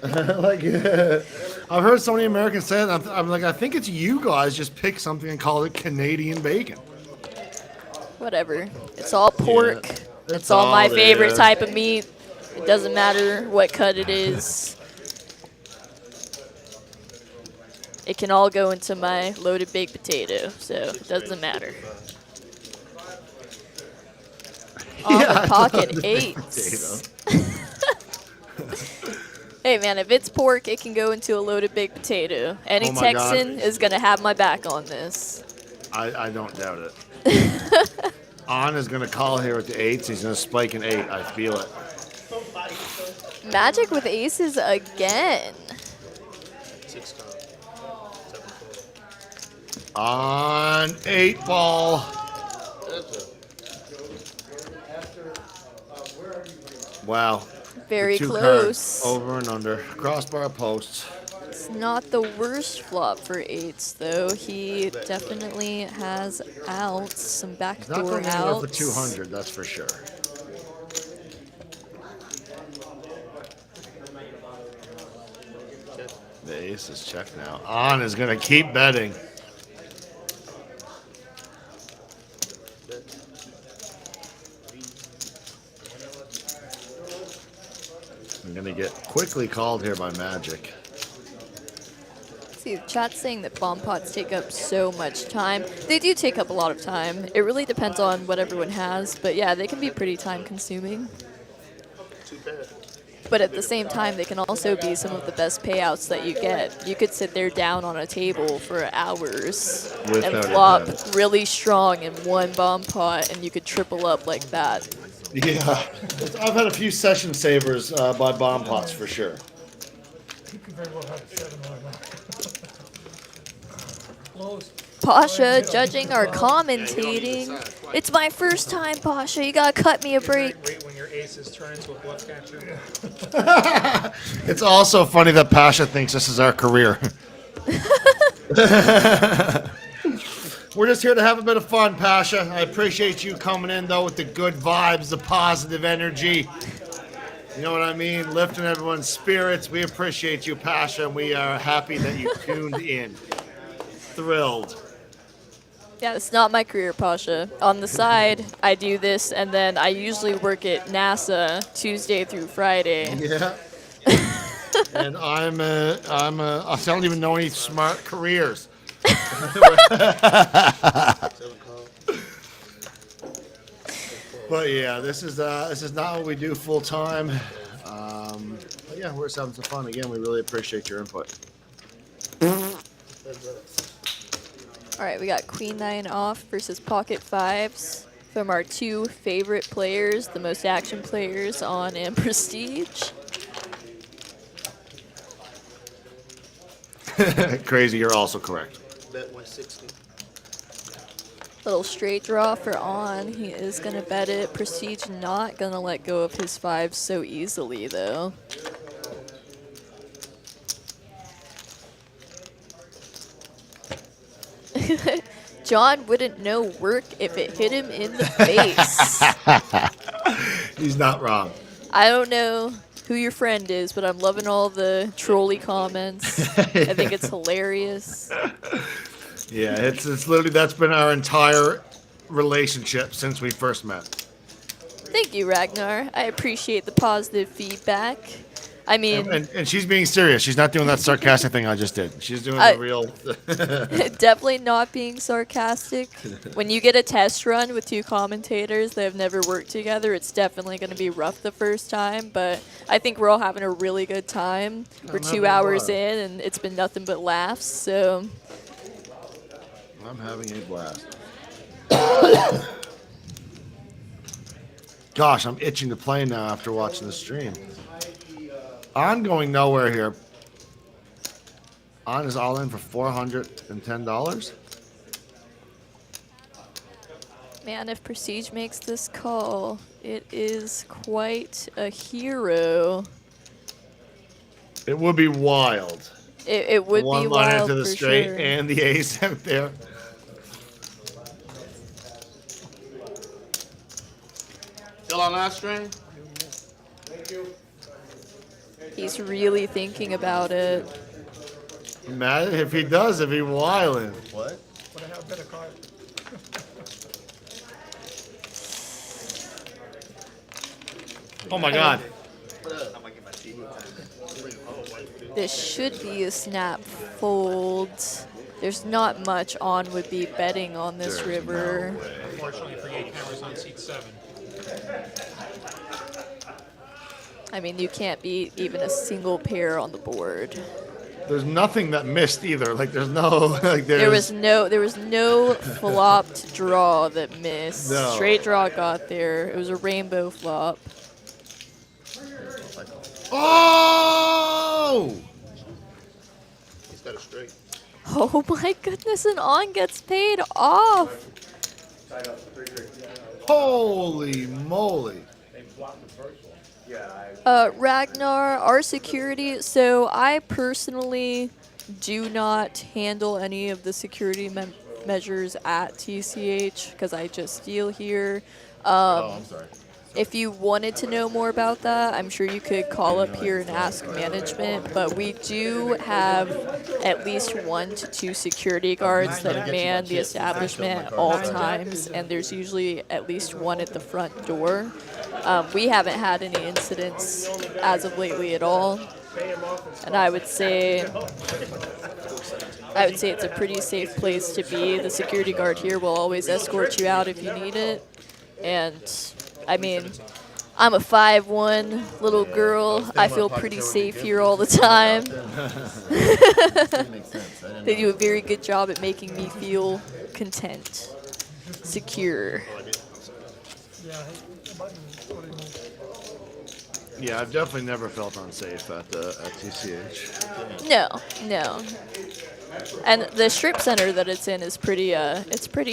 Like, I've heard so many Americans say it. I'm like, I think it's you guys just pick something and call it Canadian bacon. Whatever. It's all pork. That's It's all my all it favorite is. type of meat. It doesn't matter what cut it is. It can all go into my loaded baked potato, so it doesn't matter. On Yeah, the pocket loaded baked eights. Hey man, if it's pork, it can go into a loaded baked potato. Any Oh my God. Texan is gonna have my back on this. I don't doubt it. On is going to call here with the eights. He's going to spike an 8. I feel it. Magic with aces again. 6 card, 7 fold. On 8 ball. Wow. Very Two close. cards, over and under. Crossbar posts. It's not the worst flop for eights, though. He definitely has outs, some He's not backdoor going anywhere outs. for 200, that's for sure. The ace is checked now. On is going to keep betting. to get quickly called here by Magic. See, the chat's saying that bomb pots take up so much time. They do take up a lot of time. It really depends on what everyone has, but yeah, they can be pretty time consuming. But at the same time, they can also be some of the best payouts that you get. You could sit there down on a table for hours and Without a flop doubt. really strong in one bomb pot, and you could triple up like that. Yeah, I've had a few session savers by bomb pots for sure. You could very well have 7 right now. Close. Pasha judging our commentating. It's my first time, Pasha. You gotta cut me a break. Wait when your aces turn into a bluff catcher. It's also funny that Pasha thinks this is our career. We're just here to have a bit of fun, Pasha. I appreciate you coming in, though, with the good vibes, the positive energy. You know what I mean? Lifting everyone's spirits. We appreciate you, Pasha, and we are happy that you tuned in. Thrilled. Yeah, it's not my career, Pasha. On the side, I do this, and then I usually work at NASA Tuesday through Friday. Yeah. And I don't even know any smart careers. But yeah, this is not what we do full time. But yeah, we're just having some fun. Again, we really appreciate your input. All right, we got Queen 9 off versus Pocket 5s from our two favorite players, the most action players on and Prestige. Crazy, you're also correct. Bet 160. Little straight draw for on. He is going to bet it. Prestige not going to let go of his 5s so easily, though. Jon wouldn't know work if it hit him in the face. He's not wrong. I don't know who your friend is, but I'm loving all the trolley comments. I think it's hilarious. Yeah, it's literally, that's been our entire relationship since we first met. Thank you, Ragnar. I appreciate the positive feedback. I mean, And she's being serious. She's not doing that sarcastic thing I just did. She's doing the real. definitely not being sarcastic. When you get a test run with two commentators that have never worked together, it's definitely going to be rough the first time, but I think we're all having a really good time. We're 2 hours in, and it's been nothing but laughs, so... I'm having a blast. Gosh, I'm itching to play now after watching the stream. On going nowhere here. On is all in for $410. Man, if Prestige makes this call, it is quite a hero. It would be wild. It would be One line wild into the for straight sure. and the ace out there. Still on that string? He's really thinking about it. Imagine if he does, if he wildin'. What? But I have a better card. Oh my God. This should be a snap fold. There's not much on would be betting on this river. Unfortunately for gate cameras on seat 7. I mean, you can't beat even a single pair on the board. There's nothing that missed either. Like there's no like There was no flopped draw that missed. No. Straight draw got there. It was a rainbow flop. Oh! He's got a straight. Oh my goodness, and on gets paid off. Holy moly. Ragnar, our security, so I personally do not handle any of the security measures at TCH because I just deal here. I'm sorry. If you wanted to know more about that, I'm sure you could call up here and ask management, but we do have at least 1 to 2 security guards that man the establishment at all times, and there's usually at least one at the front door. We haven't had any incidents as of lately at all, and I would say it's a pretty safe place to be. The security guard here will always escort you out if you need it, and I mean, I'm a 5'1" little girl. I feel pretty safe here all the time. Makes sense. I didn't They know. do a very good job at making me feel content, secure. Yeah, button. What do you mean? Yeah, I've definitely never felt unsafe at TCH. No. And the strip center that it's in is pretty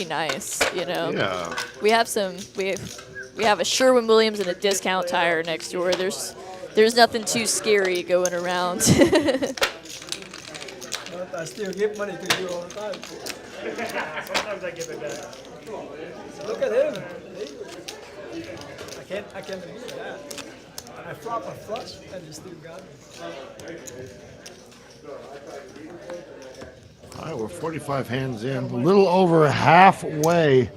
nice, you know. Yeah. We have a Sherwin-Williams and a Discount Tire next door. There's nothing too scary going around. But I still give money to you all the time. Sometimes I give it back. Look at him. I can't believe that. I flop a flush and you still got me. All right, we're 45 hands in, a little over halfway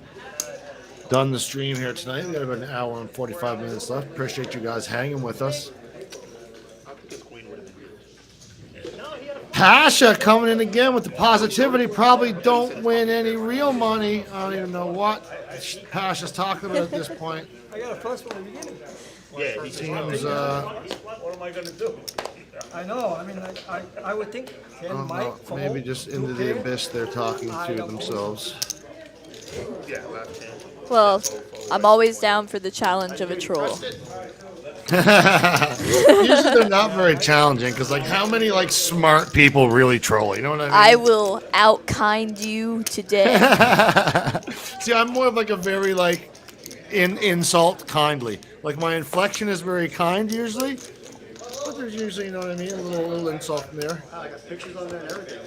done the stream here tonight. We got about an hour and 45 minutes left. Appreciate you guys hanging with us. Pasha coming in again with the positivity. Probably don't win any real money. I don't even know what Pasha's talking about at this point. I got a flush from the beginning. Yeah, he Seems, What am I gonna do? I know. I mean, I would think Ken I might don't know, fold. maybe just into the abyss they're talking to themselves. yeah, left hand. Well, I'm always down for the challenge of a troll. Usually they're not very challenging because, like, how many like smart people really troll? You know what I mean? I will outkind you today. See, I'm more of like a very like insult kindly. Like my inflection is very kind usually, but there's usually, you know what I mean, a little insult in there. I got pictures on there and everything.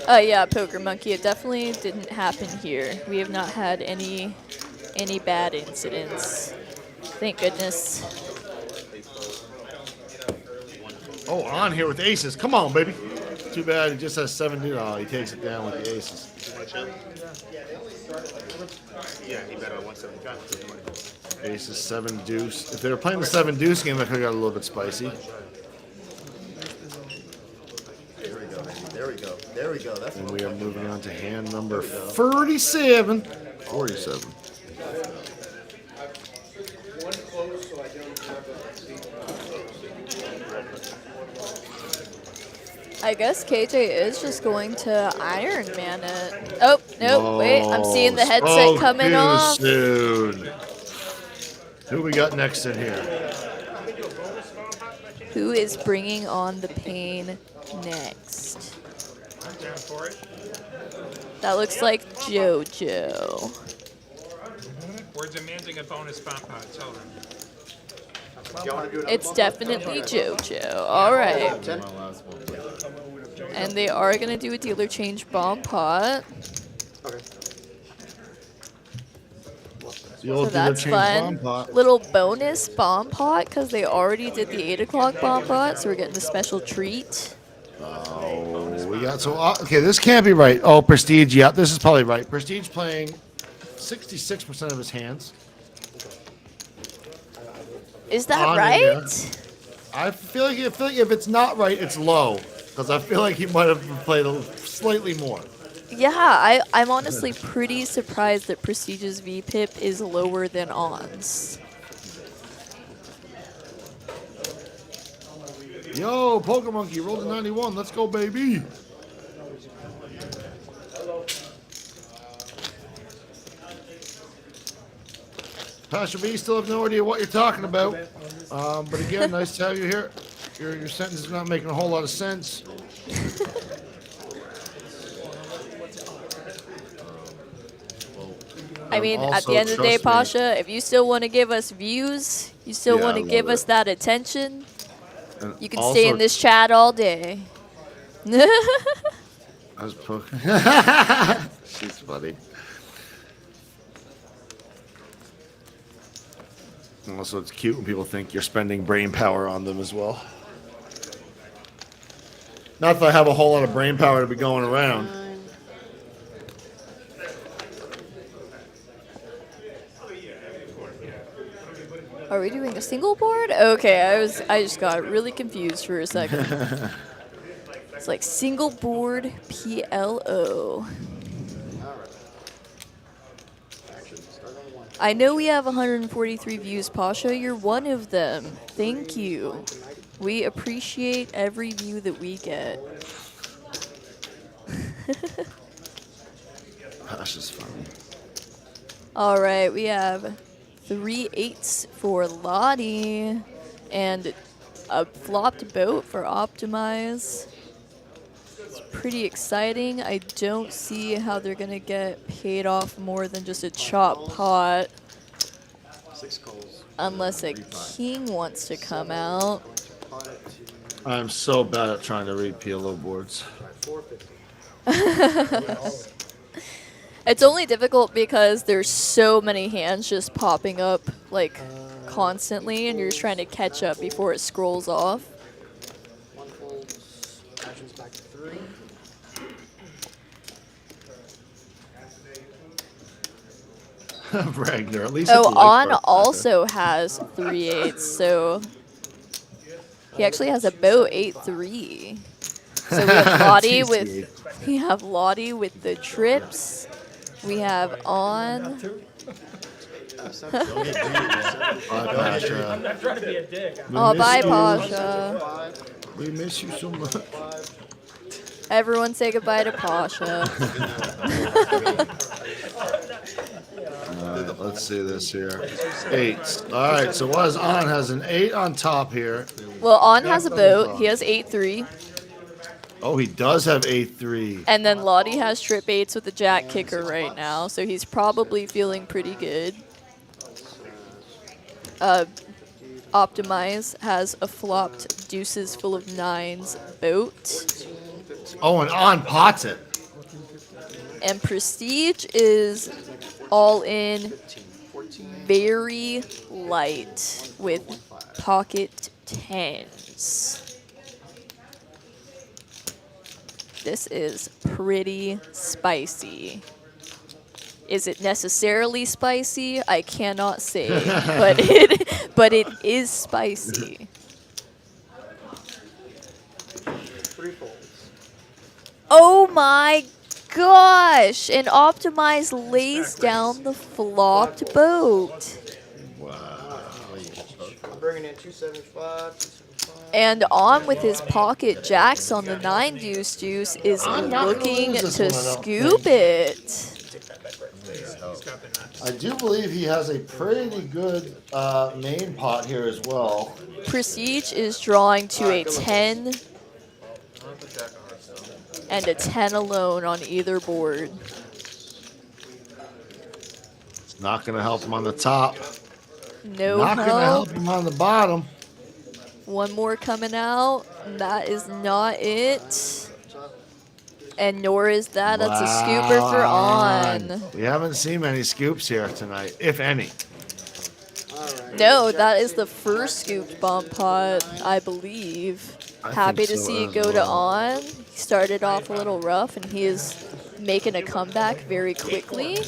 Yeah, Poker Monkey. It definitely didn't happen here. We have not had any bad incidents. Thank goodness. Oh, on here with aces. Come on, baby. Too bad he just has 7 deuce. Oh, he takes it down with the aces. Yeah, he bet on 175. Aces, 7 deuce. If they were playing the 7 deuce game, that could have got a little bit spicy. There we go. That's And we are moving on to hand number 47. 47. I guess KJ is just going to Iron Man it. Oh, nope, wait, I'm seeing the headset coming off. Soon. Who we got next in here? Who is bringing on the pain next? I'm down for it. That looks like JoJo. We're demanding a bonus bomb pot. Tell them. It's definitely JoJo. All right. my last one. And they are going to do a dealer change bomb pot. The old So that's dealer change fun. bomb pot. Little bonus bomb pot because they already did the 8 o'clock bomb pot, so we're getting a special treat. Oh, we got okay. This can't be right. Oh, Prestige. Yeah, this is probably right. Prestige playing 66% of his hands. Is that On in right? there. I feel like if it's not right, it's low because I feel like he might have played slightly more. Yeah, I'm honestly pretty surprised that Prestige's VPIP is lower than On's. Yo, Poker Monkey, rolled a 91. Let's go, baby. Pasha B, still have no idea what you're talking about. But again, nice to have you here. Your sentence is not making a whole lot of sense. I mean, at also, the end of the day, trust me- Pasha, if you still want to give us views, you still Yeah, want I to give love us it. that attention, And you can stay in also- this chat all day. I was poking. She's funny. Also, it's cute when people think you're spending brain power on them as well. Not that I have a whole lot of brain power to be going around. Are we doing a single board? Okay, I just got really confused for a second. It's like single board PLO. I know we have 143 views, Pasha. You're one of them. Thank you. We appreciate every view that we get. That's just funny. All right, we have 3 8s for Lottie and a flopped boat for Optimize. It's pretty exciting. I don't see how they're gonna get paid off more than just a chop pot. 6 calls. Unless a king wants to come out. I'm so bad at trying to read PLO boards. 450. It's only difficult because there's so many hands just popping up like constantly, and you're just trying to catch up before it scrolls off. 1 folds. Actions back to 3. Ragnar, at least. It's Oh, like On birth also has 3 8s, so he actually has a boat 8-3. So we have Lottie with the trips. We have On. Pasha. I'm not trying to be a dick. Oh, bye, Pasha. We miss you so much. Everyone say goodbye to Pasha. Alright, let's see this here. 8s. Alright, so what is On? Has an 8 on top here. Well, On has a boat. He has 8-3. Oh, he does have 8-3. And then Lottie has trip 8s with a jack kicker right now, so he's probably feeling pretty good. Optimize has a flopped deuces full of 9s boat. Oh, and On pots it. And Prestige is all in very light with pocket 10s. This is pretty spicy. Is it necessarily spicy? I cannot say, but it is spicy. 3 folds. Oh my gosh! And Optimize lays down the flopped boat. I'm bringing in 275. 275. And On with his pocket jacks on the 9 deuce is I'm not gonna looking lose this to one, I don't scoop it. I do believe he has a pretty good main pot here as well. Prestige is drawing to a 10 and a 10 alone on either board. It's not going to help him on the top. No Not going to help. help him on the bottom. One more coming out. That is not it. And nor is that. That's a scooper for On. We haven't seen many scoops here tonight, if any. No, that is the first scooped bomb pot, I believe. I Happy think to so see it as go to well. On. He started off a little rough, and he is making a comeback very quickly.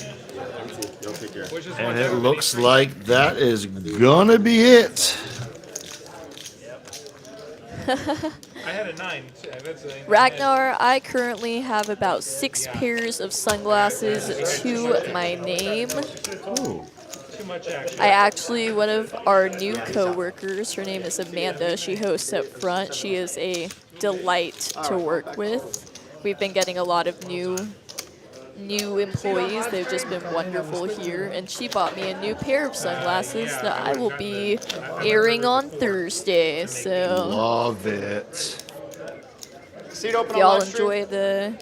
Which is And what it everybody looks like that is going to be it. I had a 9. That's a Ragnar, I currently have about 6 pairs of sunglasses to my name. Ooh. Too much action. I actually, one of our new co-workers, her name is Amanda, she hosts up front. She is a delight to work with. We've been getting a lot of new employees. They've just been wonderful here. And she bought me a new pair of sunglasses that I will be airing on Thursday. So Love it. Seat open if on y'all live stream. enjoy the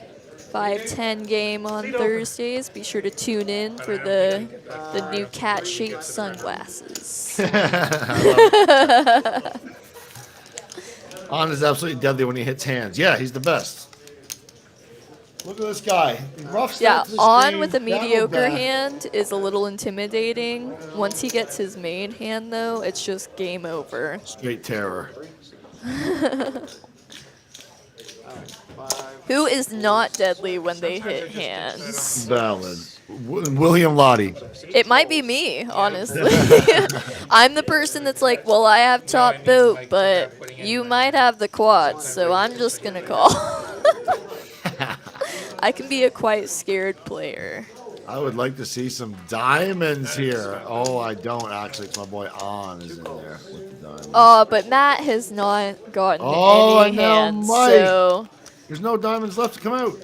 5-10 game on Thursdays, be sure to tune in for the new cat-shaped sunglasses. On is absolutely deadly when he hits hands. Yeah, he's the best. Look at this guy. Rough start Yeah, to the On screen, with a down mediocre back. hand is a little intimidating. Once he gets his main hand, though, it's just game over. Straight terror. Who is not deadly when they hit hands? Valid. William Lottie. It might be me, honestly. I'm the person that's like, well, I have top boat, but you might have the quads, so I'm just gonna call. I can be a quite scared player. I would like to see some diamonds here. Oh, I don't actually. It's my boy On is in there with the diamonds. But Matt has not gotten Oh, any and now hands, Mike. so There's no diamonds left to come out.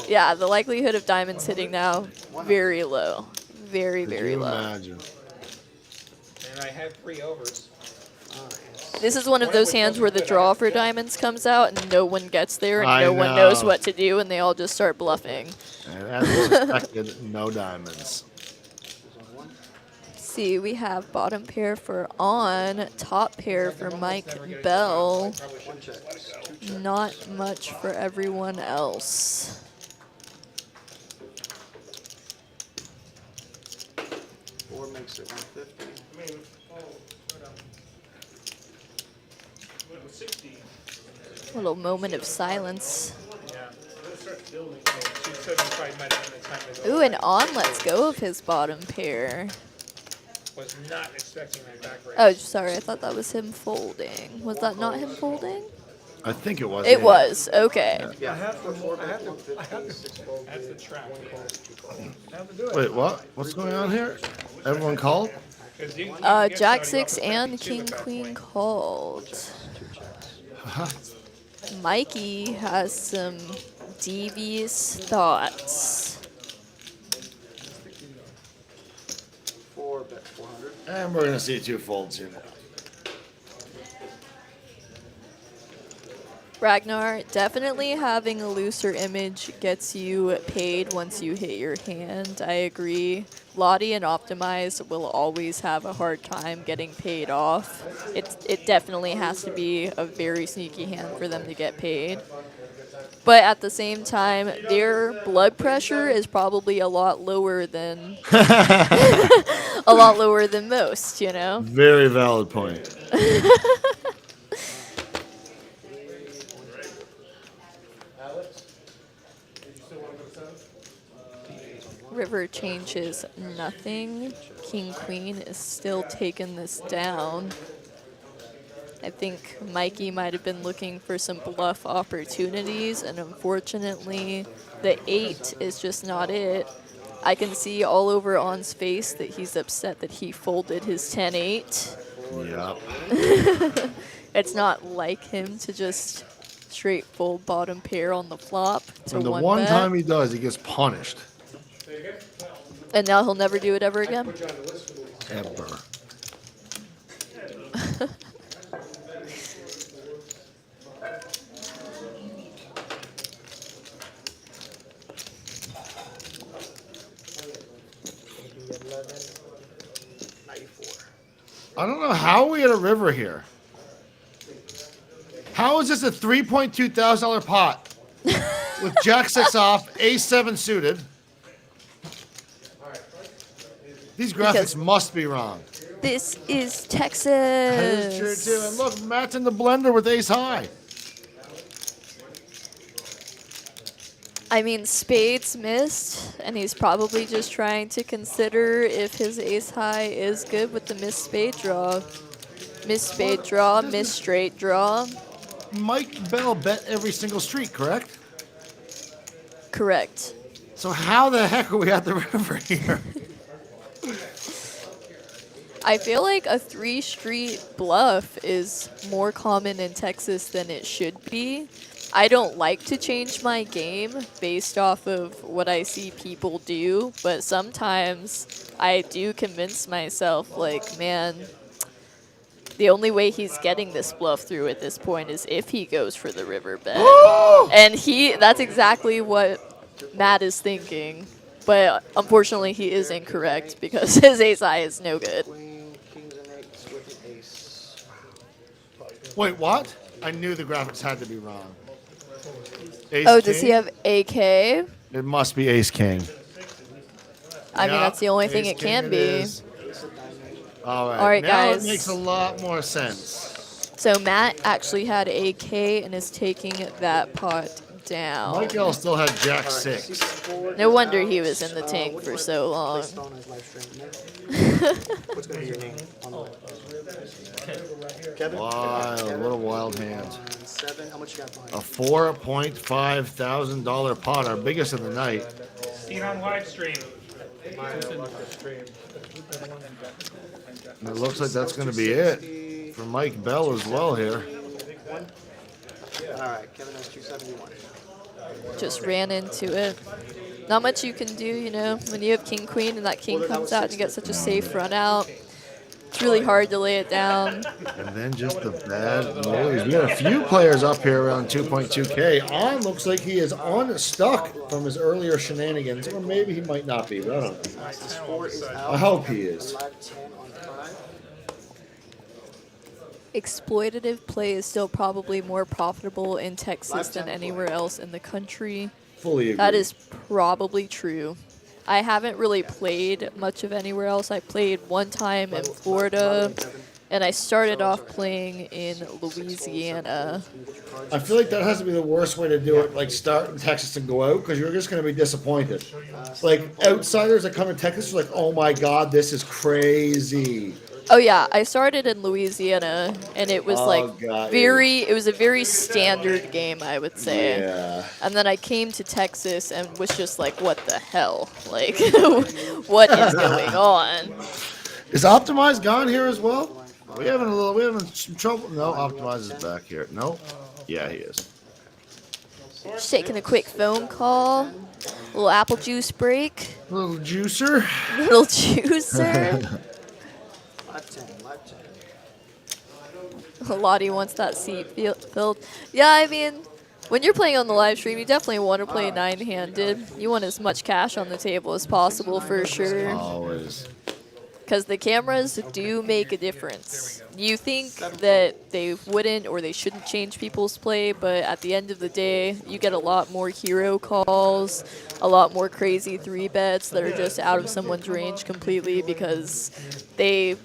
yeah, the likelihood of diamonds hitting now very low, very Could very you low. imagine? And I had 3 overs. This is one of those hands where the draw for diamonds comes out and no one gets there and I no one knows know. what to do and they all just start bluffing. And as expected, no diamonds. See, we have bottom pair for On, top pair for Mike Bell. Not much for everyone else. Four makes it 150. Little moment of silence. Yeah. 275 might have been the time to go. Ooh, and On lets go of his bottom pair. Was not expecting that back break. Oh, sorry, I thought that was him folding. Was that not him folding? I think it was. It yeah. was, okay. Yeah. I have to That's the trap. do it. Wait, what? What's going on here? Everyone called? 'Cause you can get Jack somebody 6 up at and 52 King at that Queen point. called. Mikey has some devious thoughts. 4 bet 400. And we're going to see 2 folds here. Ragnar, definitely having a looser image gets you paid once you hit your hand. I agree. Lottie and Optimize will always have a hard time getting paid off. It definitely has to be a very sneaky hand for them to get paid. But at the same time, their blood pressure is probably a lot lower than most, you know? Very valid point. River changes nothing. King Queen is still taking this down. I think Mikey might have been looking for some bluff opportunities, and unfortunately, the 8 is just not it. I can see all over On's face that he's upset that he folded his 10-8. Yep. It's not like him to just straight fold bottom pair on the flop to And the one one bet. time he does, he gets punished. And now he'll never do it ever again? Ever. I don't know how we at a river here. How is this a $3.2 thousand pot with Jack 6 off, Ace 7 suited? These graphics Because- must be wrong. This is Texas. That is true too. And look, Matt's in the blender with Ace High. I mean, spades missed, and he's probably just trying to consider if his ace high is good with the missed spade draw. Missed spade draw, missed straight draw. Mike Bell bet every single street, correct? Correct. So how the heck are we at the river here? I feel like a 3-street bluff is more common in Texas than it should be. I don't like to change my game based off of what I see people do, but sometimes I do convince myself, like, man, the only way he's getting this bluff through at this point is if he goes for the river bet. And that's exactly what Matt is thinking. But unfortunately, he is incorrect because his ace high is no good. Queen, kings and eights with an ace. Wait, what? I knew the graphics had to be wrong. Ace Oh, does he King? have AK? It must be Ace King. I mean, Yeah, that's the only thing Ace it King can be. is. All right. All right, now guys. it makes a lot more sense. So Matt actually had AK and is taking that pot down. Michael still had Jack 6. No wonder he was in the tank for so long. What's gonna be your name? Wild, what a wild hand. 7. How much you got behind? A $4.5 thousand pot, our biggest of the night. Seen on live stream. And it looks like that's going to be it for Mike Bell as well here. All right, Kevin has 271. Just ran into it. Not much you can do, you know, when you have king queen and that king comes out and you get such a safe run out. It's really hard to lay it down. And then just the bad noise. We got a few players up here around 2.2K. On looks like he is unstuck from his earlier shenanigans, or maybe he might not be, but I don't know. This 4 is out. I hope he is. Live 10 on 5. Exploitative play is still probably more profitable in Texas than anywhere else in the country. Fully agree. That is probably true. I haven't really played much of anywhere else. I played one time in Florida, and I started off playing in Louisiana. I feel like that has to be the worst way to do it, like start in Texas and go out, because you're just going to be disappointed. Like, outsiders that come to Texas are like, oh my god, this is crazy. Oh yeah, I started in Louisiana, and it was it was a very standard game, I would say. Yeah. And then I came to Texas and was just like, what the hell? Like, what is going on? Is Optimize gone here as well? We having some trouble. No, Optimize is back here. No. Yeah, he is. Just taking a quick phone call. A little apple juice break. Little juicer. Little juicer. Live 10, live 10. Lottie wants that seat filled. Yeah, I mean, when you're playing on the live stream, you definitely want to play 9-handed. You want as much cash on the table as possible for sure. Always. Because the cameras do make a difference. You think that they wouldn't or they shouldn't change people's play, but at the end of the day, you get a lot more hero calls, a lot more crazy 3-bets that are just out of someone's range completely because they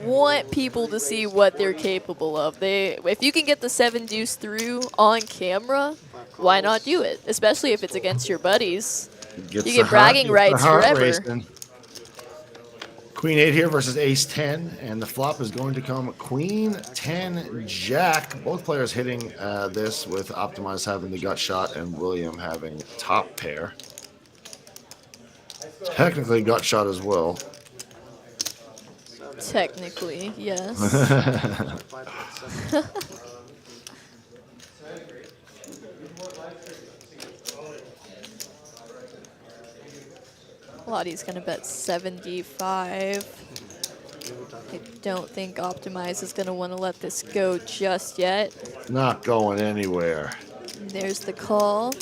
want people to see what they're capable of. If you can get the 7 deuce through on camera, why not do it? Especially if it's against your buddies. You get bragging rights forever. Racing. Queen 8 here versus Ace 10, and the flop is going to come Queen 10 Jack. Both players hitting this with Optimize having the gut shot and William having top pair. Technically gut shot as well. Technically, yes. Lottie's gonna bet 75. I don't think Optimize is gonna want to let this go just yet. Not going anywhere. There's the call.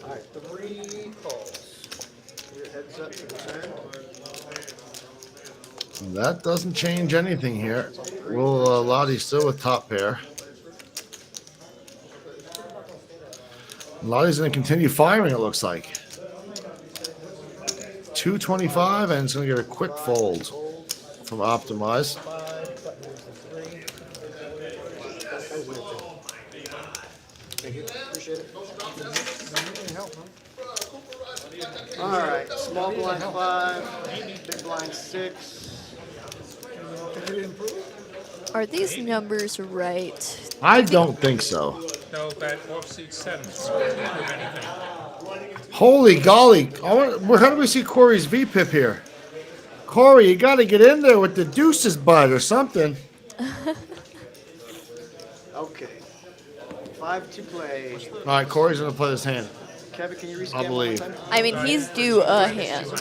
All right, 3 calls. Your heads up to the turn. That doesn't change anything here. Will Lottie still with top pair. Lottie's going to continue firing, it looks like. 225, and it's going to get a quick fold from Optimize. Thank you. Appreciate it. All right, small blind 5, big blind 6. Are these numbers right? I don't think so. No, bet offsuit 7. So it doesn't prove anything. Holy golly. How do we see Corey's VPIP here? Corey, you got to get in there with the deuces bud or something. Okay. 5 to play. All right, Corey's going to play this hand. Kevin, can you rescan I one more believe. time? I mean, he's due a hand.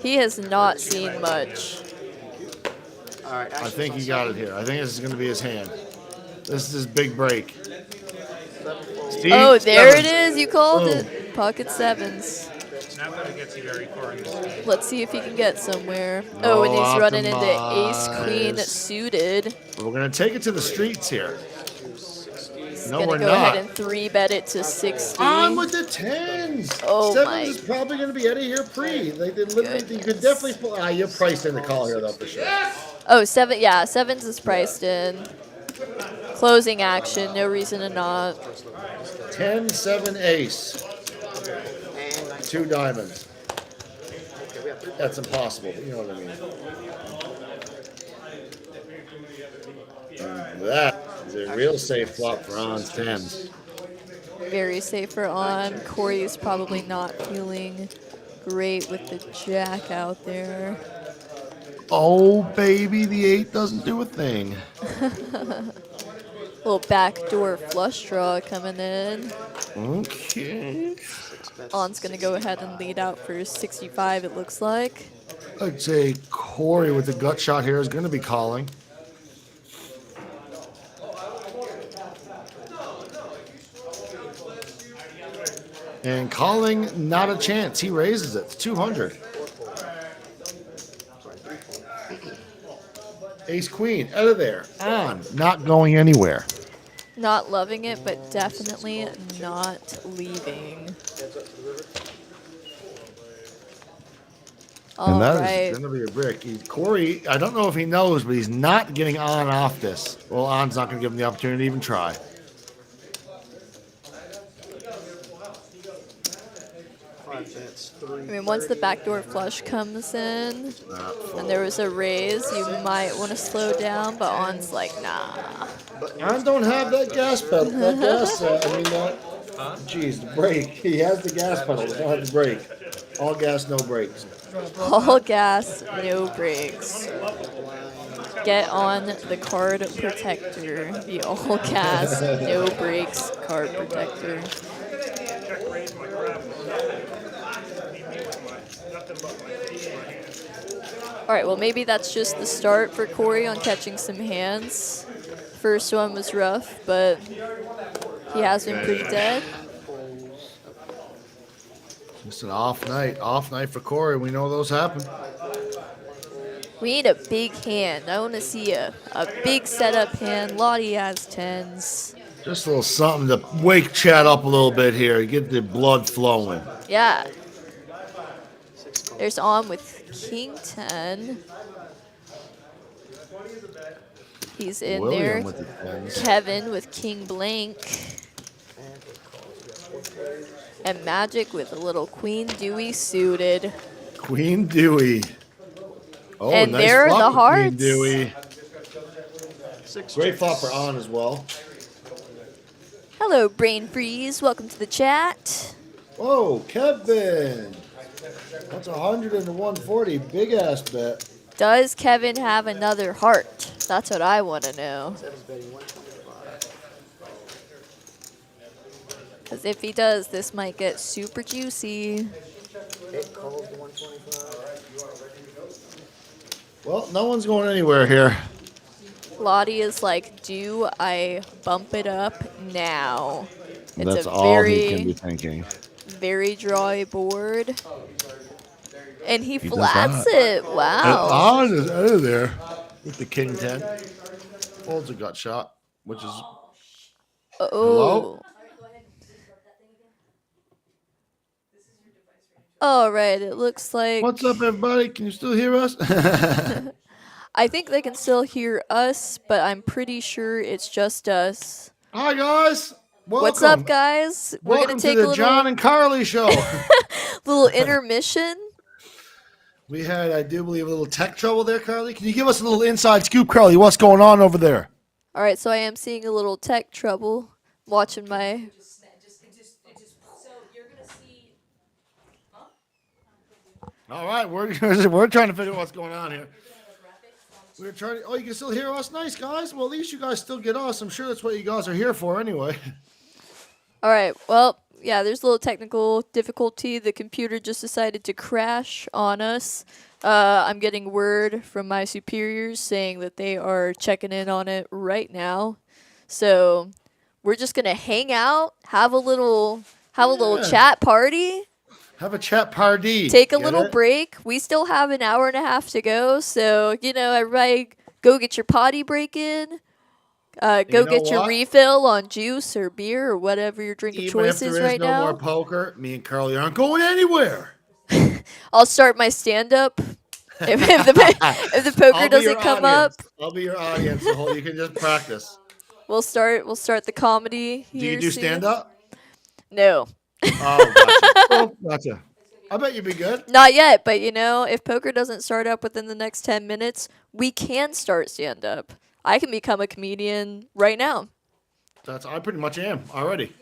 He has not seen much. All right, I think he got it here. I think this is going to be his hand. This is his big break. Steve, Oh, there it sevens. is. You called Boom. it. Pocket 7s. Not that it gets you very far in this game. Let's see if he can get somewhere. Oh, and he's running into ace queen Optimize. suited. We're going to take it to the streets here. He's No, gonna we're go not. ahead and 3-bet it to 60. On with the 10s. Oh, Sevens my is probably going to be out of here pre. They literally, you could definitely pull. You're priced in the call here, though, for sure. Oh, 7. Yeah, 7s is priced in. Closing action. No reason to not. 10, 7, ace. 2 diamonds. That's impossible, but you know what I mean. And that is a real safe flop for On's 10s. Very safe for On. Corey's probably not feeling great with the jack out there. Oh, baby, the 8 doesn't do a thing. Little backdoor flush draw coming in. Okay. On's going to go ahead and lead out for 65, it looks like. I'd say Corey with the gut shot here is going to be calling. And calling, not a chance. He raises it to 200. Ace Queen, out of there. On, not going anywhere. Not loving it, but definitely not leaving. And All that right. is going to be a brick. Corey, I don't know if he knows, but he's not getting On off this. Well, On's not going to give him the opportunity to even try. I mean, once the backdoor flush comes in and there was a raise, you might want to slow down, but On's like, nah. On don't have that gas pedal. That gas, geez, the brake. He has the gas pedal, but don't have the brake. All gas, no brakes. All gas, no brakes. Get on the card protector. The all gas, no brakes card protector. Check raise my crap. Leave me with nothing but my feet in my hand. All right, well, maybe that's just the start for Corey on catching some hands. First one was rough, but he has been pretty dead. It's an off night for Corey. We know those happen. We need a big hand. I want to see a big setup hand. Lottie has 10s. Just a little something to wake Chad up a little bit here. Get the blood flowing. Yeah. There's On with King 10. He's in William there. with the tens. Kevin with King Blank. And Magic with a little Queen Dewey suited. Queen Dewey. Oh, And nice there are flop the with hearts. Queen Dewey. Great flop for On as well. Hello, Brain Freeze. Welcome to the chat. Whoa, Kevin. That's 100 and 140. Big ass bet. Does Kevin have another heart? That's what I want to know. Because if he does, this might get super juicy. Well, no one's going anywhere here. Lottie is like, do I bump it up now? It's That's a all he can be thinking. very drawy board. And he does flats that. it. Wow. On is out of there with the King 10. Folds a gut shot, which is Oh. Hello? All right, it looks like what's up, everybody? Can you still hear us? I think they can still hear us, but I'm pretty sure it's just us. Hi guys. Welcome. What's up, guys? We're Welcome gonna take to a the Jon and Karley show. little intermission. We had, I do believe, a little tech trouble there, Karley. Can you give us a little inside scoop, Karley? What's going on over there? All right, so I am seeing a little tech trouble. Watching my. All right, we're trying to figure out what's going on here. We're trying. Oh, you can still hear us, nice guys. Well, at least you guys still get us. I'm sure that's what you guys are here for, anyway. All right, well, yeah, there's a little technical difficulty. The computer just decided to crash on us. I'm getting word from my superiors saying that they are checking in on it right now. So we're just gonna hang out, have a little chat party. Have a chat party. Take a Get little it? break. We still have an hour and a half to go, so everybody go get your potty break in. Go know get your what? refill on juice or beer or whatever your drink of Even choice if there is is right no now. more poker, me and Karley aren't going anywhere. I'll start my stand up if the poker I'll be doesn't your come up. audience. I'll be your audience. So you can just practice. We'll start the comedy. Do you here do soon. stand up? No, Oh, gotcha. Oh, gotcha. I bet you'd be good. not yet. But if poker doesn't start up within the next 10 minutes, we can start stand up. I can become a comedian right now. I pretty much am already.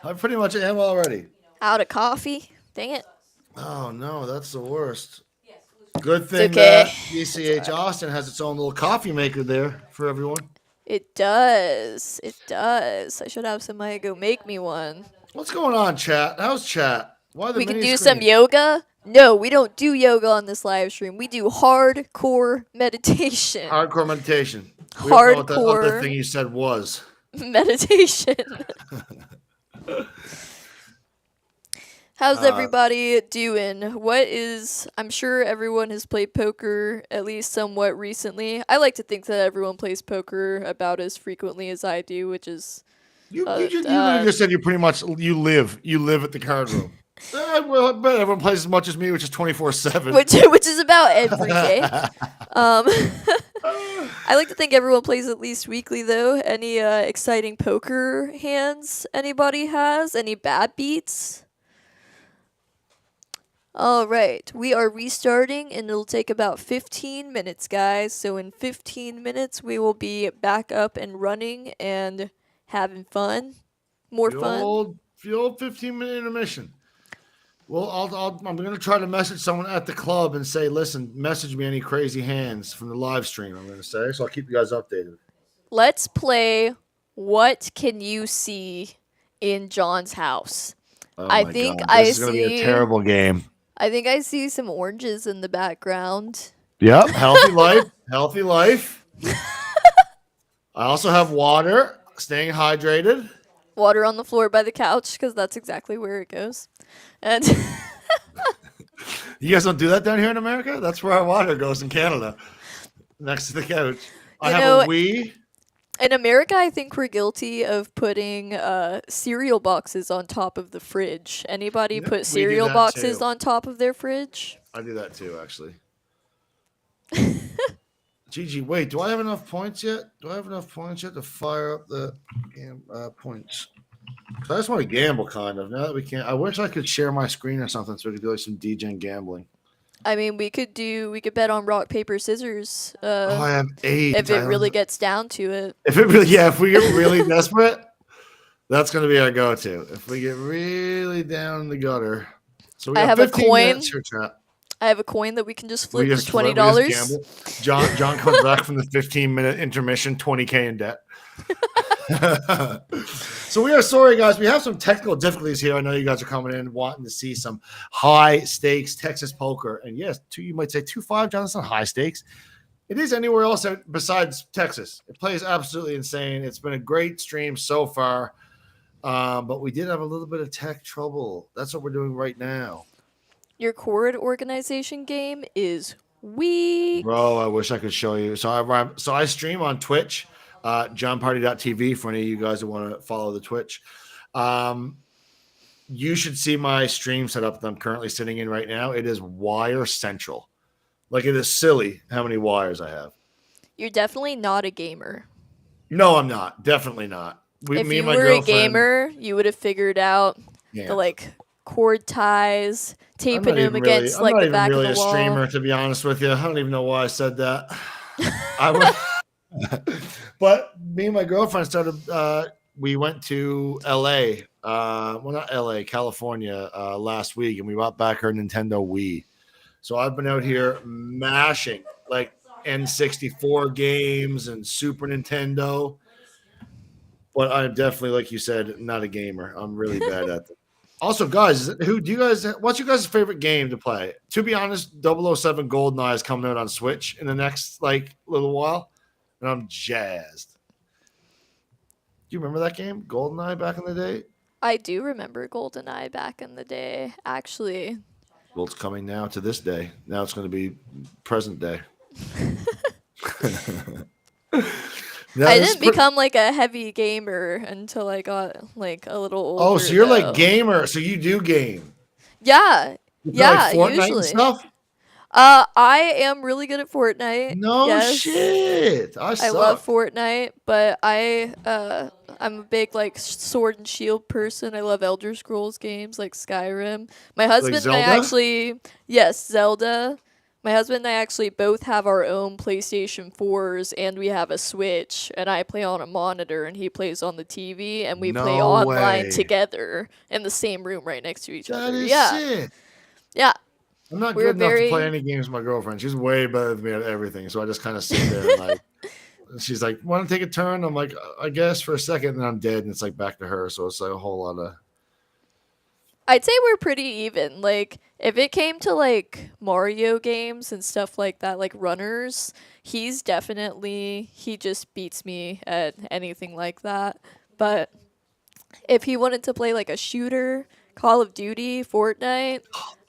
I pretty much am already. Out of coffee. Dang it. Oh no, that's the worst. Good thing okay. that DCH Austin has its own little coffee maker there for everyone. It does. It does. I should have somebody go make me one. What's going on, chat? How's chat? Why the We can mini do screen? some yoga. No, we don't do yoga on this live stream. We do hardcore meditation. Hardcore meditation. We don't know what that other Hardcore thing you said was. meditation. How's everybody doing? I'm sure everyone has played poker at least somewhat recently. I like to think that everyone plays poker about as frequently as I do, which is You just said you live at the card room. Well, I bet everyone plays as much as me, which is 24/7. which is about every day. I like to think everyone plays at least weekly, though. Any exciting poker hands anybody has? Any bad beats? All right, we are restarting, and it'll take about 15 minutes, guys. So in 15 minutes, we will be back up and running and having fun. More fun. The old 15-minute intermission. Well, I'm going to try to message someone at the club and say, listen, message me any crazy hands from the live stream, I'm going to say. So I'll keep you guys updated. Let's play What Can You See in Jon's House? Oh I my think God. I This is going to be a terrible game. I think I see some oranges in the background. Yep, healthy life, healthy life. I also have water, staying hydrated. Water on the floor by the couch, because that's exactly where it goes. And You guys don't do that down here in America? That's where our water goes in Canada, next to the couch. I have a Wii. in America, I think we're guilty of putting cereal boxes on top of the fridge. Anybody Yep, we put do cereal that boxes too. on top of their fridge? I do that too, actually. Gigi, wait, do I have enough points yet? Do I have enough points yet to fire up the points? So I just want to gamble, kind of. Now that we can't, I wish I could share my screen or something so we could do like some DJing gambling. I mean, we could bet on rock, paper, scissors. I have 8. If it really gets down to it. If we get really desperate, that's going to be our go-to. If we get really down in the gutter. So we I got have a 15 coin. minutes here, chat. I have a coin that we can just We flip just for flip, we $20. just gamble. John comes back from the 15-minute intermission, 20K in debt. So we are sorry, guys. We have some technical difficulties here. I know you guys are coming in wanting to see some high stakes Texas poker. And yes, you might say 2-5, John. That's not high stakes. It is anywhere else besides Texas. It plays absolutely insane. It's been a great stream so far. But we did have a little bit of tech trouble. That's what we're doing right now. Your chord organization game is weak. Bro, I wish I could show you. So I stream on Twitch, jonpardy.tv for any of you guys that want to follow the Twitch. You should see my stream setup that I'm currently sitting in right now. It is wire central. Like, it is silly how many wires I have. You're definitely not a gamer. No, I'm not. Definitely not. If you were a gamer, you would have figured out the cord ties, taping them against the back of the wall. I'm not even really a streamer, to be honest with you. I don't even know why I said that. But me and my girlfriend started. We went to L.A. Well, not L.A., California last week, and we brought back her Nintendo Wii. So I've been out here mashing like N64 games and Super Nintendo. But I'm definitely, like you said, not a gamer. I'm really bad at them. Also, guys, what's your guys' favorite game to play? To be honest, 007 GoldenEye is coming out on Switch in the next little while, and I'm jazzed. Do you remember that game, GoldenEye, back in the day? I do remember GoldenEye back in the day, actually. Well, it's coming now to this day. Now it's going to be present day. I didn't become a heavy gamer until I got a little older. Oh, so you're like gamer. So you do game. Yeah. You play, like, Fortnite usually. and stuff? I am really good at Fortnite. No yes. shit. I I love suck. Fortnite, but I'm a big like Sword and Shield person. I love Elder Scrolls games like Skyrim. My husband and I Zelda? actually, yes, Zelda. My husband and I actually both have our own PlayStation 4s and we have a Switch, and I play on a monitor and he plays on the TV, and we play No online way. together in the same room right next to each That other. is Yeah. sick. Yeah. I'm not We're good enough to play very- any games with my girlfriend. She's way better than me at everything. So I just kind of sit there and like, she's like, want to take a turn? I'm like, I guess for a second, and then I'm dead, and it's like back to her. So it's like a whole lot of. I'd say we're pretty even. Like, if it came to like Mario games and stuff like that, like runners, he just beats me at anything like that. But if he wanted to play like a shooter, Call of Duty, Fortnite,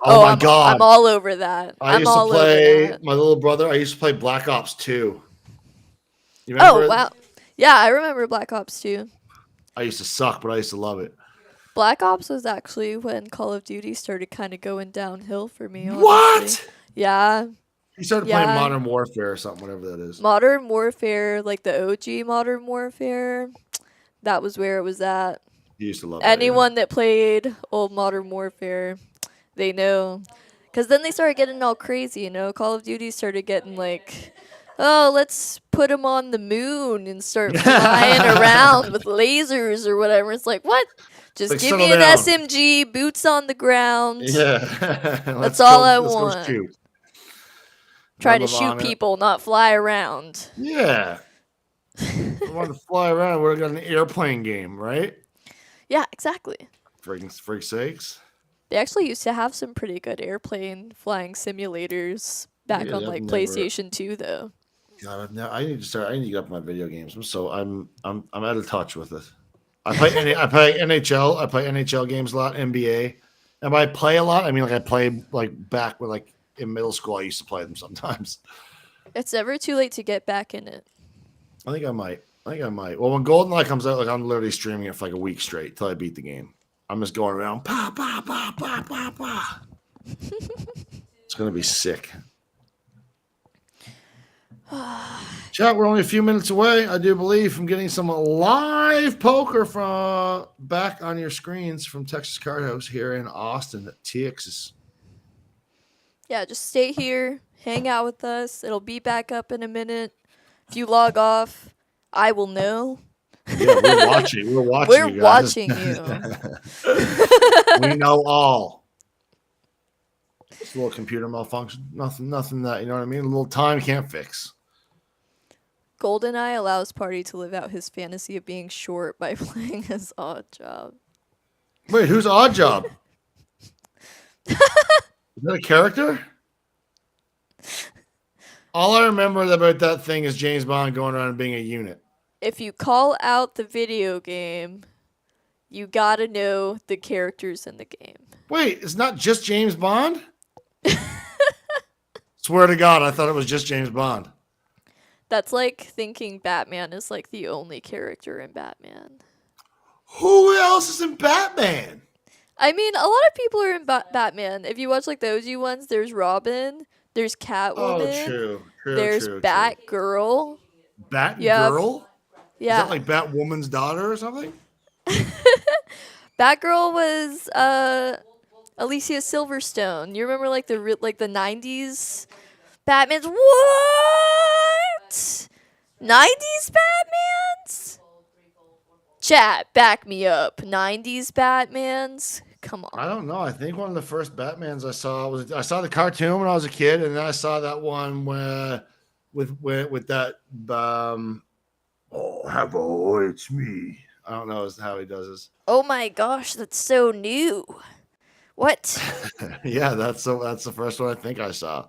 Oh my God. I'm all over that. I used to play, my little brother, I used to play Black Ops 2. You remember Oh, it? wow. Yeah, I remember Black Ops 2. I used to suck, but I used to love it. Black Ops was actually when Call of Duty started kind of going downhill for me. Honestly. What? Yeah. You started playing Modern Warfare or something, whatever that is. Modern Warfare, like the OG Modern Warfare, that was where it was at. You used to love Anyone that played old Modern Warfare, they know. Because then they started getting all crazy, you know? Call of Duty started getting like, oh, let's put them on the moon and start flying around with lasers or whatever. It's like, what? Just Like, give me settle an down. SMG, boots on the ground. Yeah. That's all I let's want. Go shoot. Try to Love shoot on it. people, not fly around. Yeah. I want to fly around. We've got an airplane game, right? Yeah, exactly. Freak sakes. They actually used to have some pretty good airplane flying simulators back Yeah, on I've like never- PlayStation 2 though. God, I need to start. I need to get up my video games. I'm out of touch with it. I play NHL. I play NHL games a lot. NBA, and by play a lot, I mean like I play like back when like in middle school. I used to play them sometimes. It's never too late to get back in it. I think I might. Well, when GoldenEye comes out, like I'm literally streaming it for like a week straight till I beat the game. I'm just going around, pa pa pa pa pa pa. It's gonna be sick. Chat, we're only a few minutes away, I do believe, from getting some live poker from back on your screens from Texas Card House here in Austin at TX's. Yeah, just stay here, hang out with us. It'll be back up in a minute. If you log off, I will know. Yeah, we're watching. We're watching. We're you guys. watching you. We know all. It's a little computer malfunction. Nothing that, you know what I mean? A little time can't fix. GoldenEye allows Party to live out his fantasy of being short by playing his odd job. Wait, who's Odd Job? Is that a character? All I remember about that thing is James Bond going around and being a unit. If you call out the video game, you gotta know the characters in the game. Wait, it's not just James Bond? Swear to God, I thought it was just James Bond. That's like thinking Batman is like the only character in Batman. Who else is in Batman? I mean, a lot of people are in Batman. If you watch like the OG ones, there's Robin, there's Catwoman, True, there's Batgirl. Batgirl? Yeah, Is that like Batwoman's daughter or something? Batgirl was Alicia Silverstone. You remember like the 90s Batmans? What? 90s Batmans? Chat, back me up. 90s Batmans? Come on. I don't know. I think one of the first Batmans I saw the cartoon when I was a kid, and then I saw that one where with that oh, hello, it's me. I don't know how he does this. Oh my gosh, that's so new. What? Yeah, that's the first one I think I saw.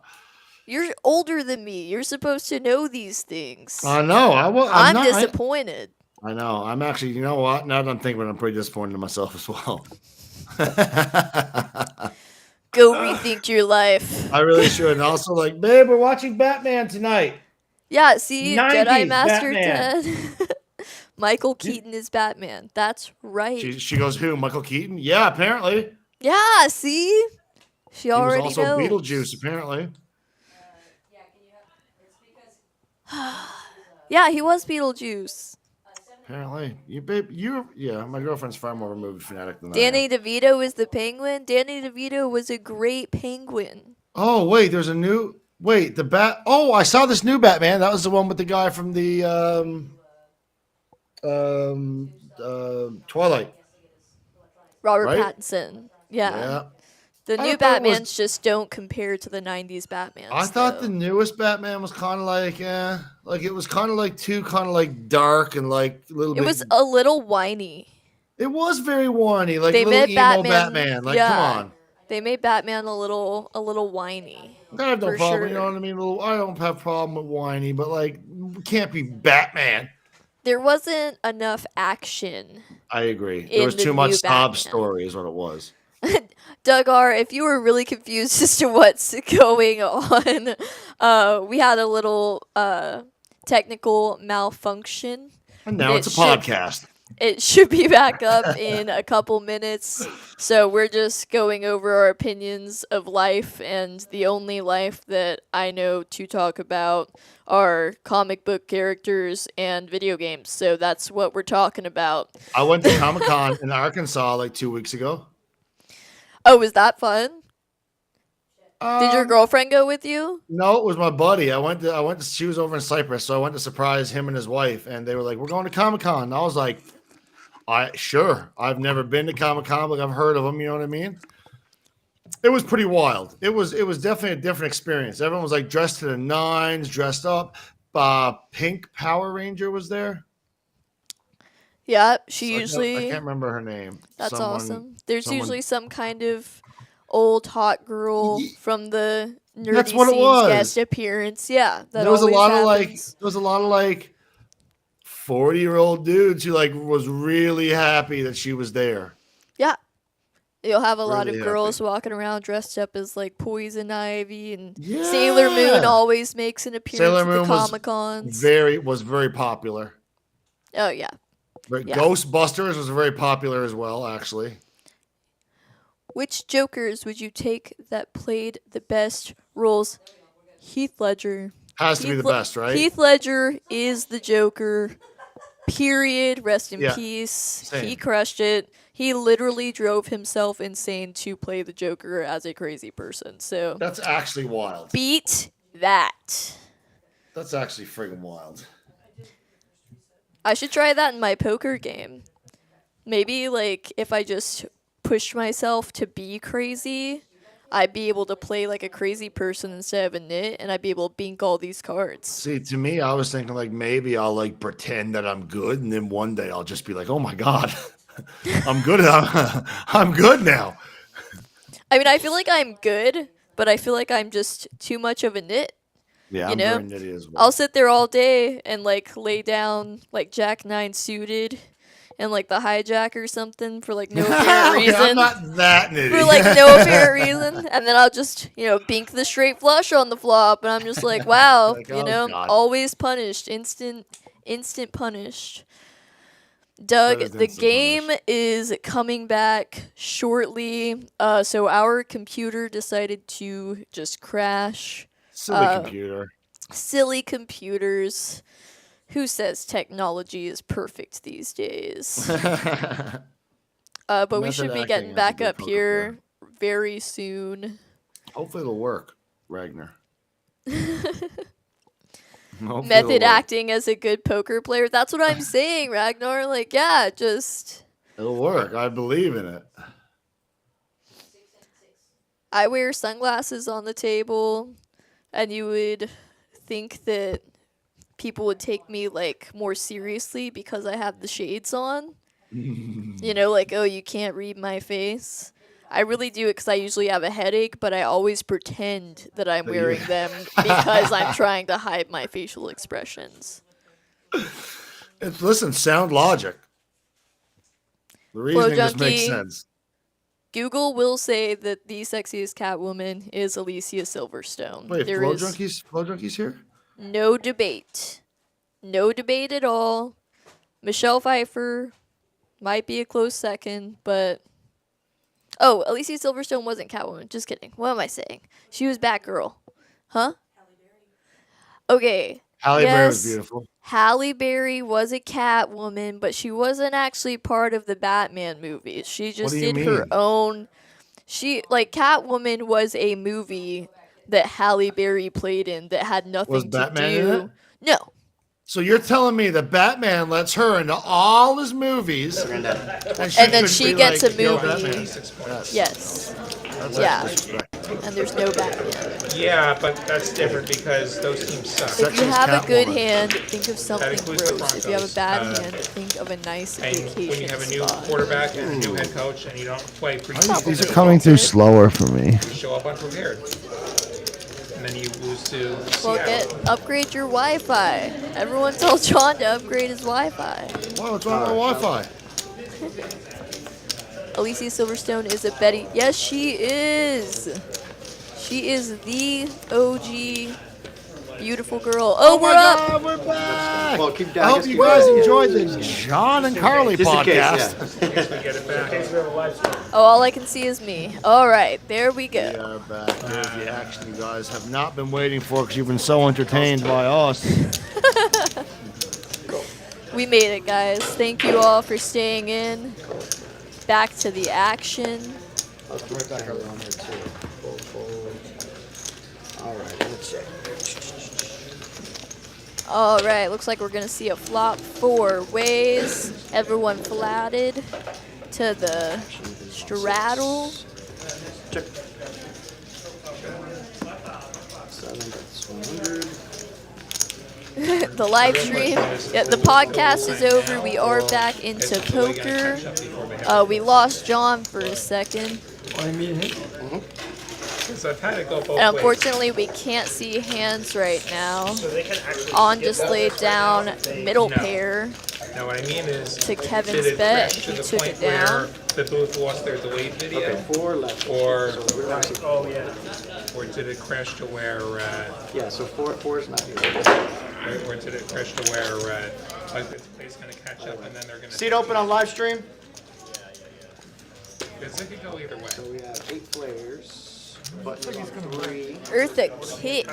You're older than me. You're supposed to know these things. I know. I'm disappointed. I know. I'm actually. You know what? Now that I'm thinking, I'm pretty disappointed in myself as well. Go rethink your life. I really should. And also, like, babe, we're watching Batman tonight. Yeah, see, 90s Jedi Master Batman. Ted. Michael Keaton is Batman. That's right. She goes, who? Michael Keaton? Yeah, apparently. Yeah, see? She He was already also knows. Beetlejuice, apparently. Yeah, he was Beetlejuice. Apparently, yeah. My girlfriend's far more of a movie fanatic than I Danny am. DeVito is the penguin. Danny DeVito was a great penguin. Oh wait, there's a new the bat. Oh, I saw this new Batman. That was the one with the guy from the Twilight, Robert right? Pattinson. Yeah. Yeah. The I new thought it was. Batmans just don't compare to the 90s I Batmans, thought the though. newest Batman was kind of like it was kind of like too kind of like dark and like a little It bit. was a little whiny. It was very whiny, like They little made emo Batman, Batman. Like, come yeah. on. They made Batman a little whiny. I have no For problem. You sure. know what I mean? I don't have problem with whiny, but like, it can't be Batman. There wasn't enough action. I agree. In There was the too much new sob Batman. story, is what it was. Doug R., if you were really confused as to what's going on, we had a little technical malfunction. And now it's a podcast. It should be back up in a couple minutes. So we're just going over our opinions of life, and the only life that I know to talk about are comic book characters and video games. So that's what we're talking about. I went to Comic-Con in Arkansas like 2 weeks ago. Oh, was that fun? Did your girlfriend go with you? No, it was my buddy. She was over in Cyprus, so I went to surprise him and his wife, and they were like, "We're going to Comic-Con." And I was like, sure. I've never been to Comic-Con, but I've heard of them, you know what I mean? It was pretty wild. It was definitely a different experience. Everyone was like dressed to the nines, dressed up. Pink Power Ranger was there. Yeah, I usually. can't remember her name. That's awesome. There's someone- usually some kind of old hot girl from the nerdy That's what it scenes was. guest appearance. Yeah, that There was a always lot happens. of 40-year-old dudes who like was really happy that she was there. Yeah. You'll have a lot Really of happy. girls walking around dressed up as like Poison Ivy, and Sailor Moon Yeah. always makes an appearance Sailor at the Moon was Comic Cons. was very popular. Oh yeah. But Yeah. Ghostbusters was very popular as well, actually. Which Jokers would you take that played the best roles? Heath Ledger. Has to be the best, right? Heath Ledger is the Joker. Period. Rest in Yeah. peace. Same. He crushed it. He literally drove himself insane to play the Joker as a crazy person. So That's actually wild. beat that. That's actually friggin' wild. I should try that in my poker game. Maybe like if I just pushed myself to be crazy, I'd be able to play like a crazy person instead of a nit, and I'd be able to bink all these cards. See, to me, I was thinking like maybe I'll like pretend that I'm good, and then one day I'll just be like, "Oh my god, I'm good. I'm good now." I mean, I feel like I'm good, but I feel like I'm just too much of a nit. Yeah, You I'm know, very nitty as well. I'll sit there all day and like lay down like Jack 9 suited and like the hijack or something for like no apparent Okay, reason. I'm not that nitty. For like no apparent reason, and then I'll just bink the straight flush on the flop, and I'm just like, wow, Like, oh, God. always punished, instant punished. Doug, That is the instant game is coming back shortly. So our computer decided to just crash. Silly computer. Silly computers. Who says technology is perfect these days? But we Method should be acting getting as a back good up poker here very soon. Hopefully it'll work, Ragnar. Hopefully it'll Method work. acting as a good poker player. That's what I'm saying, Ragnar. Like, yeah, just It'll work. I believe in it. I wear sunglasses on the table, and you would think that people would take me like more seriously because I have the shades on. Like, oh, you can't read my face. I really do it because I usually have a headache, but I always pretend that I'm wearing them because I'm trying to hide my facial expressions. Listen, sound logic. The reasoning just makes Junkie. sense. Google will say that the sexiest Catwoman is Alicia Silverstone. Wait, There Flow is Junkie's here? no debate. No debate at all. Michelle Pfeiffer might be a close second, but... Oh, Alicia Silverstone wasn't Catwoman. Just kidding. What am I saying? She was Batgirl. Huh? Okay. Halle Berry was Yes, beautiful. Halle Berry was a Catwoman, but she wasn't actually part of the Batman movies. She What just do you did her mean? own. Catwoman was a movie that Halle Berry played in that had Was nothing to Batman in it? do. No. So you're telling me that Batman lets her into all his movies, Granddad. and And then could she be gets like, a "Yo, movie. Batman." Yes. That's Yeah. disrespect. And there's no Batman. Yeah, but that's different because those teams suck. If you Sexist have a good Catwoman. hand, think of something includes the gross. If you have a Broncos. bad hand, think of a nice And vacation when you have a new spot. quarterback and a new head coach and you don't play preseason, These are you coming through slower for me. show up unprepared. And then you lose to Well, Seattle. upgrade your Wi-Fi. Everyone told Jon to upgrade his Wi-Fi. Wow, what's wrong with my Wi-Fi? Alicia Silverstone is a Betty. Yes, she is. She is the OG beautiful girl. Oh, we're up. God, we're back. Well, keep I down. hope you guys enjoyed the Jon and Karley Just in case, podcast. yeah. We get it back. Oh, all I can see is me. All right, there we We go. are back. There's the action you guys have not been waiting for because you've been so entertained by us. We made it, guys. Thank you all for staying in. Back to the action. I'll keep the camera on here too. All right, let's check. All right, looks like we're gonna see a flop 4 ways. Everyone flatted to the straddle. Check. 7, that's 100. The live stream, yeah, the podcast is over. We are back into poker. We lost Jon for a second, So I've had to go both and ways. unfortunately, we can't see hands right now. So they can actually On skip just that laid first down round if they- middle No. pair Now what I mean is, to did Kevin's it bet. crash to He the took point it where down. the booth lost their delayed video, Okay, 4 left. or So we're actually, Oh, yeah. or did it crash to where, yeah, so 4 is not here. or did it crash to where, like the play's gonna catch up and then they're gonna. Seat open on live stream. Because it could go either way. So we have 8 players. Button on 3. Eartha Kitt.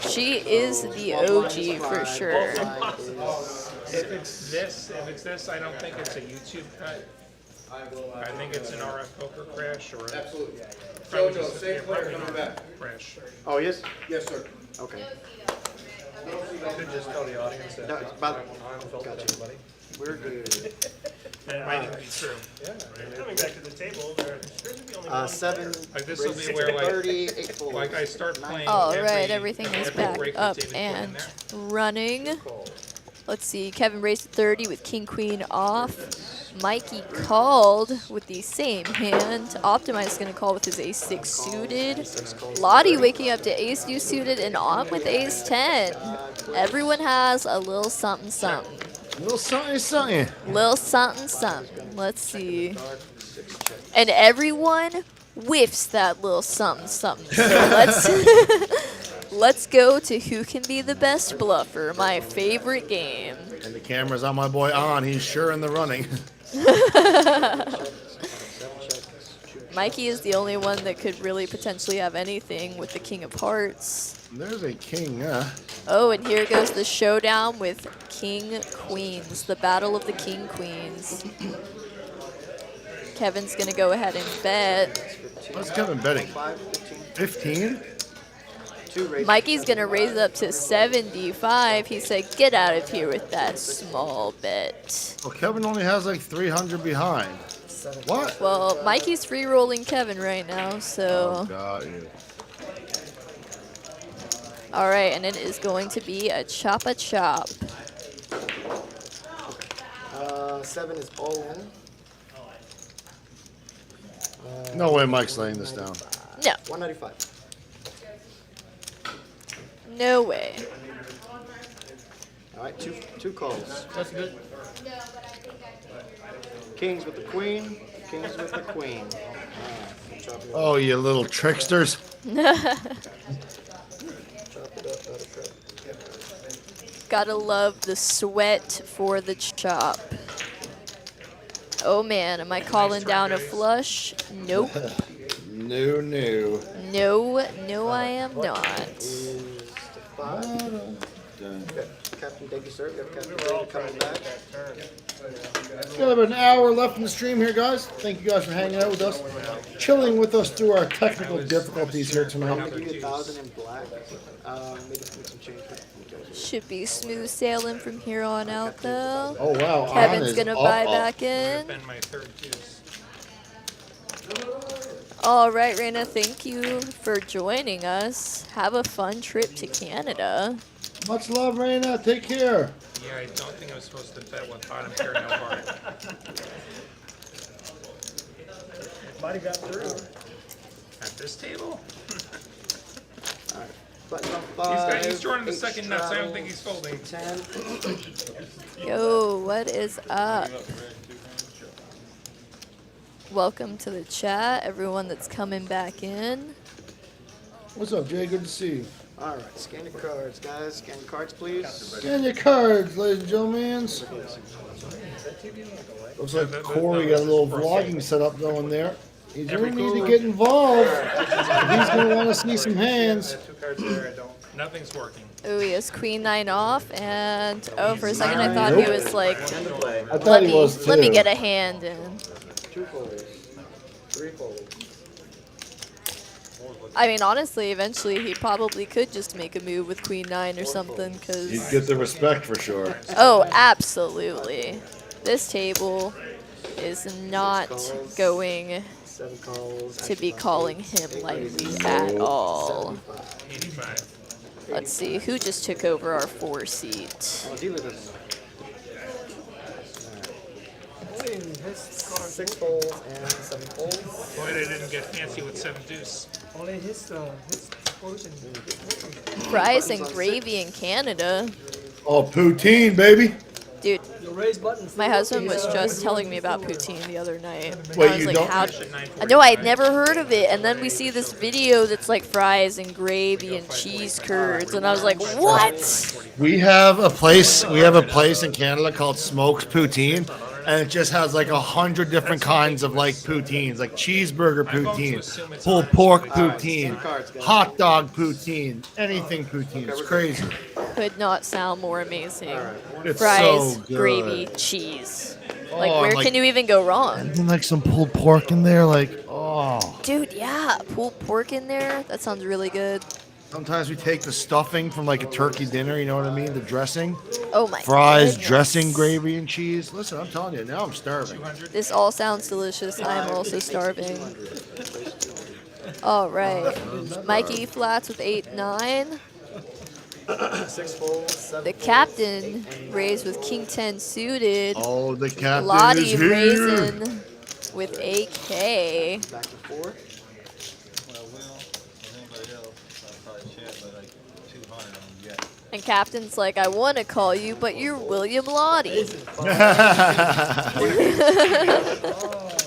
She is the OG for sure. If it's this, I don't think it's a YouTube cut. I think it's an RF poker crash or a. Absolutely. Probably just a crash. Oh, yes? Yes, sir. Okay. Could just tell the audience that No, it's about, gotcha. gotcha. We're good. That might even be true. Coming back to the table, there's gonna be only one 7, Like this will be where like, 30, 8 full. like I start playing. All right, every- everything is every back break that up David put in and there. running. Let's see, Kevin raised to 30 with King Queen off. Mikey called with the same hand. Optimize is going to call with his ace-6 suited. Lottie waking up to ace-2 suited and on with ace-10. Everyone has a little something something. Little something, something. Little something something. Let's see. And everyone whiffs that little something something. So let's go to who can be the best bluffer, my favorite game. And the camera's on my boy On. He's sure in the running. Mikey is the only one that could really potentially have anything with the King of Hearts. There's a king, Oh, and here goes the showdown with King Queens, the battle of the King Queens. Kevin's gonna go ahead and bet. What's Kevin betting? 5, 15. 15? 2 raise. Mikey's gonna raise it up to 75. He said, get out of here with that small bet. Well, Kevin only has like 300 behind. What? Well, Mikey's free rolling Kevin right now, so. Got you. All right, and it is going to be a chop. 7 is all in. No way Mike's laying this down. No, 195. no way. All right, two calls. That's good. Kings with the queen. Kings with the queen. Oh, you little tricksters. Gotta love the sweat for the chop. Oh man, am I calling down a flush? Nope. No. No, I am not. Captain, thank you, sir. We have Captain David coming back. Got about an hour left in the stream here, guys. Thank you guys for hanging out with us, chilling with us through our technical difficulties here I'm tonight. gonna give you 1,000 in black. Maybe make some change. Should be smooth sailing from here on out, though. Oh wow, Kevin's Anna's gonna up, buy up. back in. Been my third deuce. All right, Raina, thank you for joining us. Have a fun trip to Canada. Much love, Raina. Take care. Yeah, I don't think I was supposed to bet with bottom pair no heart. Body got through. At this table? Button on 5. He's drawing the 8 second nuts. I don't straddle, think he's folding. 10. Yo, what is up? Welcome to the chat, everyone that's coming back in. What's up, Jay? Good to see you. All right, scan your cards, guys. Scan your cards, please. Scan your cards, ladies and gentlemen. Looks like Corey got a little vlogging setup going there. He's gonna need to get involved. He's gonna want to see some hands. Two cards there. I don't. Nothing's working. Oh, he has Queen 9 off, and oh, for a second I thought he was like, I thought he was too. let me get a hand in. 2 folds. 3 folds. I mean, honestly, eventually he probably could just make a move with Queen 9 or something, He'd because... get the respect for sure. Oh, absolutely. This table is not going 7 calls. to be calling him lightly at all. 85. Let's see, who just took over our 4 seat? Oh, dealer doesn't. 6 folds and 7 folds. Boy, they didn't get fancy with 7 deuce. Only his portion. Fries and gravy in Canada. Oh, poutine, baby. Dude, You'll raise buttons. my husband was just telling me about poutine the other night. Wait, I was you like, don't- how? I know I'd never heard of it, and then we see this video that's like fries and gravy and cheese curds, and I was like, what? We have a place in Canada called Smokes Poutine, and it just has like 100 different kinds of like poutines, like cheeseburger poutine, pulled pork poutine, hot dog poutine, anything poutine. It's crazy. Could not sound more amazing. It's Fries, so good. gravy, cheese. Like, Oh, where like- can you even go wrong? And like some pulled pork in there, like oh. Dude, yeah, pulled pork in there. That sounds really good. Sometimes we take the stuffing from like a turkey dinner, you know what I mean? The dressing, Oh my fries, goodness. dressing, gravy, and cheese. Listen, I'm telling you, now I'm starving. This all sounds delicious. I'm also starving. All right. Mikey flats with 8-9. 6 folds, 7 The captain raised with King 10 suited. Oh, the captain Lottie is here. raising with AK. back to 4. And captain's like, I want to call you, but you're William Lottie.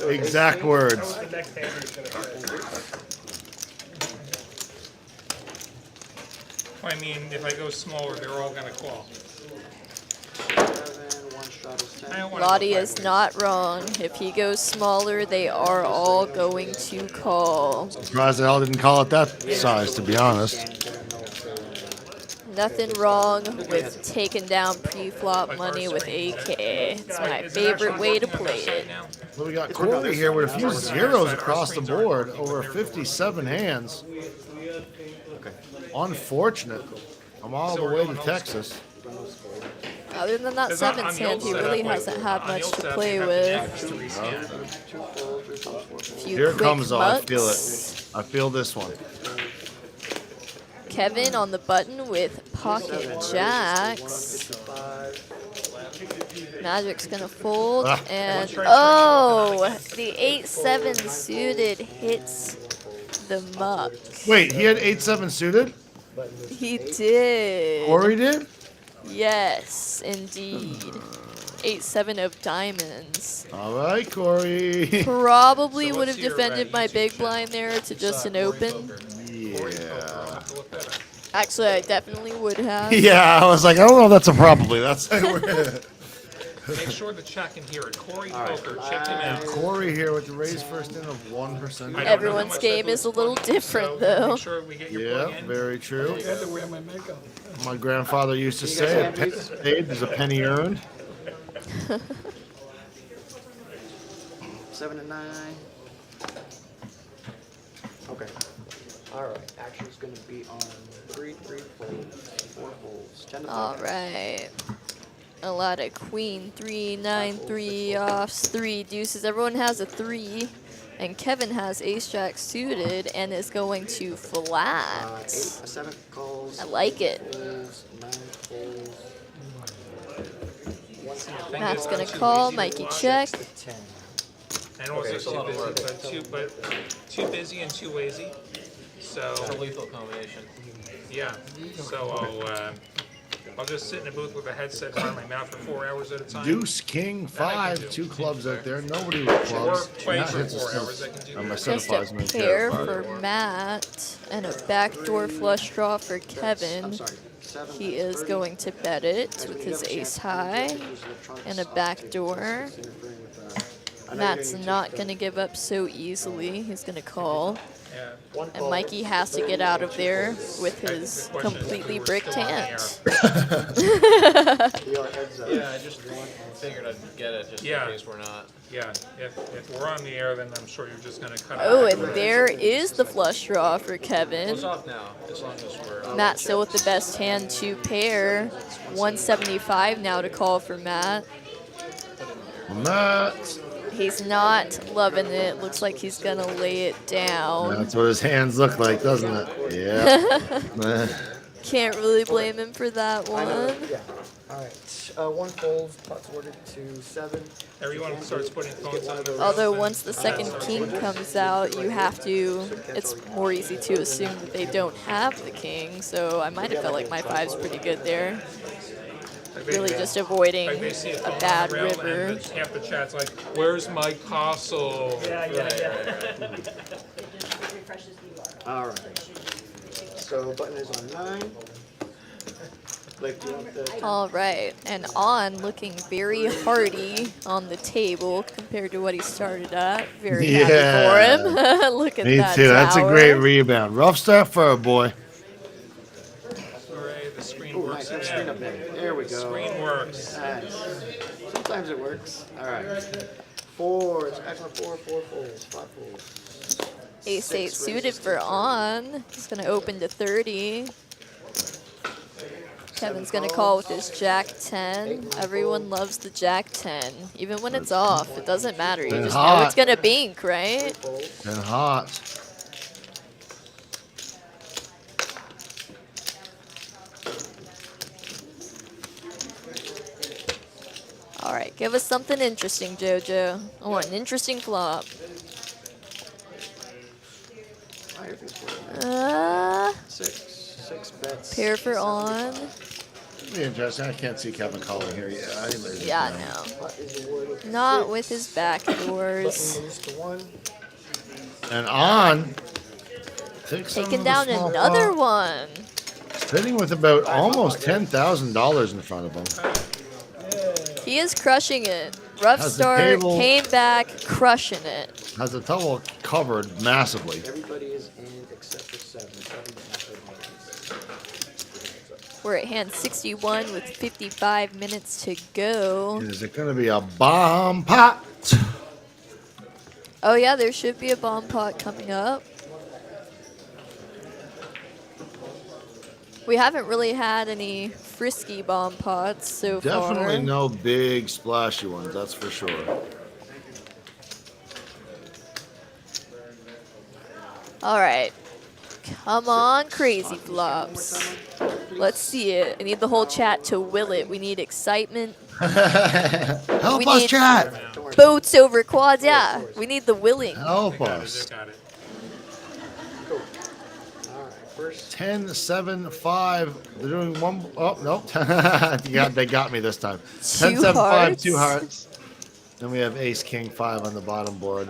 Exact words. The next hand he's gonna say. I mean, if I go smaller, they're all going to call. 7, 1 straddles 10. I don't wanna Lottie go is backwards. not wrong. If he goes smaller, they are all going to call. Surprised they all didn't call it that size, to be honest. Nothing wrong with taking down pre-flop money with AK. It's my favorite way to play it. Well, we got Corey here with a few zeros across the board, over 57 hands. Unfortunate. I'm all the way to Texas. Other than that Because on seventh the old hand, he setup, really like, hasn't had on the much old to setup, play you have with. to use 3 hand. 2 folds, 3 folds, 4 folds. Few Here it quick comes, though. I feel mutts. it. I feel this one. Kevin on the button with pocket jacks. 55. Magic's gonna fold, Ah. and oh, the 8-7 suited hits the muck. Wait, he had 8-7 suited? He did. Corey did? Yes, indeed. 8-7 of diamonds. All right, Corey. Probably So would what's have your, defended my YouTube big channel? blind there to just an open. Yeah. Actually, I definitely would have. Yeah, I was like, I don't know if that's a probably. That's Make sure to check in here at Corey Poker. Check him out. Corey here with the raise first in of 1%. I don't know how Everyone's much game that is a boost little won, different, so though. Make sure we get your plug Yeah, in. very true. I had to wear my makeup. My grandfather used to say, a penny saved is a penny earned. 7 and 9. Okay. All right. Action's going to be on 3 folds, 4 folds, 10 to 5. All right. A lot of queen, 3, 9, 3 offs, 3 deuces. Everyone has a 3. And Kevin has ace jack suited and is going to 8, flat. 7 calls. I like it. Folds, 9 folds. Matt's going to call, Mikey check. 10. And also It's a lot of work. but too busy and too lazy. So It's a lethal combination. yeah. So I'll just sit in a booth with a headset and run my mouth for 4 hours at a time. Deuce, king, That I can 5, do. 2 clubs out there. Nobody with Or clubs. play Matt for hits us 4 too. hours. I can do My that. son Just applies a me pair terrified. for Matt and a backdoor flush draw for I'm Kevin. sorry. 7. He is going to bet it with his ace high and a backdoor. Matt's not going to give up so easily. He's going to call. Yeah. And Mikey has to get out of there with his The question is, completely if we were bricked still on the hand. Yeah, I just figured I'd get it just Yeah. in case we're not. Yeah. If we're on the air, then I'm sure you're just gonna cut. Oh, it and back. there is the flush draw for Kevin. It's off now, as long as we're. Matt still with the best hand, 2 pair. 175 now to call for Matt. Matt. He's not loving it. Looks like he's gonna lay it down. That's what his hands look like, doesn't it? Yeah. Can't really blame him for that one. Yeah. All right. 1 fold. Pot's ordered to 7. Everyone starts putting phones on the Although once the second king comes out, you have to, it's more easy to assume that they don't have the king. So I might have felt like my 5's pretty good there. Really just avoiding Like they see a phone on bad the rail river. And half the chat's like, "Where's my castle?" All right. So button is on 9. Blake, do you want the All right, and on looking very hardy on the table compared to what he started at. Very happy for him. Look at Me that too. That's a tower. great rebound. Rough start for a boy. Hooray, the screen Oh, works. nice. Screen up there. There we go. Screen works. Nice. Sometimes it works. All right. 4. It's action on 4 folds, 5 folds. Ace 8 suited for on. He's going to open to 30. Kevin's going to call with his Jack 10. Everyone loves the Jack 10. Even when it's off, it doesn't matter. You And just know hot. it's going to bink, right? And hot. All right, give us something interesting, JoJo. I want an interesting flop. Uh, 6 bets. pair for on. Be interesting. I can't see Kevin calling here. Yeah, no. Pot is awarded. Not with his backdoors. Moves to 1. And on. Takes some Taking of the down small another pot. one. Sitting with about almost $10,000 in front of him. He is crushing it. Rough Has the start, table- came back, crushing it. Has the table covered massively. Everybody is in except for 7. We're at hand 61 with 55 minutes to go. Is it going to be a bomb pot? Oh yeah, there should be a bomb pot coming up. We haven't really had any frisky bomb pots so far. Definitely no big splashy ones, that's for sure. All right. Come on, crazy flops. Let's see it. I need the whole chat to will it. We need excitement. Help We us, need- chat! Boats over quads. Yeah, we need the willing. Help Got us. it, got it. All right. First. 10, 7, 5. They're doing one. Oh, no. They got me this time. 10, 7, 5, hearts. 2 hearts. Then we have ace, king, 5 on the bottom board.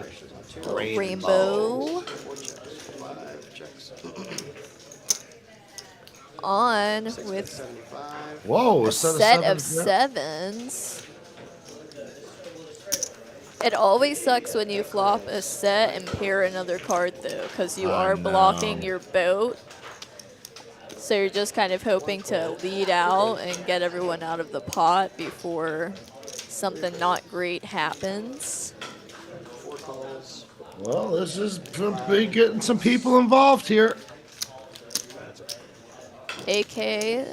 Rainbow. 4 checks. 5 checks. On 6 with 75. Whoa, a a set of sevens. sevens. It always sucks when you flop a set and pair another card, though, because you are blocking your boat. So you're just kind of hoping to lead out and get everyone out of the pot before something not great happens. 4 calls. Well, this is getting some people involved here. AK.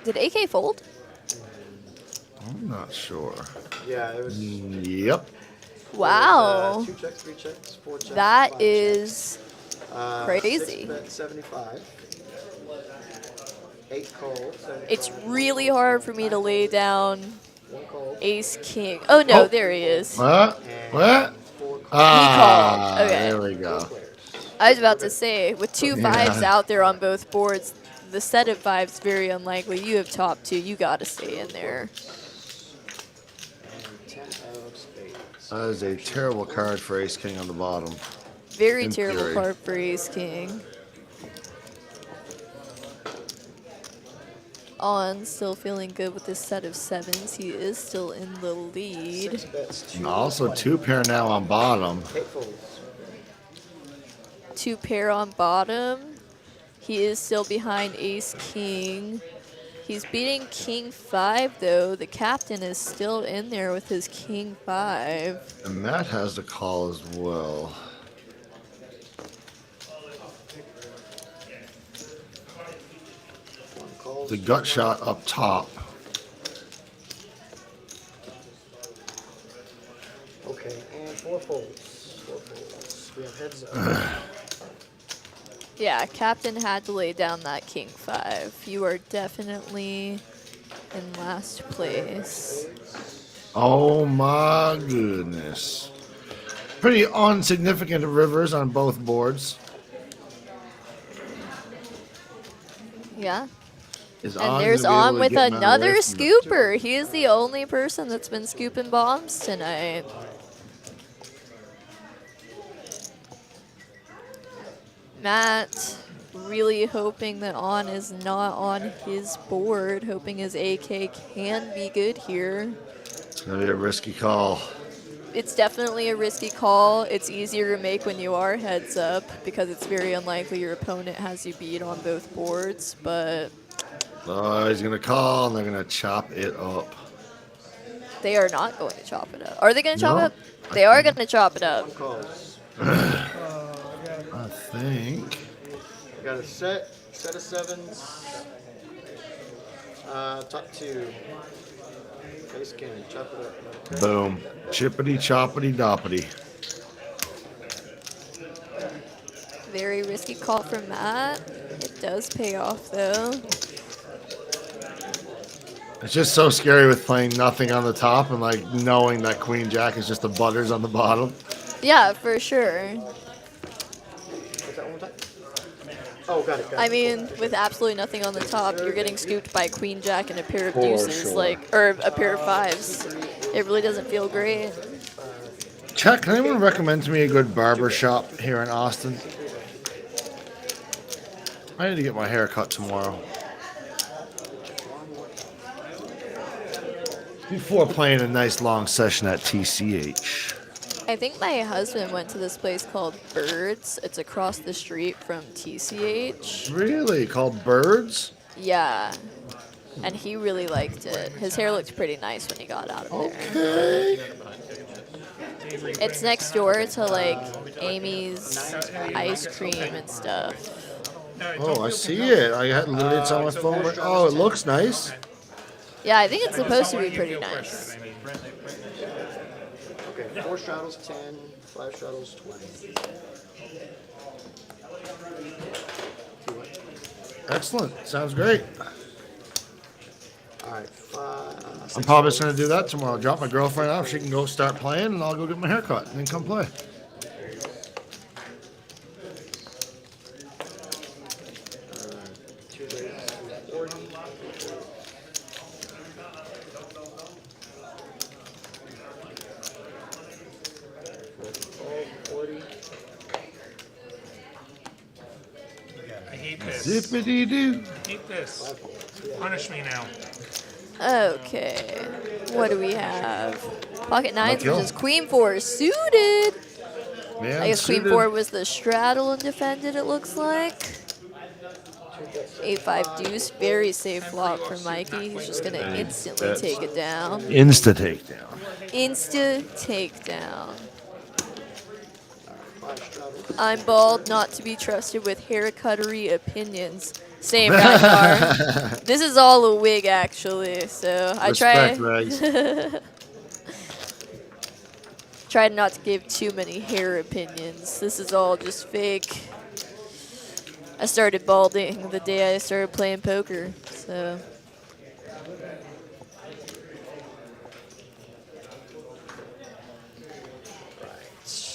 Did AK fold? I'm not sure. Yeah, it was. Yep. Wow. 2 checks, 3 checks, 4 checks. That 5 is crazy. crazy. 6 bet 75. 8 calls. 75. It's really hard for me to lay down 1 call. ace king. Oh no, Oh. there he is. What? What? 4 calls. Ah, called. Okay. There we go. I was about to say, with 2 5s Yeah. out there on both boards, the set of 5s very unlikely. You have top 2. You got to stay in there. And 10 of spades. That is a terrible card for ace king on the bottom. Very In terrible theory. card for ace king. On still feeling good with this set of 7s. He is still in the lead. 6 bets, 2. And also 2 pair now on bottom. 8 folds. 2 pair on bottom. He is still behind ace king. He's beating king 5 though. The captain is still in there with his king 5. And Matt has the call as well. The gut shot up top. Okay, and 4 folds. 4 folds. We have heads up. Yeah, captain had to lay down that king 5. You are definitely in last place. Oh my goodness. Pretty insignificant rivers on both boards. Yeah. Is And On there's gonna be able On to with get him out of the another way from the- scooper. He is the only person that's been scooping bombs tonight. Matt really hoping that On is not on his board, hoping his AK can be good here. It's gonna be a risky call. It's definitely a risky call. It's easier to make when you are heads up because it's very unlikely your opponent has you beat on both boards, but Oh, he's gonna call and they're gonna chop it up. they are not going to chop it up. Are they going to chop No, it up? They are going to chop it up. 1 calls. I think. We got a set of 7s. Top 2. Ace king, chop it up. Boom. Chippity choppity doppity. Very risky call from Matt. It does pay off though. It's just so scary with playing nothing on the top and like knowing that queen jack is just the butters on the bottom. Yeah, for sure. What's that one more time? Oh, got it. I mean, with absolutely nothing on the top, you're getting scooped by queen jack and a pair of For deuces, sure. or a pair of 5s. It really doesn't feel great. Chuck, can anyone recommend to me a good barber shop here in Austin? I need to get my hair cut tomorrow. Before playing a nice long session at TCH. I think my husband went to this place called Birds. It's across the street from TCH. Really? Called Birds? Yeah. And he really liked it. His hair looked pretty nice when he got out of there. Okay. It's next door to like Amy's ice cream and stuff. Oh, I see it. I had literally it's on my phone. Oh, it looks nice. Yeah, I think it's supposed to be pretty nice. Okay, 4 straddles 10, 5 straddles 20. Excellent. Sounds great. Alright, 5. I'm probably just going to do that tomorrow. Drop my girlfriend off. She can go start playing, and I'll go get my hair cut and then come play. I hate this. Zippity doo. I hate this. Punish me now. Okay. What do we have? Pocket nines Kill. versus queen four suited. Man, I guess queen suited. four was the straddle and defended, it looks like. 8-5 deuce, very safe flop for Mikey. He's just going to instantly take it down. Insta takedown. Insta takedown. I'm bald, not to be trusted with haircuttery opinions. Same guy. This is all a wig, actually. So I Respect, try. Regs. Tried not to give too many hair opinions. This is all just fake. I started balding the day I started playing poker, so.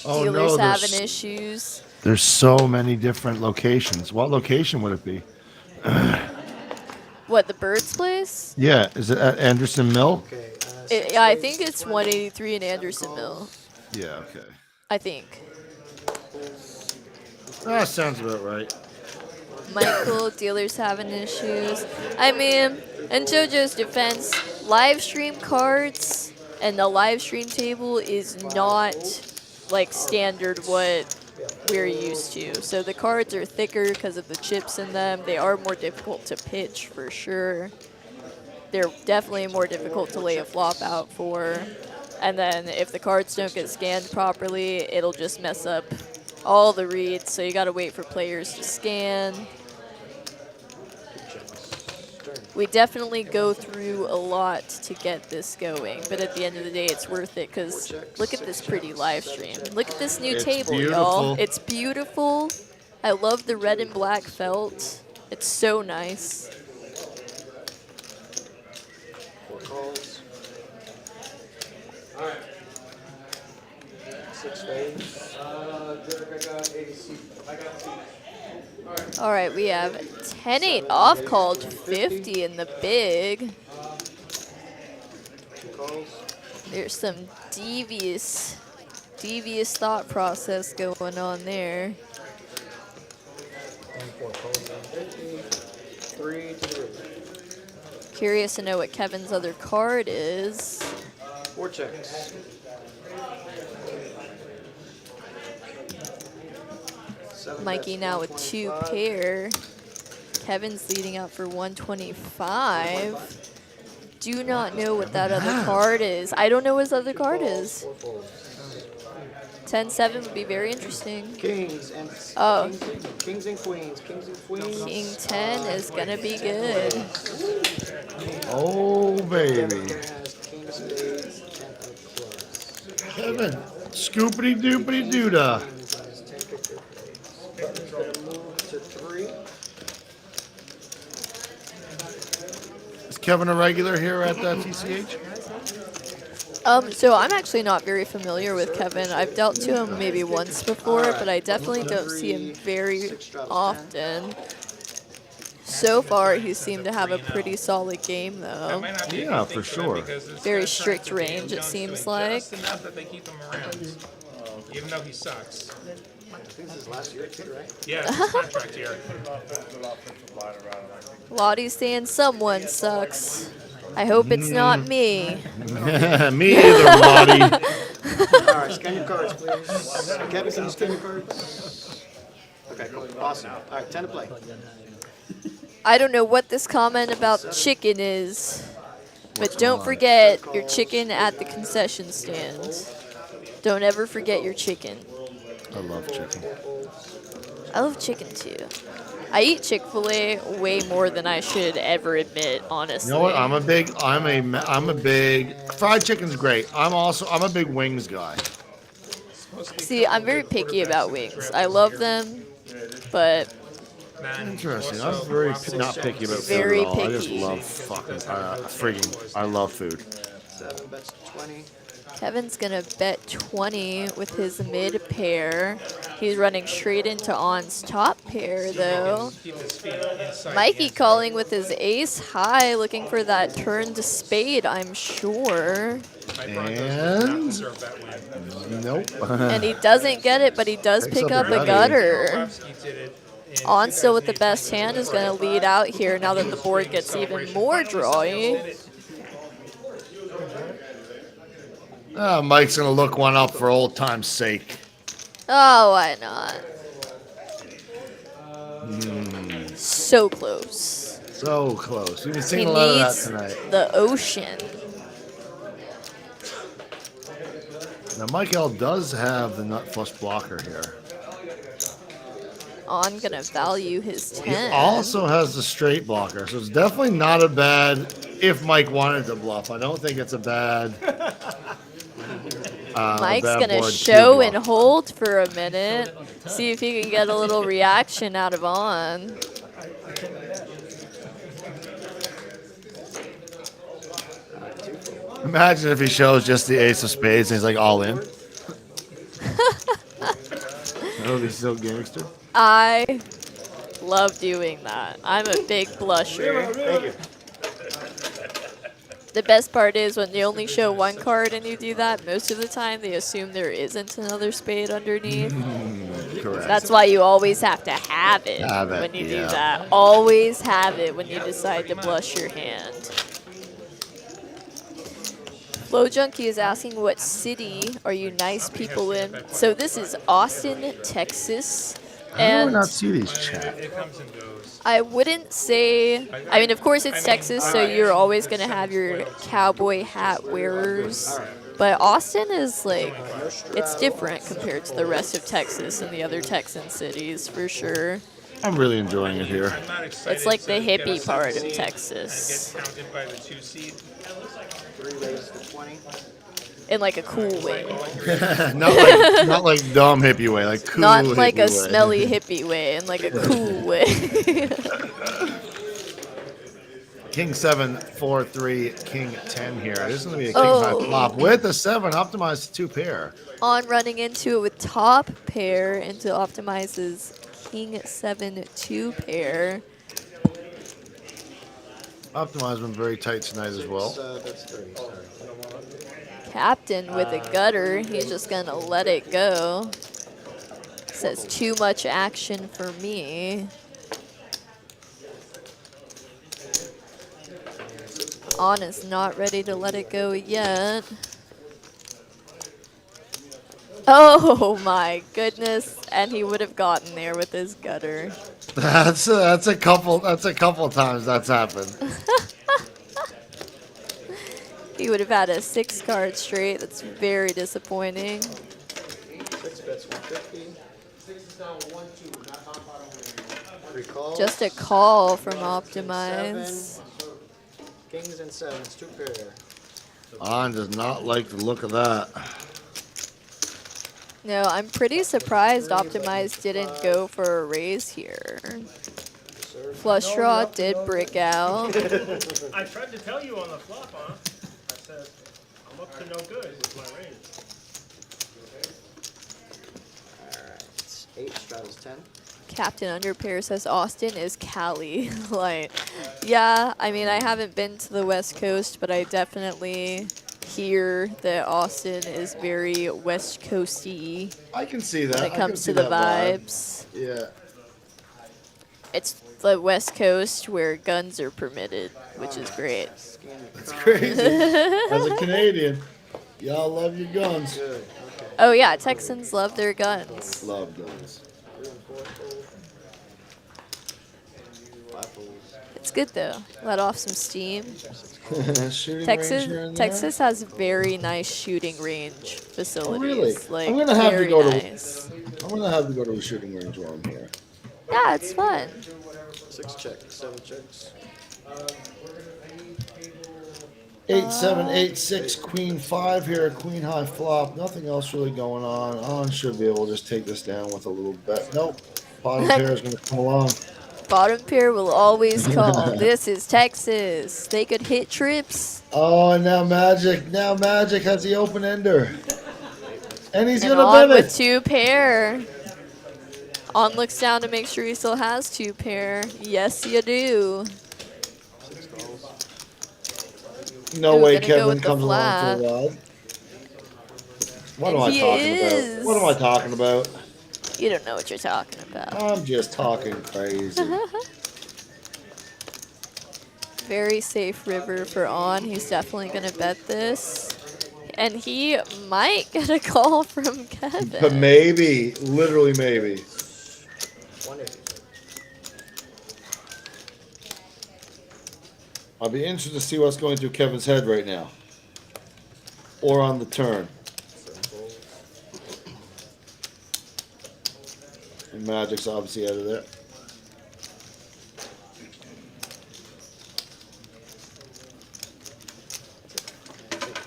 Oh, Dealers no, having there's, issues. there's so many different locations. What location would it be? What, the Birds place? Yeah, is it at Anderson Mill? Okay. Yeah, I think it's 183 in Anderson Mill. Yeah, okay. I think. That sounds about right. Michael, dealers having issues. I mean, in JoJo's defense, live stream cards and the live stream table is not like standard what we're used to. So the cards are thicker because of the chips in them. They are more difficult to pitch for sure. They're definitely more difficult to lay a flop out for. And then if the cards don't get scanned properly, it'll just mess up all the reads. So you gotta wait for players to scan. We definitely go through a lot to get this going, but at the end of the day, it's worth it because look at this pretty live stream. Look at this new table, y'all. It's beautiful. I love the red and black felt. It's so nice. 4 calls. 6 fades. All right, we have 10-8 off called 50 in the big. 2 calls. There's some devious thought process going on there. 4 calls on 50. 3 to the river. Curious to know what Kevin's other card is. 4 checks. Mikey now with 2 pair. Kevin's leading out for 125. Do not know what that other card is. I don't know what his other card is. 10-7 would be very interesting. Kings and Oh. kings and queens. Kings and queens. King 10 is gonna be good. Oh, baby. Has king spades and a plus. Kevin, scoopity doopity doodah. Button's gonna move to 3. Is Kevin a regular here at TCH? So I'm actually not very familiar with Kevin. I've dealt to him maybe once before, but I definitely don't see him very often. So far, he seemed to have a pretty solid game, though. Yeah, for sure. Very strict range, it seems like. Just enough that they keep him around, even though he sucks. I think this is last year too, right? Yeah, it's his contract year. Lottie's saying someone sucks. I hope it's not me. Me either, Lottie. Alright, scan your cards, please. Kevin, can you scan your cards? Okay, cool. Awesome. Alright, 10 to play. I don't know what this comment about chicken is, but don't forget your chicken at the concession stand. Don't ever forget your chicken. I love chicken. I love chicken too. I eat Chick-fil-A way more than I should ever admit, honestly. You know what? I'm a big fried chicken's great. I'm a big wings guy. See, I'm very picky about wings. I love them, but Interesting. I'm very not picky about food Very at all. I just picky. love I love food. 7 bets 20. Kevin's gonna bet 20 with his mid pair. He's running straight into On's top pair though. Keep his feet inside. Mikey calling with his ace high, looking for that turn to spade, I'm sure. My Broncos did not And deserve that win. nope. And he doesn't get it, but he does Picks pick up up a a gutter. gutter. Orlovsky did it in On still with the best hand is going to lead out here now that the board gets even more drawy. Mike's gonna look one up for old time's sake. Oh, why not? So close. So close. We've been He seeing a lot of that needs tonight. the ocean. Now, Mike L does have the nut flush blocker here. I'm gonna value his He 10. also has the straight blocker, so it's definitely not a bad. If Mike wanted to bluff, I don't think it's a bad. Mike's bad gonna board to show bluff. and hold for a minute. See if he can get a little reaction out of on. Imagine if he shows just the ace of spades and he's like all in. Oh, he's so gangster. I love doing that. I'm a big blusher. Thank you. The best part is when they only show one card and you do that, most of the time they assume there isn't another spade underneath. Correct. That's why you always have to have it, Have it, when you yeah. do that. Always have it when you decide to blush your hand. Flow Junkie is asking, what city are you nice people in? So this is Austin, Texas. How do And we not see these chat? It comes and goes. I wouldn't say, I mean, of course it's Texas, so you're always going to have your cowboy hat wearers. But Austin is like, it's different compared to the rest of Texas and the other Texan cities, for sure. I'm really enjoying it here. I'm not excited It's like to the get a hippie part 7 of seed Texas. and get counted by the 2 seed. 3 raises to 20. In like a cool way. not like dumb hippie way, like cool. Not like hippie a way. smelly hippie way, in like a cool way. King 7, 4, 3, King 10 here. This is gonna be a king Oh. high flop with a 7, optimized to 2 pair. On running into it with top pair into optimizes King 7 2 pair. Optimized been very tight tonight as well. That's 30. Sorry. Captain with a gutter. He's just gonna let it go. Says too much action for me. On is not ready to let it go yet. Oh my goodness! And he would have gotten there with his gutter. That's a couple times that's happened. He would have had a 6-card straight. That's very disappointing. 6 bets 150. 3 calls. Just a call from 7. Optimize. Kings and 7s, 2 pair. On does not like the look of that. No, I'm pretty surprised Optimize didn't go for a raise here. Flush draw did brick out. I tried to tell you on the flop, huh? I said, I'm up to no good with my raise. Alright. 8 straddles 10. Captain Underpair says Austin is Cali. Like, yeah, I mean, I haven't been to the West Coast, but I definitely hear that Austin is very West Coasty I can see that. when it comes to the vibes. Yeah. It's the West Coast where guns are permitted, which is great. That's crazy. As a Canadian, y'all love your guns. Good. Okay. Oh yeah, Texans love their guns. Love guns. 3 and 4 fold. 5 folds. It's good though. Let off some steam. Shooting range here Texas and there. Texas has very nice shooting range facilities. really? Like I'm gonna have to very go to- nice. I'm gonna have to go to a shooting range while I'm here. Yeah, it's fun. 6 checks, 7 checks. 8, 7, 8, 6, Queen 5 here, Queen high flop. Nothing else really going on. On should be able to just take this down with a little bet. Nope. Bottom pair is gonna come along. Bottom pair will always call. This is Texas. They could hit trips. Oh, and now Magic. Now Magic has the open ender. And he's And gonna on bet with it. 2 pair. On looks down to make sure he still has 2 pair. Yes, you do. 6 calls. No Ooh, way gonna go Kevin with the comes along flat. for a ride. What And am I he talking is. about? What am I talking about? You don't know what you're talking about. I'm just talking crazy. Very safe river for on. He's definitely going to bet this. And he might get a call from Kevin. But maybe, literally maybe. 180. I'll be interested to see what's going through Kevin's head right now. Or on the turn. And Magic's obviously out of there.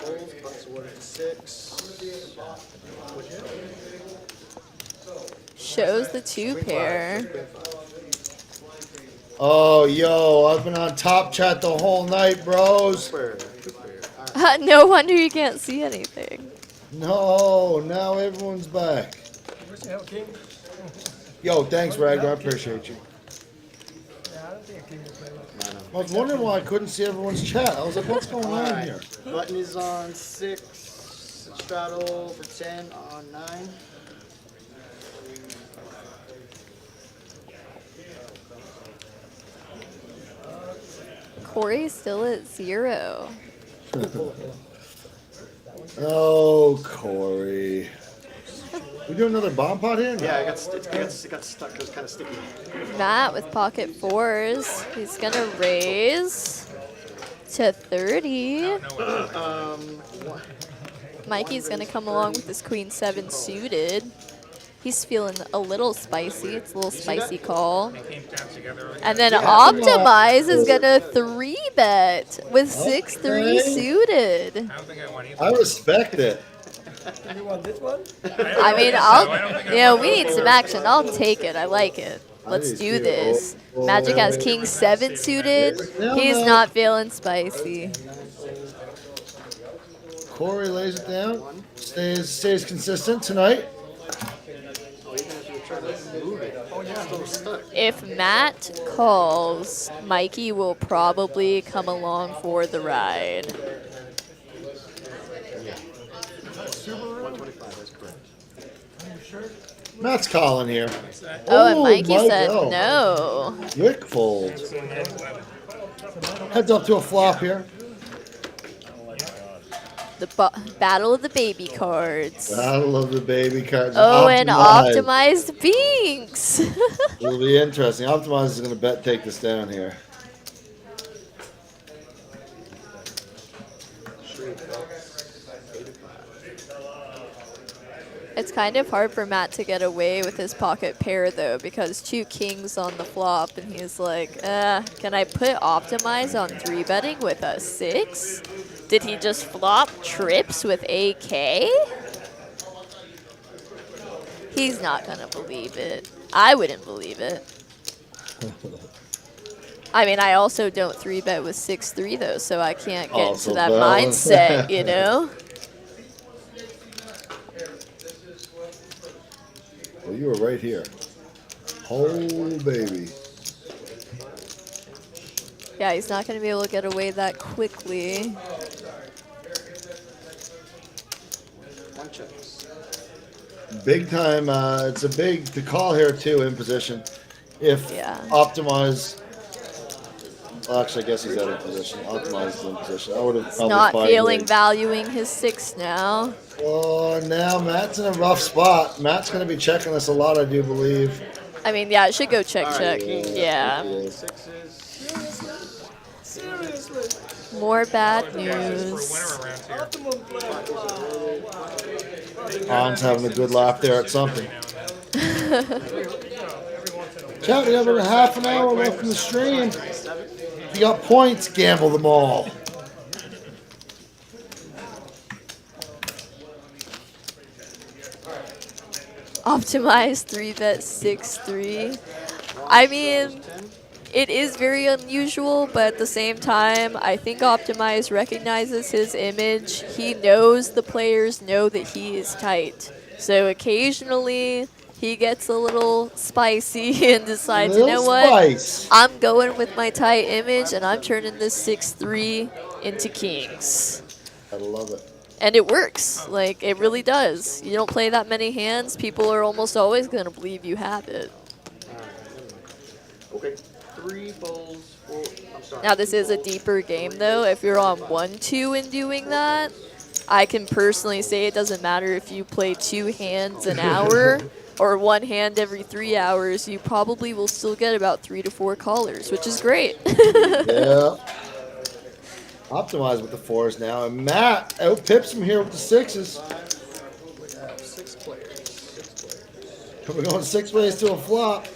Folds, buttons awarded to 6. Shows the 2 pair. Oh, yo, I've been on top chat the whole night, bros. Cooper. All right. No wonder you can't see anything. No, now everyone's back. Where's the hell king? Yo, thanks, Ragnar. I appreciate you. Yeah, I don't think a king will play like I was wondering why I couldn't see everyone's chat. I was like, what's going on Alright. here? Button is on 6. Straddle for 10 on 9. Corey's still at 0. Oh, Corey. We do another bomb pot here? Yeah, it got stuck. It was kind of sticky. Matt with pocket 4s. He's gonna raise to 30. One. Mikey's gonna come along with his queen 7 suited. He's feeling a little spicy. It's a little spicy call. They came down together. And then Optimize is gonna 3-bet with 6-3 suited. I don't think I want either. I respect it. You want this one? I mean, we need some action. I'll take it. I like it. Let's do this. Magic has king 7 suited. He's not feeling spicy. Corey lays it down. Stays consistent tonight. If Matt calls, Mikey will probably come along for the ride. 125, that's correct. Are you sure? Matt's calling here. Oh, and Mikey Mike said L. no. Rick fold. Heads up to a flop here. The battle of the baby cards. Battle of the baby cards. Oh, and Optimized. optimized Binks. It'll be interesting. Optimize is going to take this down here. It's kind of hard for Matt to get away with his pocket pair, though, because 2 kings on the flop, and he's like, can I put Optimize on 3-betting with a 6? Did he just flop trips with AK? He's not going to believe it. I wouldn't believe it. I mean, I also don't 3-bet with 6-3, though, so I can't get Also into that valid. mindset, you know? Well, you were right here. Oh, baby. Yeah, he's not going to be able to get away that quickly. One chips. Big time. It's a big to call here, too, in position. If Optimize. Well, actually, I guess he's out of position. Optimize is in position. I would have probably Not feeling raised. valuing his 6 now. Oh, now Matt's in a rough spot. Matt's going to be checking this a lot, I do believe. I mean, yeah, it should go check, check. Yeah. Yeah. Sixes. Seriously? More bad For a winner news. around here. Optimum play. Hans having a good laugh there at something. Chat, we have about half an hour left in the stream. If you got points, gamble them all. Optimize 3-bet 6-3. I mean, it is very unusual, but at the same time, I think Optimize recognizes his image. He knows the players know that he is tight. So occasionally, he gets a little spicy and decides, you know what? Spice. I'm going with my tight image, and I'm turning this 6-3 into kings. I love it. And it works. Like, it really does. You don't play that many hands, people are almost always going to believe you have it. Okay, 3 folds, 4. I'm sorry. Now, this is a deeper game, though. If you're on 1-2 and doing that, I can personally say it doesn't matter if you play 2 hands an hour or 1 hand every 3 hours, you probably will still get about 3 to 4 callers, which is great. Yeah. Optimize with the 4s now. And Matt outpips him here with the 6s. We have 6 players. We're going 6 ways to a flop.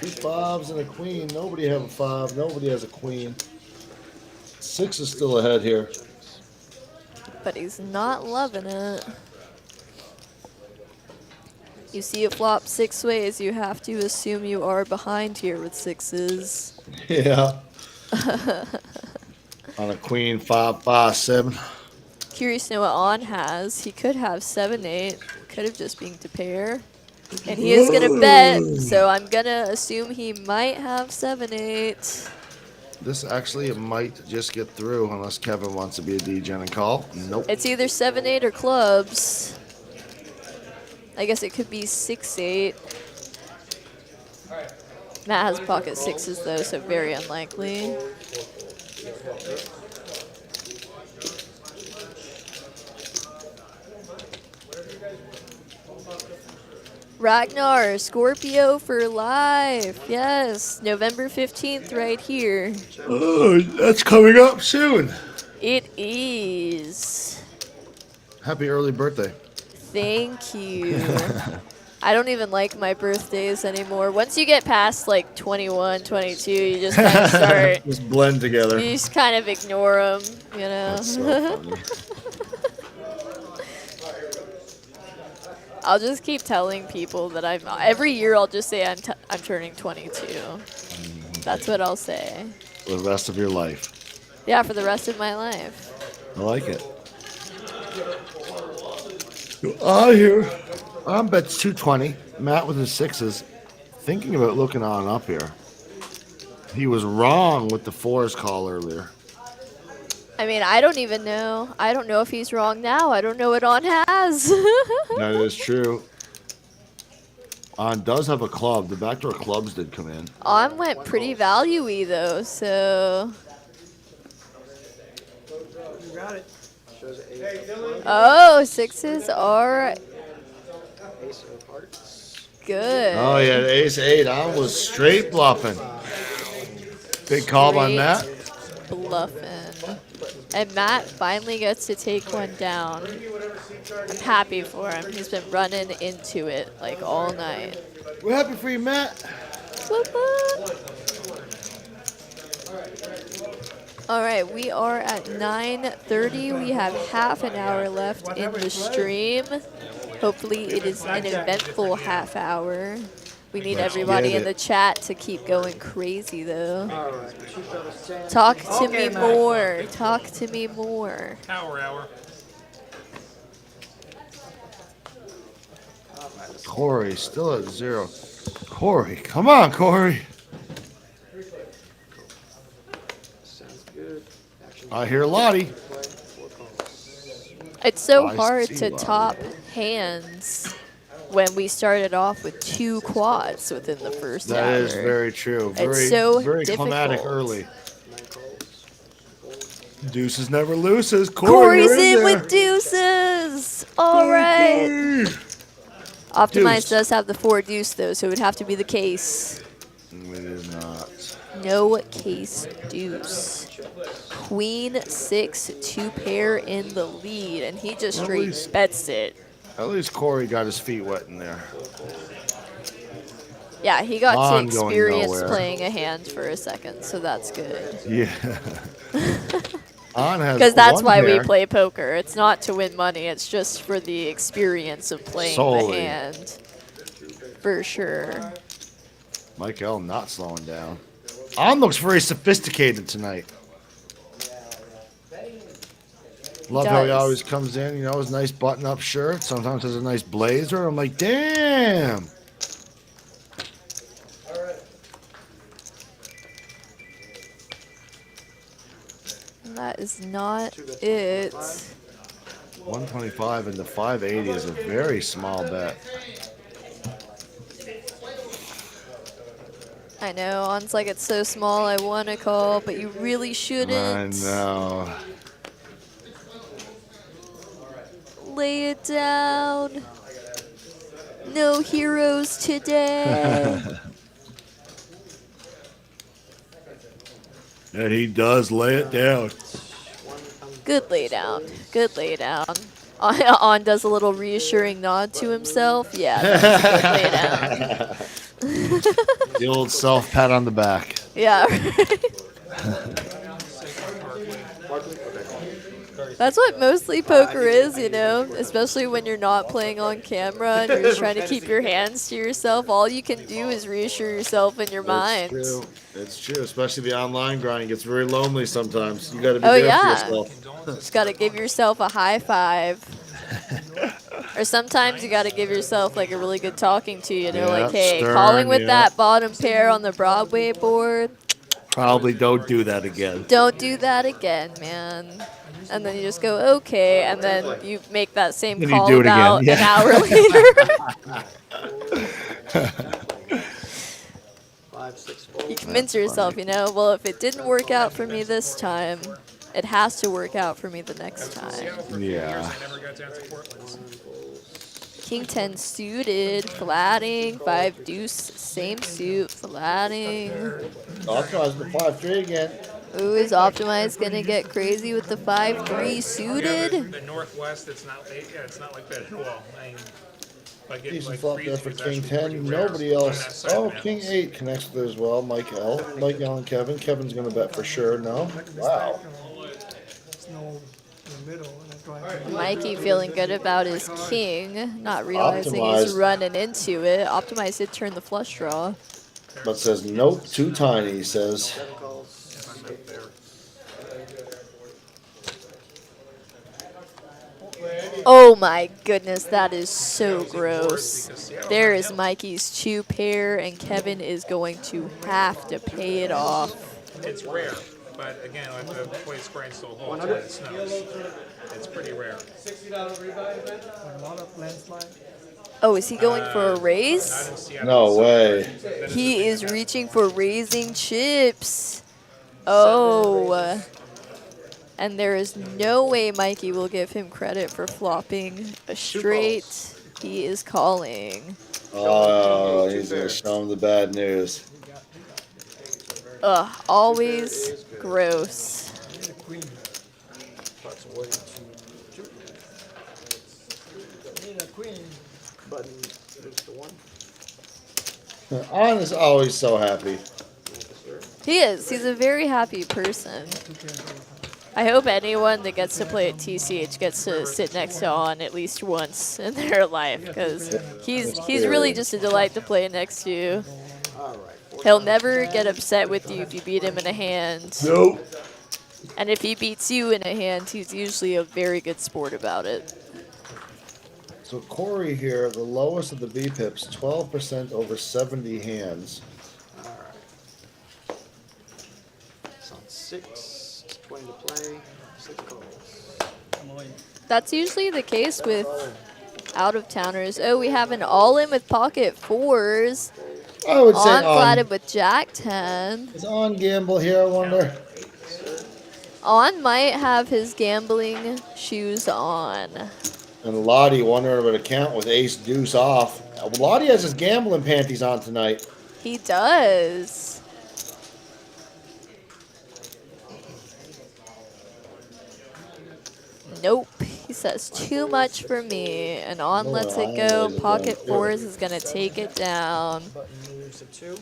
2 5s and a queen. Nobody have a 5. Nobody has a queen. 6 is still ahead here. But he's not loving it. You see it flop 6 ways, you have to assume you are behind here with 6s. Yeah. On a queen, 5 5 7. Curious to know what On has. He could have 7-8. Could have just been to pair. And he is going to bet, so I'm going to assume he might have 7-8. This actually, it might just get through unless Kevin wants to be a degen and call. Nope. It's either 7-8 or clubs. I guess it could be 6-8. Matt has pocket 6s though, so very unlikely. Ragnar, Scorpio for life. Yes, November 15th right here. Oh, that's coming up soon. It is. Happy early birthday. Thank you. I don't even like my birthdays anymore. Once you get past like 21, 22, you just kind of start. Just blend together. You just kind of ignore them, you know. That's so funny. I'll just keep telling people that every year I'll just say I'm turning 22. That's what I'll say. For the rest of your life. Yeah, for the rest of my life. I like it. Here. I'm bets 220. Matt with his 6s. Thinking about looking on up here. He was wrong with the 4s call earlier. I mean, I don't even know. I don't know if he's wrong now. I don't know what On has. That is true. On does have a club. The backdoor clubs did come in. On went pretty value-y though, so. You got it. Oh, 6s are Ace of hearts. good. Oh, yeah, the ace 8. On was straight bluffing. Big call on that. Bluffing. And Matt finally gets to take one down. I'm happy for him. He's been running into it like all night. We're happy for you, Matt. All right, we are at 9:30. We have half an hour left in the stream. Hopefully it is an eventful half hour. We need everybody in the chat to keep going crazy, though. All right. 2 fellas 10. Talk to me more. Talk to me more. Hour. Corey still at 0. Corey, come on, Corey. Sounds good. Action. I hear Lottie. Play 4 calls. It's so I hard see to why. top hands when we started off with 2 quads within the first hour. That is very true. Very, so very climatic difficult. early. 9 calls. Deuces never loses. Corey's you're in there. with deuces. All right. Corey. Optimize Deuce. does have the 4 deuce, though, so it would have to be the case. It is not. No case deuce. Queen 6, 2 pair in the lead, and he just straight least- bets it. At least Corey got his feet wet in there. Yeah, he got to On going experience nowhere. playing a hand for a second, so that's good. Yeah. On has Because that's one why we pair. play poker. It's not to win money, it's just for the experience of playing Solely. the hand. For sure. Mike L not slowing down. On looks very sophisticated tonight. Love how he does. always comes in, you know, his nice button-up shirt. Sometimes has a nice blazer. I'm like, damn. That is not it. 125 into 580 is a very small bet. I know. On's like, it's so small, I want to call, but you really shouldn't. I know. Lay it down. No heroes today. And he does lay it down. Good lay down. Good lay down. On does a little reassuring nod to himself. Yeah, that's a good lay down. The old self pat on the back. Yeah. That's what mostly poker is, you know, especially when you're not playing on camera and you're just trying to keep your hands to yourself. All you can do is reassure yourself in your mind. It's true. It's true. Especially the online grind gets very lonely sometimes. You got to be Oh, there yeah. for yourself. Just got to give yourself a high five. Or sometimes you got to give yourself like a really good talking to, you know, Yeah, like, hey, stern, calling with yeah. that bottom pair on the Broadway board. Probably don't do that again. Don't do that again, man. And then you just go, okay, and then you make that same Then you call do it again, about yeah. an hour later. 5, 6 folds. You convince yourself, you know, well, if it didn't work out for me this time, it has to work out for me the next time. Yeah. I never got down to Portland. King 10 suited, flatting, 5 deuce, same suit, flatting. Optimize the 5-3 again. Ooh, is Optimize gonna get crazy with the 5-3 suited? The Northwest, it's not like that at all. I mean, like it, Decent like flop there freezing for is King actually 10. pretty rare Nobody on else. that side Oh, of the King house. 8 connects with it as well. Mike L. Mike L and Kevin. Kevin's going to bet for sure. No? Wow. Snow in the middle. And that's why Mikey feeling good about his king, not realizing he's Optimized. running into it. Optimize did turn the flush draw. But says, nope, too tiny, he says. 7 calls. Oh my goodness, that is so gross. There is Mikey's 2 pair, and Kevin is going to have to pay it off. It's rare, but again, like the place grind still holds when it snows. It's pretty rare. a lot of landslide. Oh, is he going for a raise? Not in Seattle. No way. He is reaching for raising chips. Oh. And there is no way Mikey will give him credit for flopping a straight. He is calling. Oh, he's going to show him the bad news. Ugh, always gross. The queen. Need a queen. Button moves to 1. On is always so happy. He is. He's a very happy person. I hope anyone that gets to play at TCH gets to sit next to On at least once in their life, because he's really just a delight to play next to. All right. He'll never get upset with you if you beat him in a hand. Nope. And if he beats you in a hand, he's usually a very good sport about it. So Corey here, the lowest of the VPIPs, 12% over 70 hands. All right. It's on 6. 20 to play. 6 calls. That's usually the case with out-of-towners. Oh, we have an all-in with pocket 4s. I would say On on. flatted with Jack 10. Is on gamble here, I wonder? On might have his gambling shoes on. And Lottie wondering about a count with ace deuce off. Lottie has his gambling panties on tonight. He does. Nope. He says too much for me. And On lets it go. Pocket 4s is going to take it down. Button moves to 2.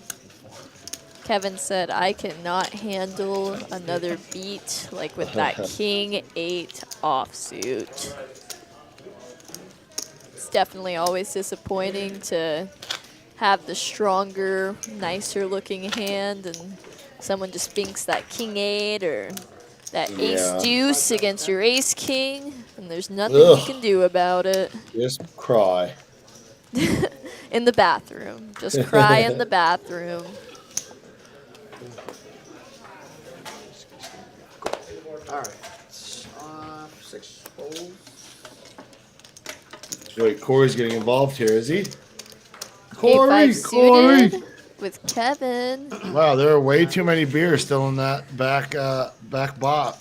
Kevin said, I cannot handle another beat like with that King 8 offsuit. It's definitely always disappointing to have the stronger, nicer looking hand and someone just binks that King 8 or that Ace Yeah. Deuce against your Ace King, and there's nothing Ugh. you can do about it. Just cry. In the bathroom. Just cry in the bathroom. All right. 6 folds. Wait, Corey's getting involved here, is he? Corey, Corey! suited. with Kevin. Wow, there are way too many beers still in that back bot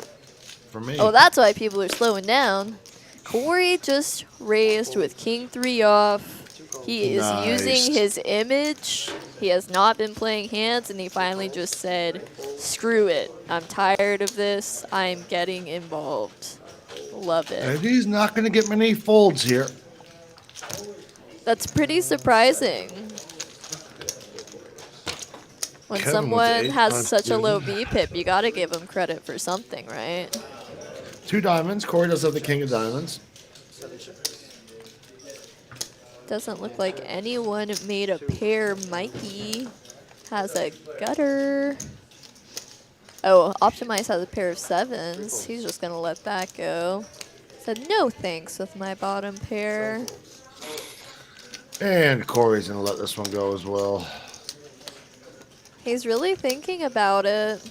for me. Oh, that's why people are slowing down. Corey just raised with King 3 off. He is using his image. He has not been playing hands, and he finally just said, screw it. I'm tired of this. I'm getting involved. Love it. And he's not going to get many folds here. That's pretty surprising. When Kevin someone with has 8 such a low dude. VPIP, you gotta give them credit for something, right? 2 diamonds. Corey does have the king of diamonds. Doesn't look like anyone made a pair. Mikey has a gutter. Oh, Optimize has a pair of 7s. He's just gonna let that go. Said no thanks with my bottom pair. And Corey's going to let this one go as well. He's really thinking about it.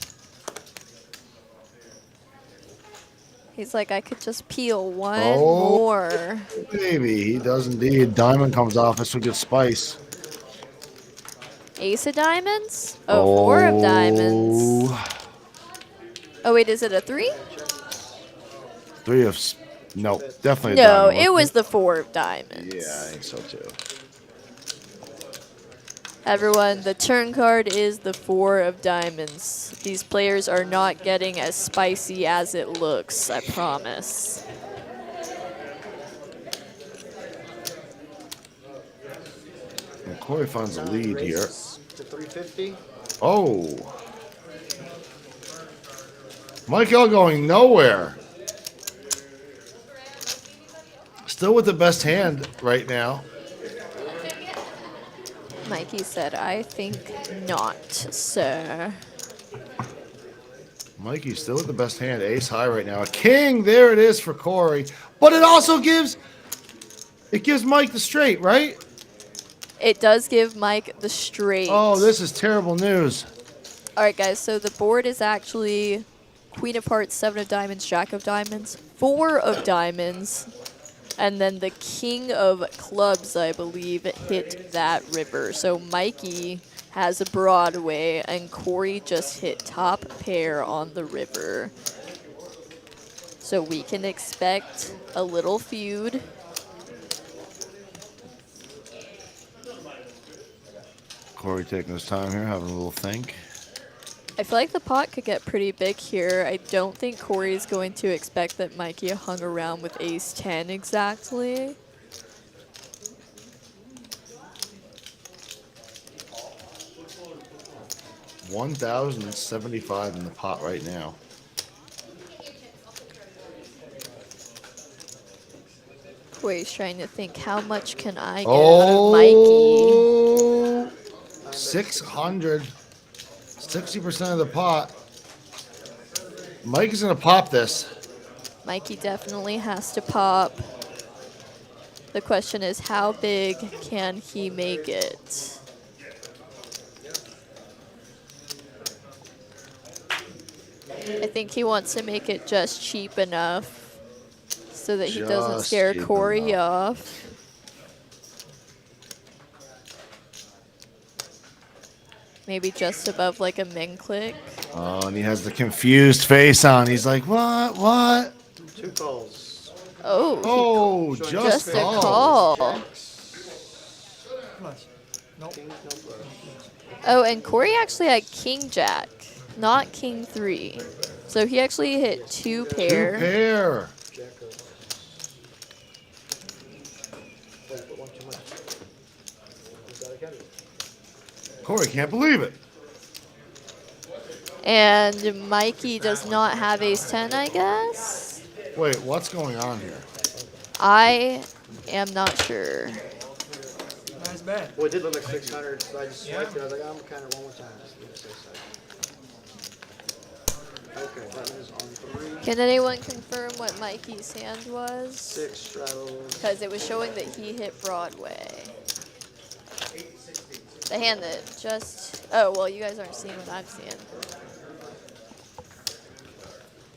He's like, I could just peel one more. Maybe. He does indeed. Diamond comes off. This will get spice. Ace of diamonds? Oh, 4 of diamonds. Oh, wait, is it a 3? 3 of... No, definitely a No, diamond. it was the 4 of diamonds. Yeah, I think so too. Everyone, the turn card is the 4 of diamonds. These players are not getting as spicy as it looks, I promise. And Corey finds a lead here. To 350. Oh. Michael going nowhere. Still with the best hand right now. Mikey said, I think not, sir. Mikey's still with the best hand. Ace high right now. A king. There it is for Corey. But it also gives... It gives Mike the straight, right? It does give Mike the straight. Oh, this is terrible news. All right, guys, so the board is actually Queen of Hearts, 7 of diamonds, Jack of diamonds, 4 of diamonds, and then the King of clubs, I believe, hit that river. So Mikey has a Broadway, and Corey just hit top pair on the river. So we can expect a little feud. Corey taking his time here, having a little think. I feel like the pot could get pretty big here. I don't think Corey's going to expect that Mikey hung around with ace 10 exactly. $1,075 in the pot right now. Corey's trying to think, how much can I get out of Mikey? 600. 60% of the pot. Mike is going to pop this. Mikey definitely has to pop. The question is, how big can he make it? I think he wants to make it just cheap enough so that he doesn't Just scare cheap Corey enough. off. Maybe just above like a min click. Oh, and he has the confused face on. He's like, what? What? 2 calls. Oh, Oh, just a calls. call. Plus. Nope. Kings, no flush. Oh, and Corey actually had King Jack, not King 3. So he actually hit 2 pair. 2 pair. Jack of. Oh, put 1 too much. You gotta get it. Corey can't believe it. And Mikey does not have ace 10, I guess. Wait, what's going on here? I am not sure. Nice bet. Well, it did look like 600, so I just swiped it. I was like, I'm kind of one more time. Just leave it safe side. Okay, button is on 3. Can anyone confirm what Mikey's hand was? 6 straddles. Because it was showing that he hit Broadway. The hand that just... Oh, well, you guys aren't seeing what I'm seeing.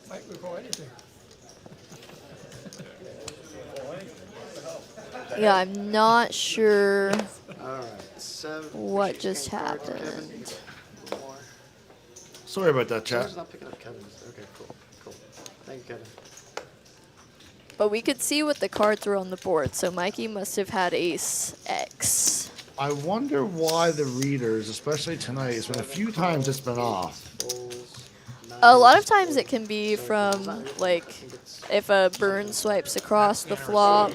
Might recall anything. Yeah, I'm not sure. All right. 7. What Appreciate just you paying forward to Kevin. happened? A little more. Sorry about that, chat. Kevin's not picking up Kevin's. Okay, cool. Cool. Thank you, Kevin. But we could see what the cards were on the board, so Mikey must have had ace X. I wonder why the readers, especially tonight, it's been a few times it's been off. Bulls, A lot nines, of times it can be from, like, if a burn swipes across the flop,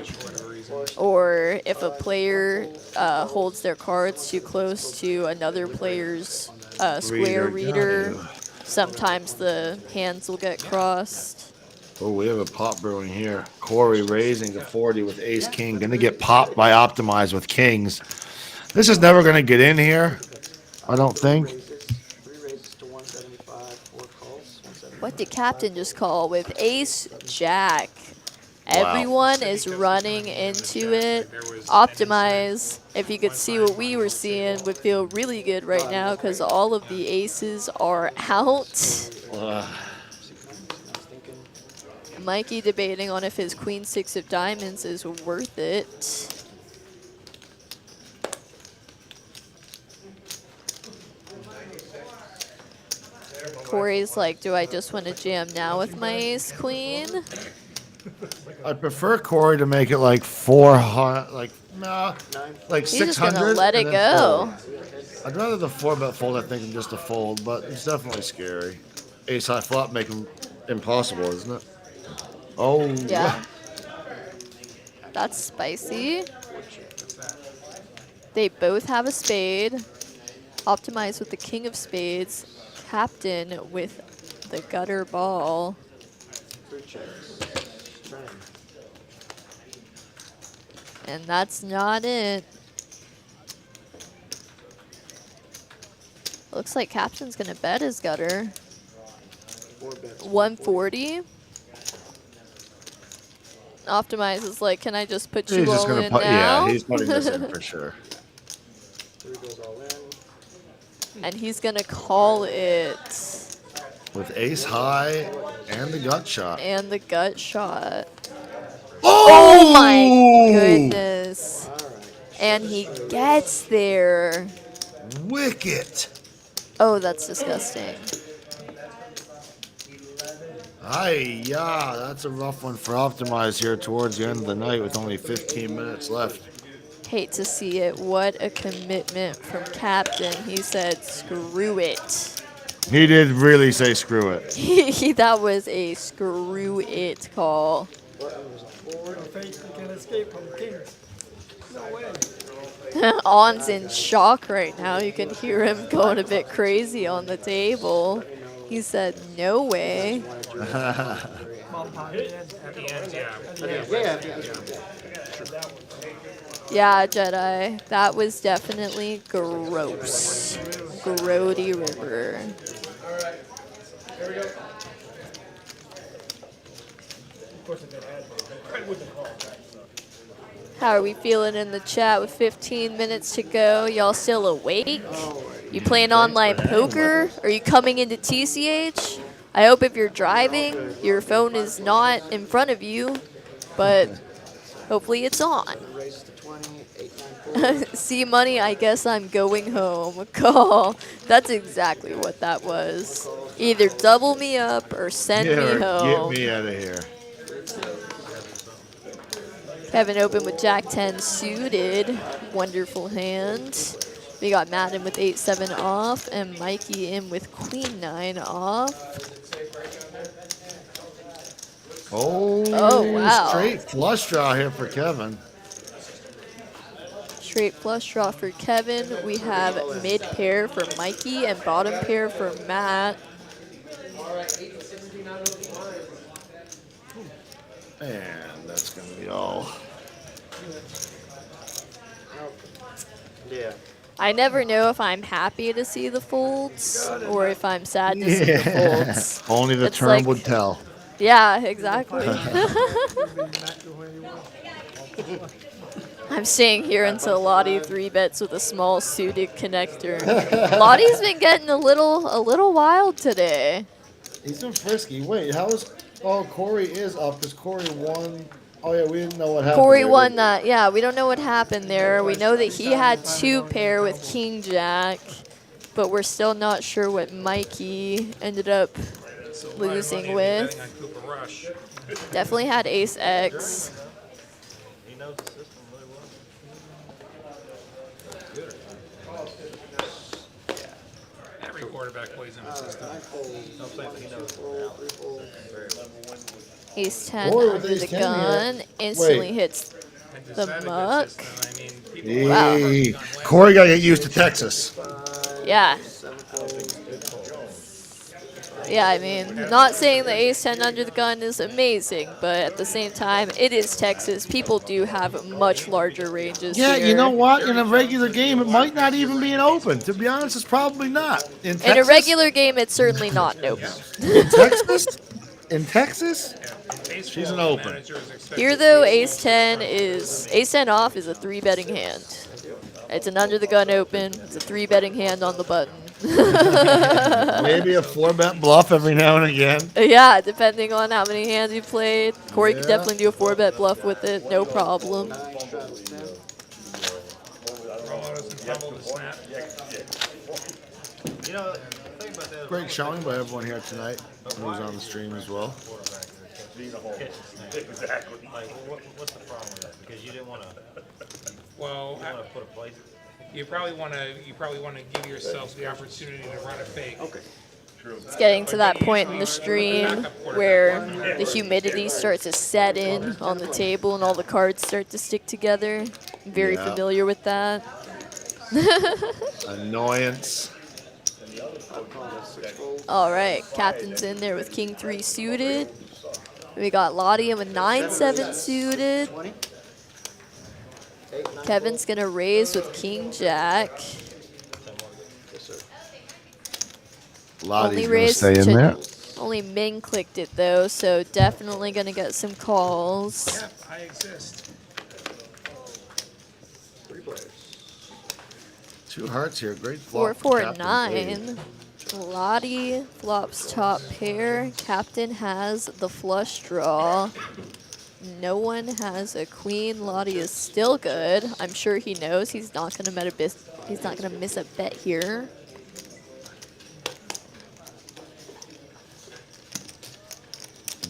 or if a player holds their cards too close to another player's square reader. Sometimes the hands will get crossed. Oh, we have a pop brewing here. Corey raising to 40 with ace king. Gonna get popped by optimize with kings. This is never gonna get in here, I don't think. 3 raises to 175, 4 calls, 175. What did Captain just call with ace jack? Everyone is running into it. Optimize, if you could see what we were seeing, would feel really good right now because all of the aces are out. Mikey debating on if his queen 6 of diamonds is worth it. Corey's like, do I just want to jam now with my ace queen? I'd prefer Corey to make it like 400, like, nah, like He's just 600. gonna let it and then go. fold. I'd rather the 4-bet fold, I think, than just a fold, but it's definitely scary. Ace high flop make him impossible, isn't it? Oh, Yeah. That's spicy. They both have a spade. Optimize with the king of spades. Captain with the gutter ball. 3 checks. Turn. And that's not it. Looks like Captain's gonna bet his gutter. 4 bets. 140. Optimize is like, can I just put you he's just all gonna in put, now? yeah, he's putting this in for sure. 3 goes all in. And he's gonna call it. With ace high and the gut shot. And the gut shot. Oh, My goodness. All right. And he gets there. Wicket. Oh, that's disgusting. Yeah, that's a rough one for Optimize here towards the end of the night with only 15 minutes left. Hate to see it. What a commitment from Captain. He said, screw it. He did really say screw it. That was a screw it call. Button was a 4. No faith you can escape from kings. No way. On's in shock right now. You can hear him going a bit crazy on the table. He said, no way. Mom Pardy and At the end, yeah. Yeah, Jedi. That was definitely gross. Grody River. How are we feeling in the chat with 15 minutes to go? Y'all still awake? You playing online poker? Are you coming into TCH? I hope if you're driving, your phone is not in front of you, but hopefully it's on. Raises to 20. 8, 9, 4. See money, I guess I'm going home. Call. That's exactly what that was. Either double me up or send me Get home. me out of here. Kevin opened with Jack 10 suited. Wonderful hand. We got Matt in with 8-7 off and Mikey in with Queen 9 off. Oh, wow. Straight flush draw here for Kevin. Straight flush draw for Kevin. We have mid pair for Mikey and bottom pair for Matt. And that's going to be all. Yeah. I never know if I'm happy to see the folds or if I'm sad to see the folds. Only the It's term like- would tell. Yeah, exactly. I'm staying here until Lottie 3-bets with a small suited connector. Lottie's been getting a little wild today. He's been frisky. Wait, how is... Oh, Corey is up because Corey won Oh yeah, we didn't know what happened. Corey there, won did that. Yeah, we don't know what happened there. We know that he had 2 pair with King Jack, but we're still not sure what Mikey ended up So a lot of losing money with. betting on Cooper Rush. Definitely had Ace X. He knows the system really well. Every quarterback plays in the system. Nine folds. I'm saying that he knows the Roll, reality. 3 folds. Very well. Ace 10 Boy, with under Ace the 10 here. gun. Instantly Wait. hits And the just had a good muck. system. I mean, we? people Wow. Hey, Corey gotta get used to Texas. 5, Yeah. 7 folds. Yeah, I mean, not saying the Ace 10 under the gun is amazing, but at the same time, it is Texas. People do have much larger ranges Yeah, here. you know what? In a regular game, it might not even be an open. To be honest, it's probably not. In Texas, In a regular game, it's certainly not nope. in Texas, in Texas, She's an open. Here, though, Ace 10 off is a 3-betting hand. It's an under the gun open. It's a 3-betting hand on the button. maybe a 4-bet bluff every now and again. Yeah, depending on how many hands you played. Corey could definitely do a 4-bet bluff with it, no problem. 9 travels 10. You know, the thing about that. Great showing by everyone here tonight who's on the stream as well. Exactly. Like, what's the problem with that? Because you didn't want to Well, put a place. you probably want to give yourself the opportunity to run a fake. Okay. It's getting to that point in the stream where the humidity starts to set in on the table and all the cards start to stick together. I'm very Yeah. familiar with that. Annoyance. I'll call that 6 folds. All right, Captain's in there with King 3 suited. We got Lottie in with 9-7 suited. 20. 8, 9 Kevin's gonna raise with King Jack. Yes, sir. Lottie's Only gonna raised stay in to- there. Only Ming clicked it though, so definitely gonna get some calls. Yep, I exist. 3 players. 2 hearts here. Great flop. 4-4-9. Lottie flops top pair. Captain has the flush draw. No one has a queen. Lottie is still good. I'm sure he knows he's not gonna miss a bet here.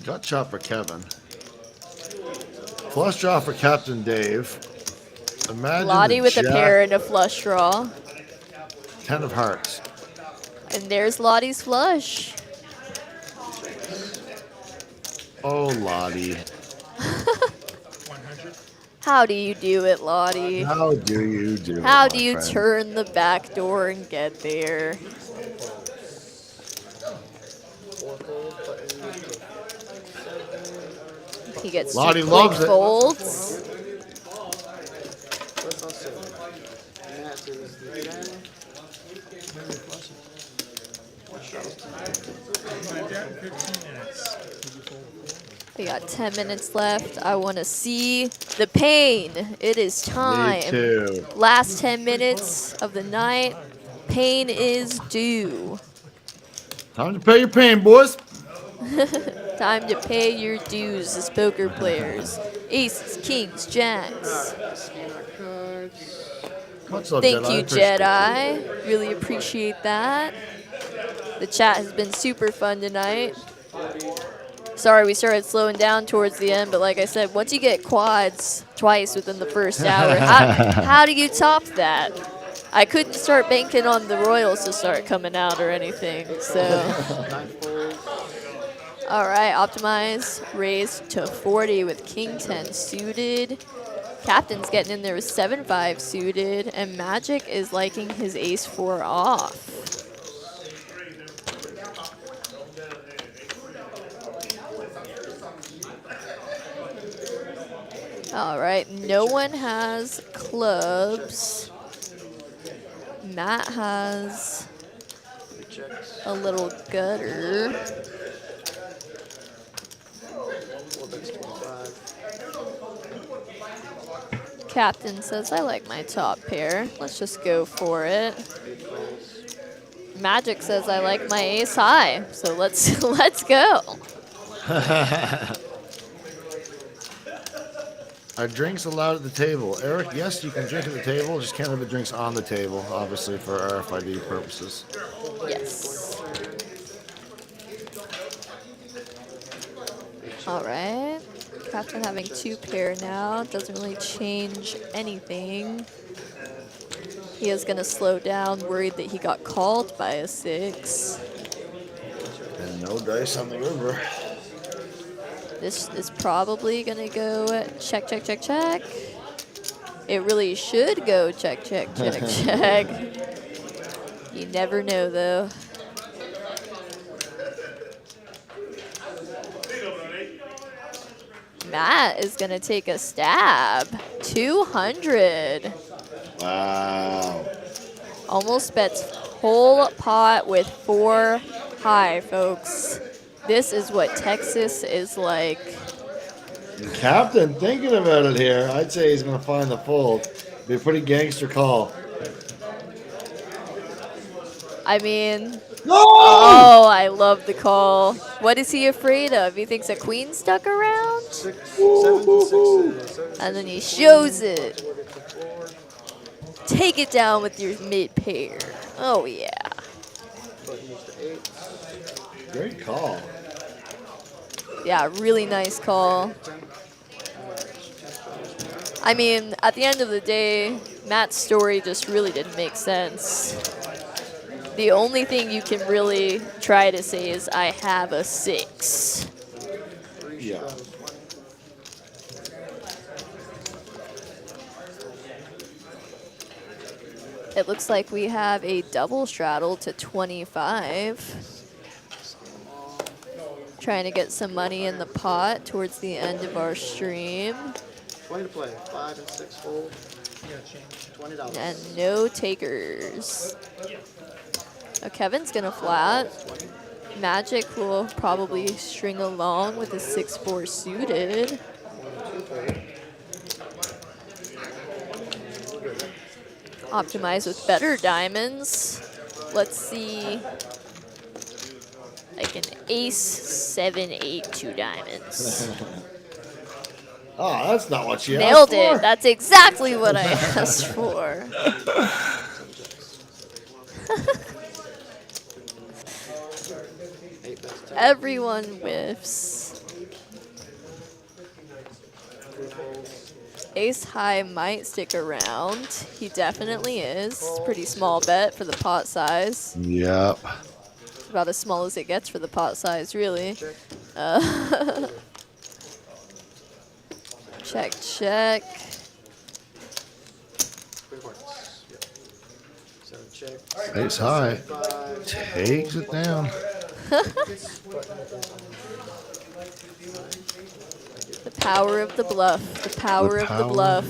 Gut shot for Kevin. Flush draw for Captain Dave. Imagine Lottie the with a jack, pair and a flush draw. 10 of hearts. And there's Lottie's flush. Oh, Lottie. 100. How do you do it, Lottie? How do you do it, How my do you friend? turn the back door and get there? 4 folds. Button. He gets Lottie 2 loves quick it. folds. What's on 7? Matt is the 10. We got 10 minutes left. I want to see the pain. It is Me time. too. Last 10 minutes of the night. Pain is due. Time to pay your pain, boys. Time to pay your dues as poker players. Aces, kings, jacks. Scan our cards. Much love, Thank Jedi. you, Appreciate it. Jedi. Really appreciate that. The chat has been super fun tonight. Sorry we started slowing down towards the end, but like I said, once you get quads twice within the first hour, how do you top that? I couldn't start banking on the Royals to start coming out or anything, so. 9 folds. All right, optimize, raise to 40 with King 10 suited. Captain's getting in there with 7-5 suited, and Magic is liking his ace 4 off. All right, no one has clubs. Matt has Rejects. a little gutter. Well, that's 25. Captain says, I like my top pair. Let's just go for it. 8 folds. Magic says, I like my ace high. So let's go. Are drinks allowed at the table? Eric, yes, you can drink at the table. Just can't have the drinks on the table, obviously, for RFID purposes. Yes. All right. Captain having 2 pair now. Doesn't really change anything. He is going to slow down, worried that he got called by a 6. And no dice on the river. This is probably going to go check, check, check, check. It really should go check, check, check, check. You never know, though. Matt is going to take a stab. 200. Wow. Almost bets whole pot with 4 high, folks. This is what Texas is like. Captain thinking about it here. I'd say he's going to find the fold. Be a pretty gangster call. I mean, No! oh, I love the call. What is he afraid of? He thinks a queen stuck around? 6, 7, 6, And then he shows it. Take it down with your mid pair. Oh, yeah. button moves to 8. Great call. Yeah, really nice call. I mean, at the end of the day, Matt's story just really didn't make sense. The only thing you can really try to say is, I have a 6. Yeah. It looks like we have a double straddle to 25. Trying to get some money in the pot towards the end of our stream. 20 to play. 5 and 6 fold. $20. And no takers. Oh, Kevin's gonna flat. Magic will probably string along with a 6-4 suited. Optimize with better diamonds. Let's see. Like an ace, 7, 8, 2 diamonds. Oh, that's not what you Nailed asked for. it. That's exactly what I asked for. Everyone whiffs. Ace high might stick around. He definitely is. Pretty small bet for the pot size. Yep. About as small as it gets for the pot size, really. Check, check. Ace high. Takes it down. The power of the bluff. The power of the bluff.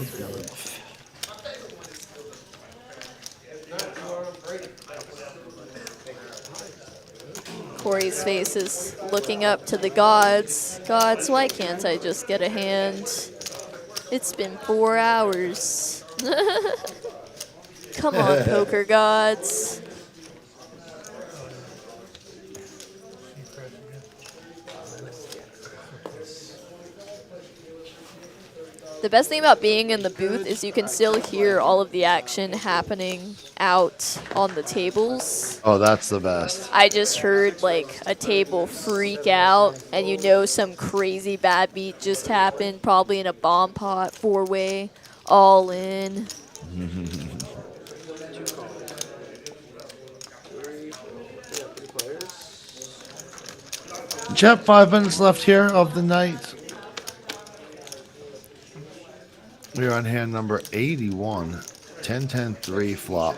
Corey's face is looking up to the gods. Gods, why can't I just get a hand? It's been 4 hours. Come on, poker gods. The best thing about being in the booth is you can still hear all of the action happening out on the tables. Oh, that's the best. I just heard like a table freak out, and you know some crazy bad beat just happened, probably in a bomb pot, 4-way, all in. Jeff, 5 minutes left here of the night. We're on hand number 81. 10-10-3 flop.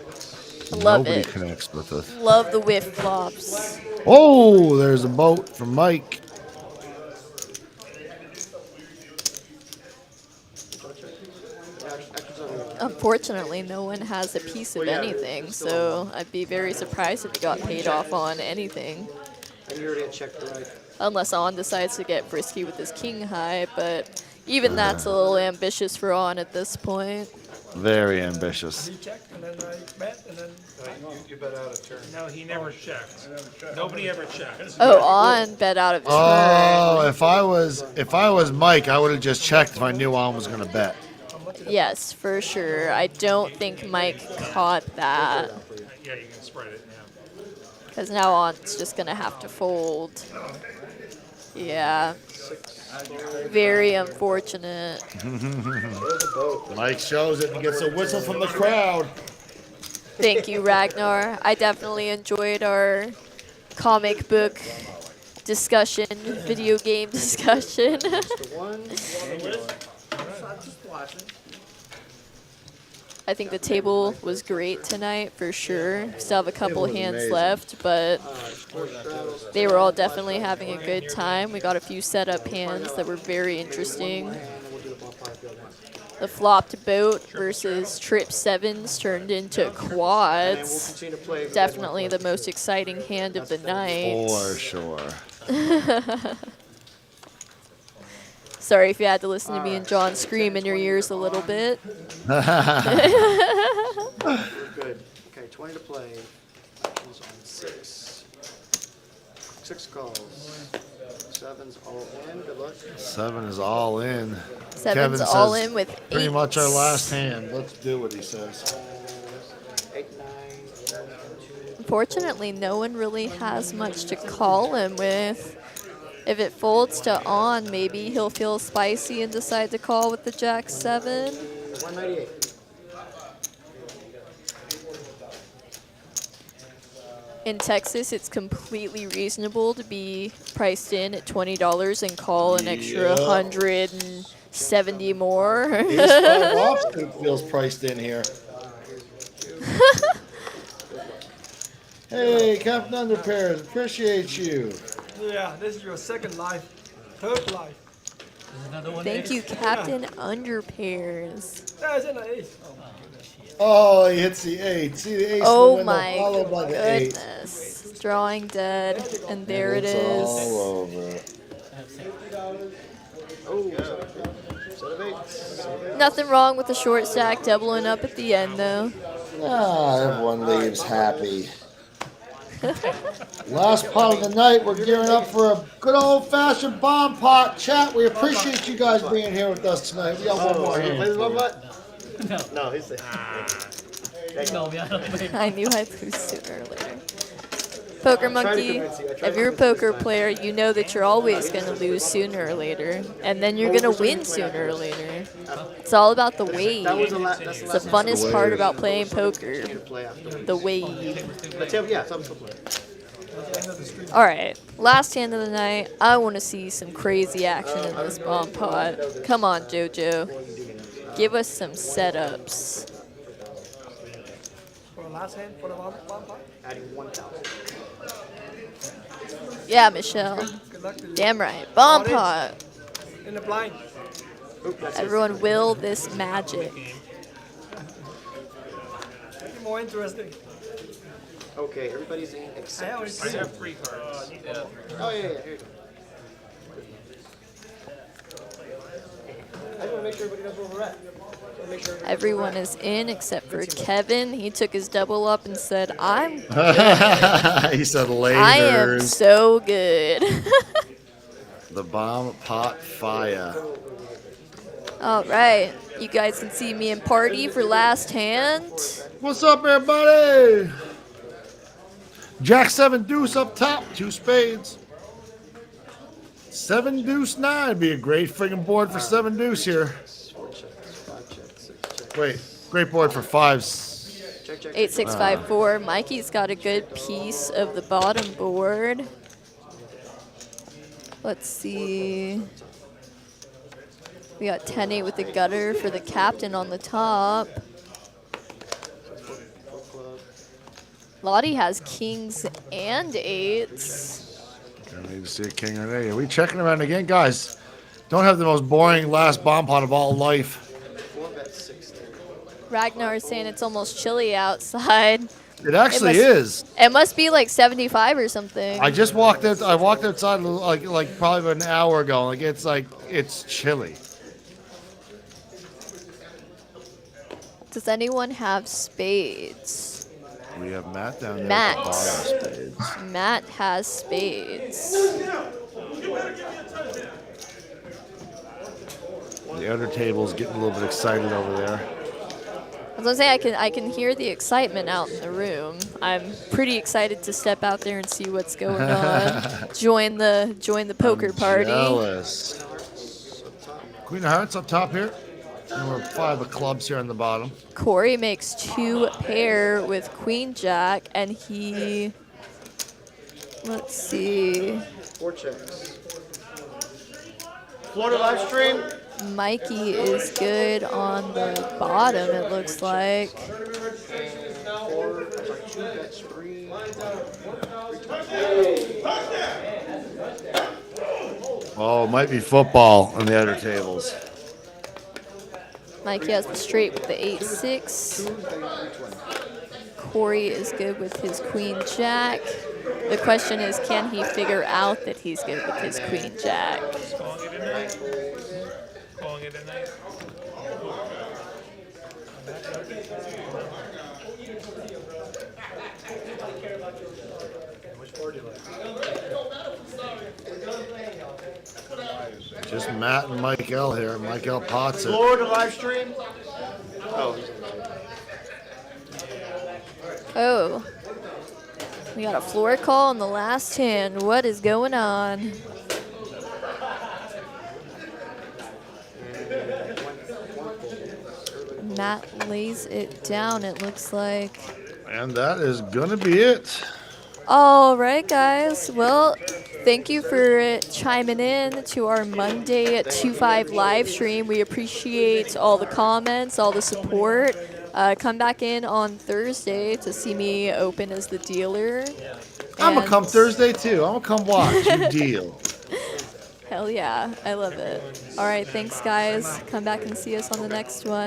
Love Nobody it. connects with us. Love the whiff flops. Oh, there's a boat from Mike. Unfortunately, no one has a piece of anything, so I'd be very surprised if he got paid off on anything. And you already had checked the right. Unless On decides to get frisky with his king high, but even that's a little ambitious for On at this point. Very ambitious. He checked, and then I bet, and then You bet out of turn. No, he never checked. Nobody ever checked. Oh, on bet out of turn. Oh, if I was Mike, I would have just checked if I knew On was gonna bet. Yes, for sure. I don't think Mike caught that. Yeah, you can spread it now. Because now On's just going to have to fold. Yeah. Very unfortunate. Mike shows it and gets a whistle from the crowd. Thank you, Ragnar. I definitely enjoyed our comic book discussion, video game discussion. I think the table was great tonight for sure. Still have a couple hands amazing. left, but they were all definitely having a good time. We got a few setup hands that were very interesting. The flopped boat versus trip sevens turned into quads. Definitely the most exciting hand of the night. For sure. Sorry if you had to listen to me and John scream in your ears a little bit. We're good. Okay, 20 to play. Actions on 6. 6 calls. 7's all in. Good luck. 7 is all in. Seven's Kevin all says in with pretty eights. much our last hand. Let's do what he says. 8, 9, 10, 2. Unfortunately, no one really has much to call him with. If it folds to on, maybe he'll feel spicy and decide to call with the Jack 7. 198. In Texas, it's completely reasonable to be priced in at $20 and call an extra Yep. 170 more. Ace 5 offsuit feels priced in here. Hey, Captain Underpairs, appreciate you. yeah, this is your second life, third life. Thank you, Captain Underpairs. Yeah, it's an ace. Oh, he hits the 8. See the ace Oh in the window, my followed by the 8. goodness. Drawing dead, and there it It's is. all over. Oh, set of 8s. Nothing wrong with the short stack doubling up at the end, though. Ah, everyone leaves happy. Last pot of the night, we're gearing up for a good old-fashioned bomb pot chat. We appreciate you guys being here with us tonight. We got one more Play hand. the one butt? No, he's the. I knew I'd lose sooner or later. Poker Monkey, if you're a poker player, you know that you're always going to lose sooner or later. And then you're going to win sooner or later. It's all about the wave. That's the It's last the funnest part about playing poker. play after. The wave. Let's have, yeah, some play. Alright, last hand of the night. I want to see some crazy action in this bomb pot. Come on, JoJo. Give us some setups. For the last hand, for the one pot. Adding 1,000. Yeah, Michelle. Good luck to you. Damn right. Bomb pot. In the blind. Oop, that's Everyone will this magic. Make it more interesting. Okay, everybody's in I except. only I see have 3 cards. Oh, yeah, here you go. I just want to make sure everybody knows where we're at. Make sure Everyone is in except for Kevin. He took his double up and said, He said I am lasers. so good. The bomb pot fire. All right. You guys can see me and Party for last hand. What's up, everybody? Jack 7 deuce up top, 2 spades. 7 deuce 9 be a great friggin' board for 7 deuce here. 4 checks, 5 checks, 6 checks. Wait, great board for 5s. Check, check. 8654. Mikey's got a good piece of the bottom board. Let's see. We got 10-8 with the gutter for the captain on the top. Lottie has kings and 8s. I need to see a king or an 8. Are we checking around again? Guys, don't have the most boring last bomb pot of all life. 4 bets, 60. Ragnar is saying it's almost chilly outside. It actually must- is. It must be like 75 or something. I just walked out. I walked outside like probably about an hour ago. It's chilly. Does anyone have spades? We have Matt down there. Matt. With the bottom spades. Matt has spades. The other table's getting a little bit excited over there. I was gonna say I can hear the excitement out in the room. I'm pretty excited to step out there and see what's going on. Join the poker party. Jealous. Queen of Hearts up top here. And we're 5 of clubs here on the bottom. Corey makes 2 pair with Queen Jack, and he. Let's see. 4 checks. Florida live stream. Mikey is good on the bottom, it looks like. 4, 2 bets, 3. Oh, it might be football on the other tables. Mikey has the straight with the 8-6. Corey is good with his Queen Jack. The question is, can he figure out that he's good with his Queen Jack? Calling it a night. Calling it a night. Just Matt and Mike L here. Mike L pots it. Florida live stream. Oh. Oh. We got a floor call on the last hand. What is going on? Matt lays it down, it looks like. And that is going to be it. All right, guys. Well, thank you for chiming in to our Monday at 2-5 live stream. We appreciate all the comments, all the support. Come back in on Thursday to see me open as the dealer. I'm going to come And- Thursday, too. I'm going to come watch you deal. Hell yeah. I love it. All right, thanks, guys. Come back and see us on the next one.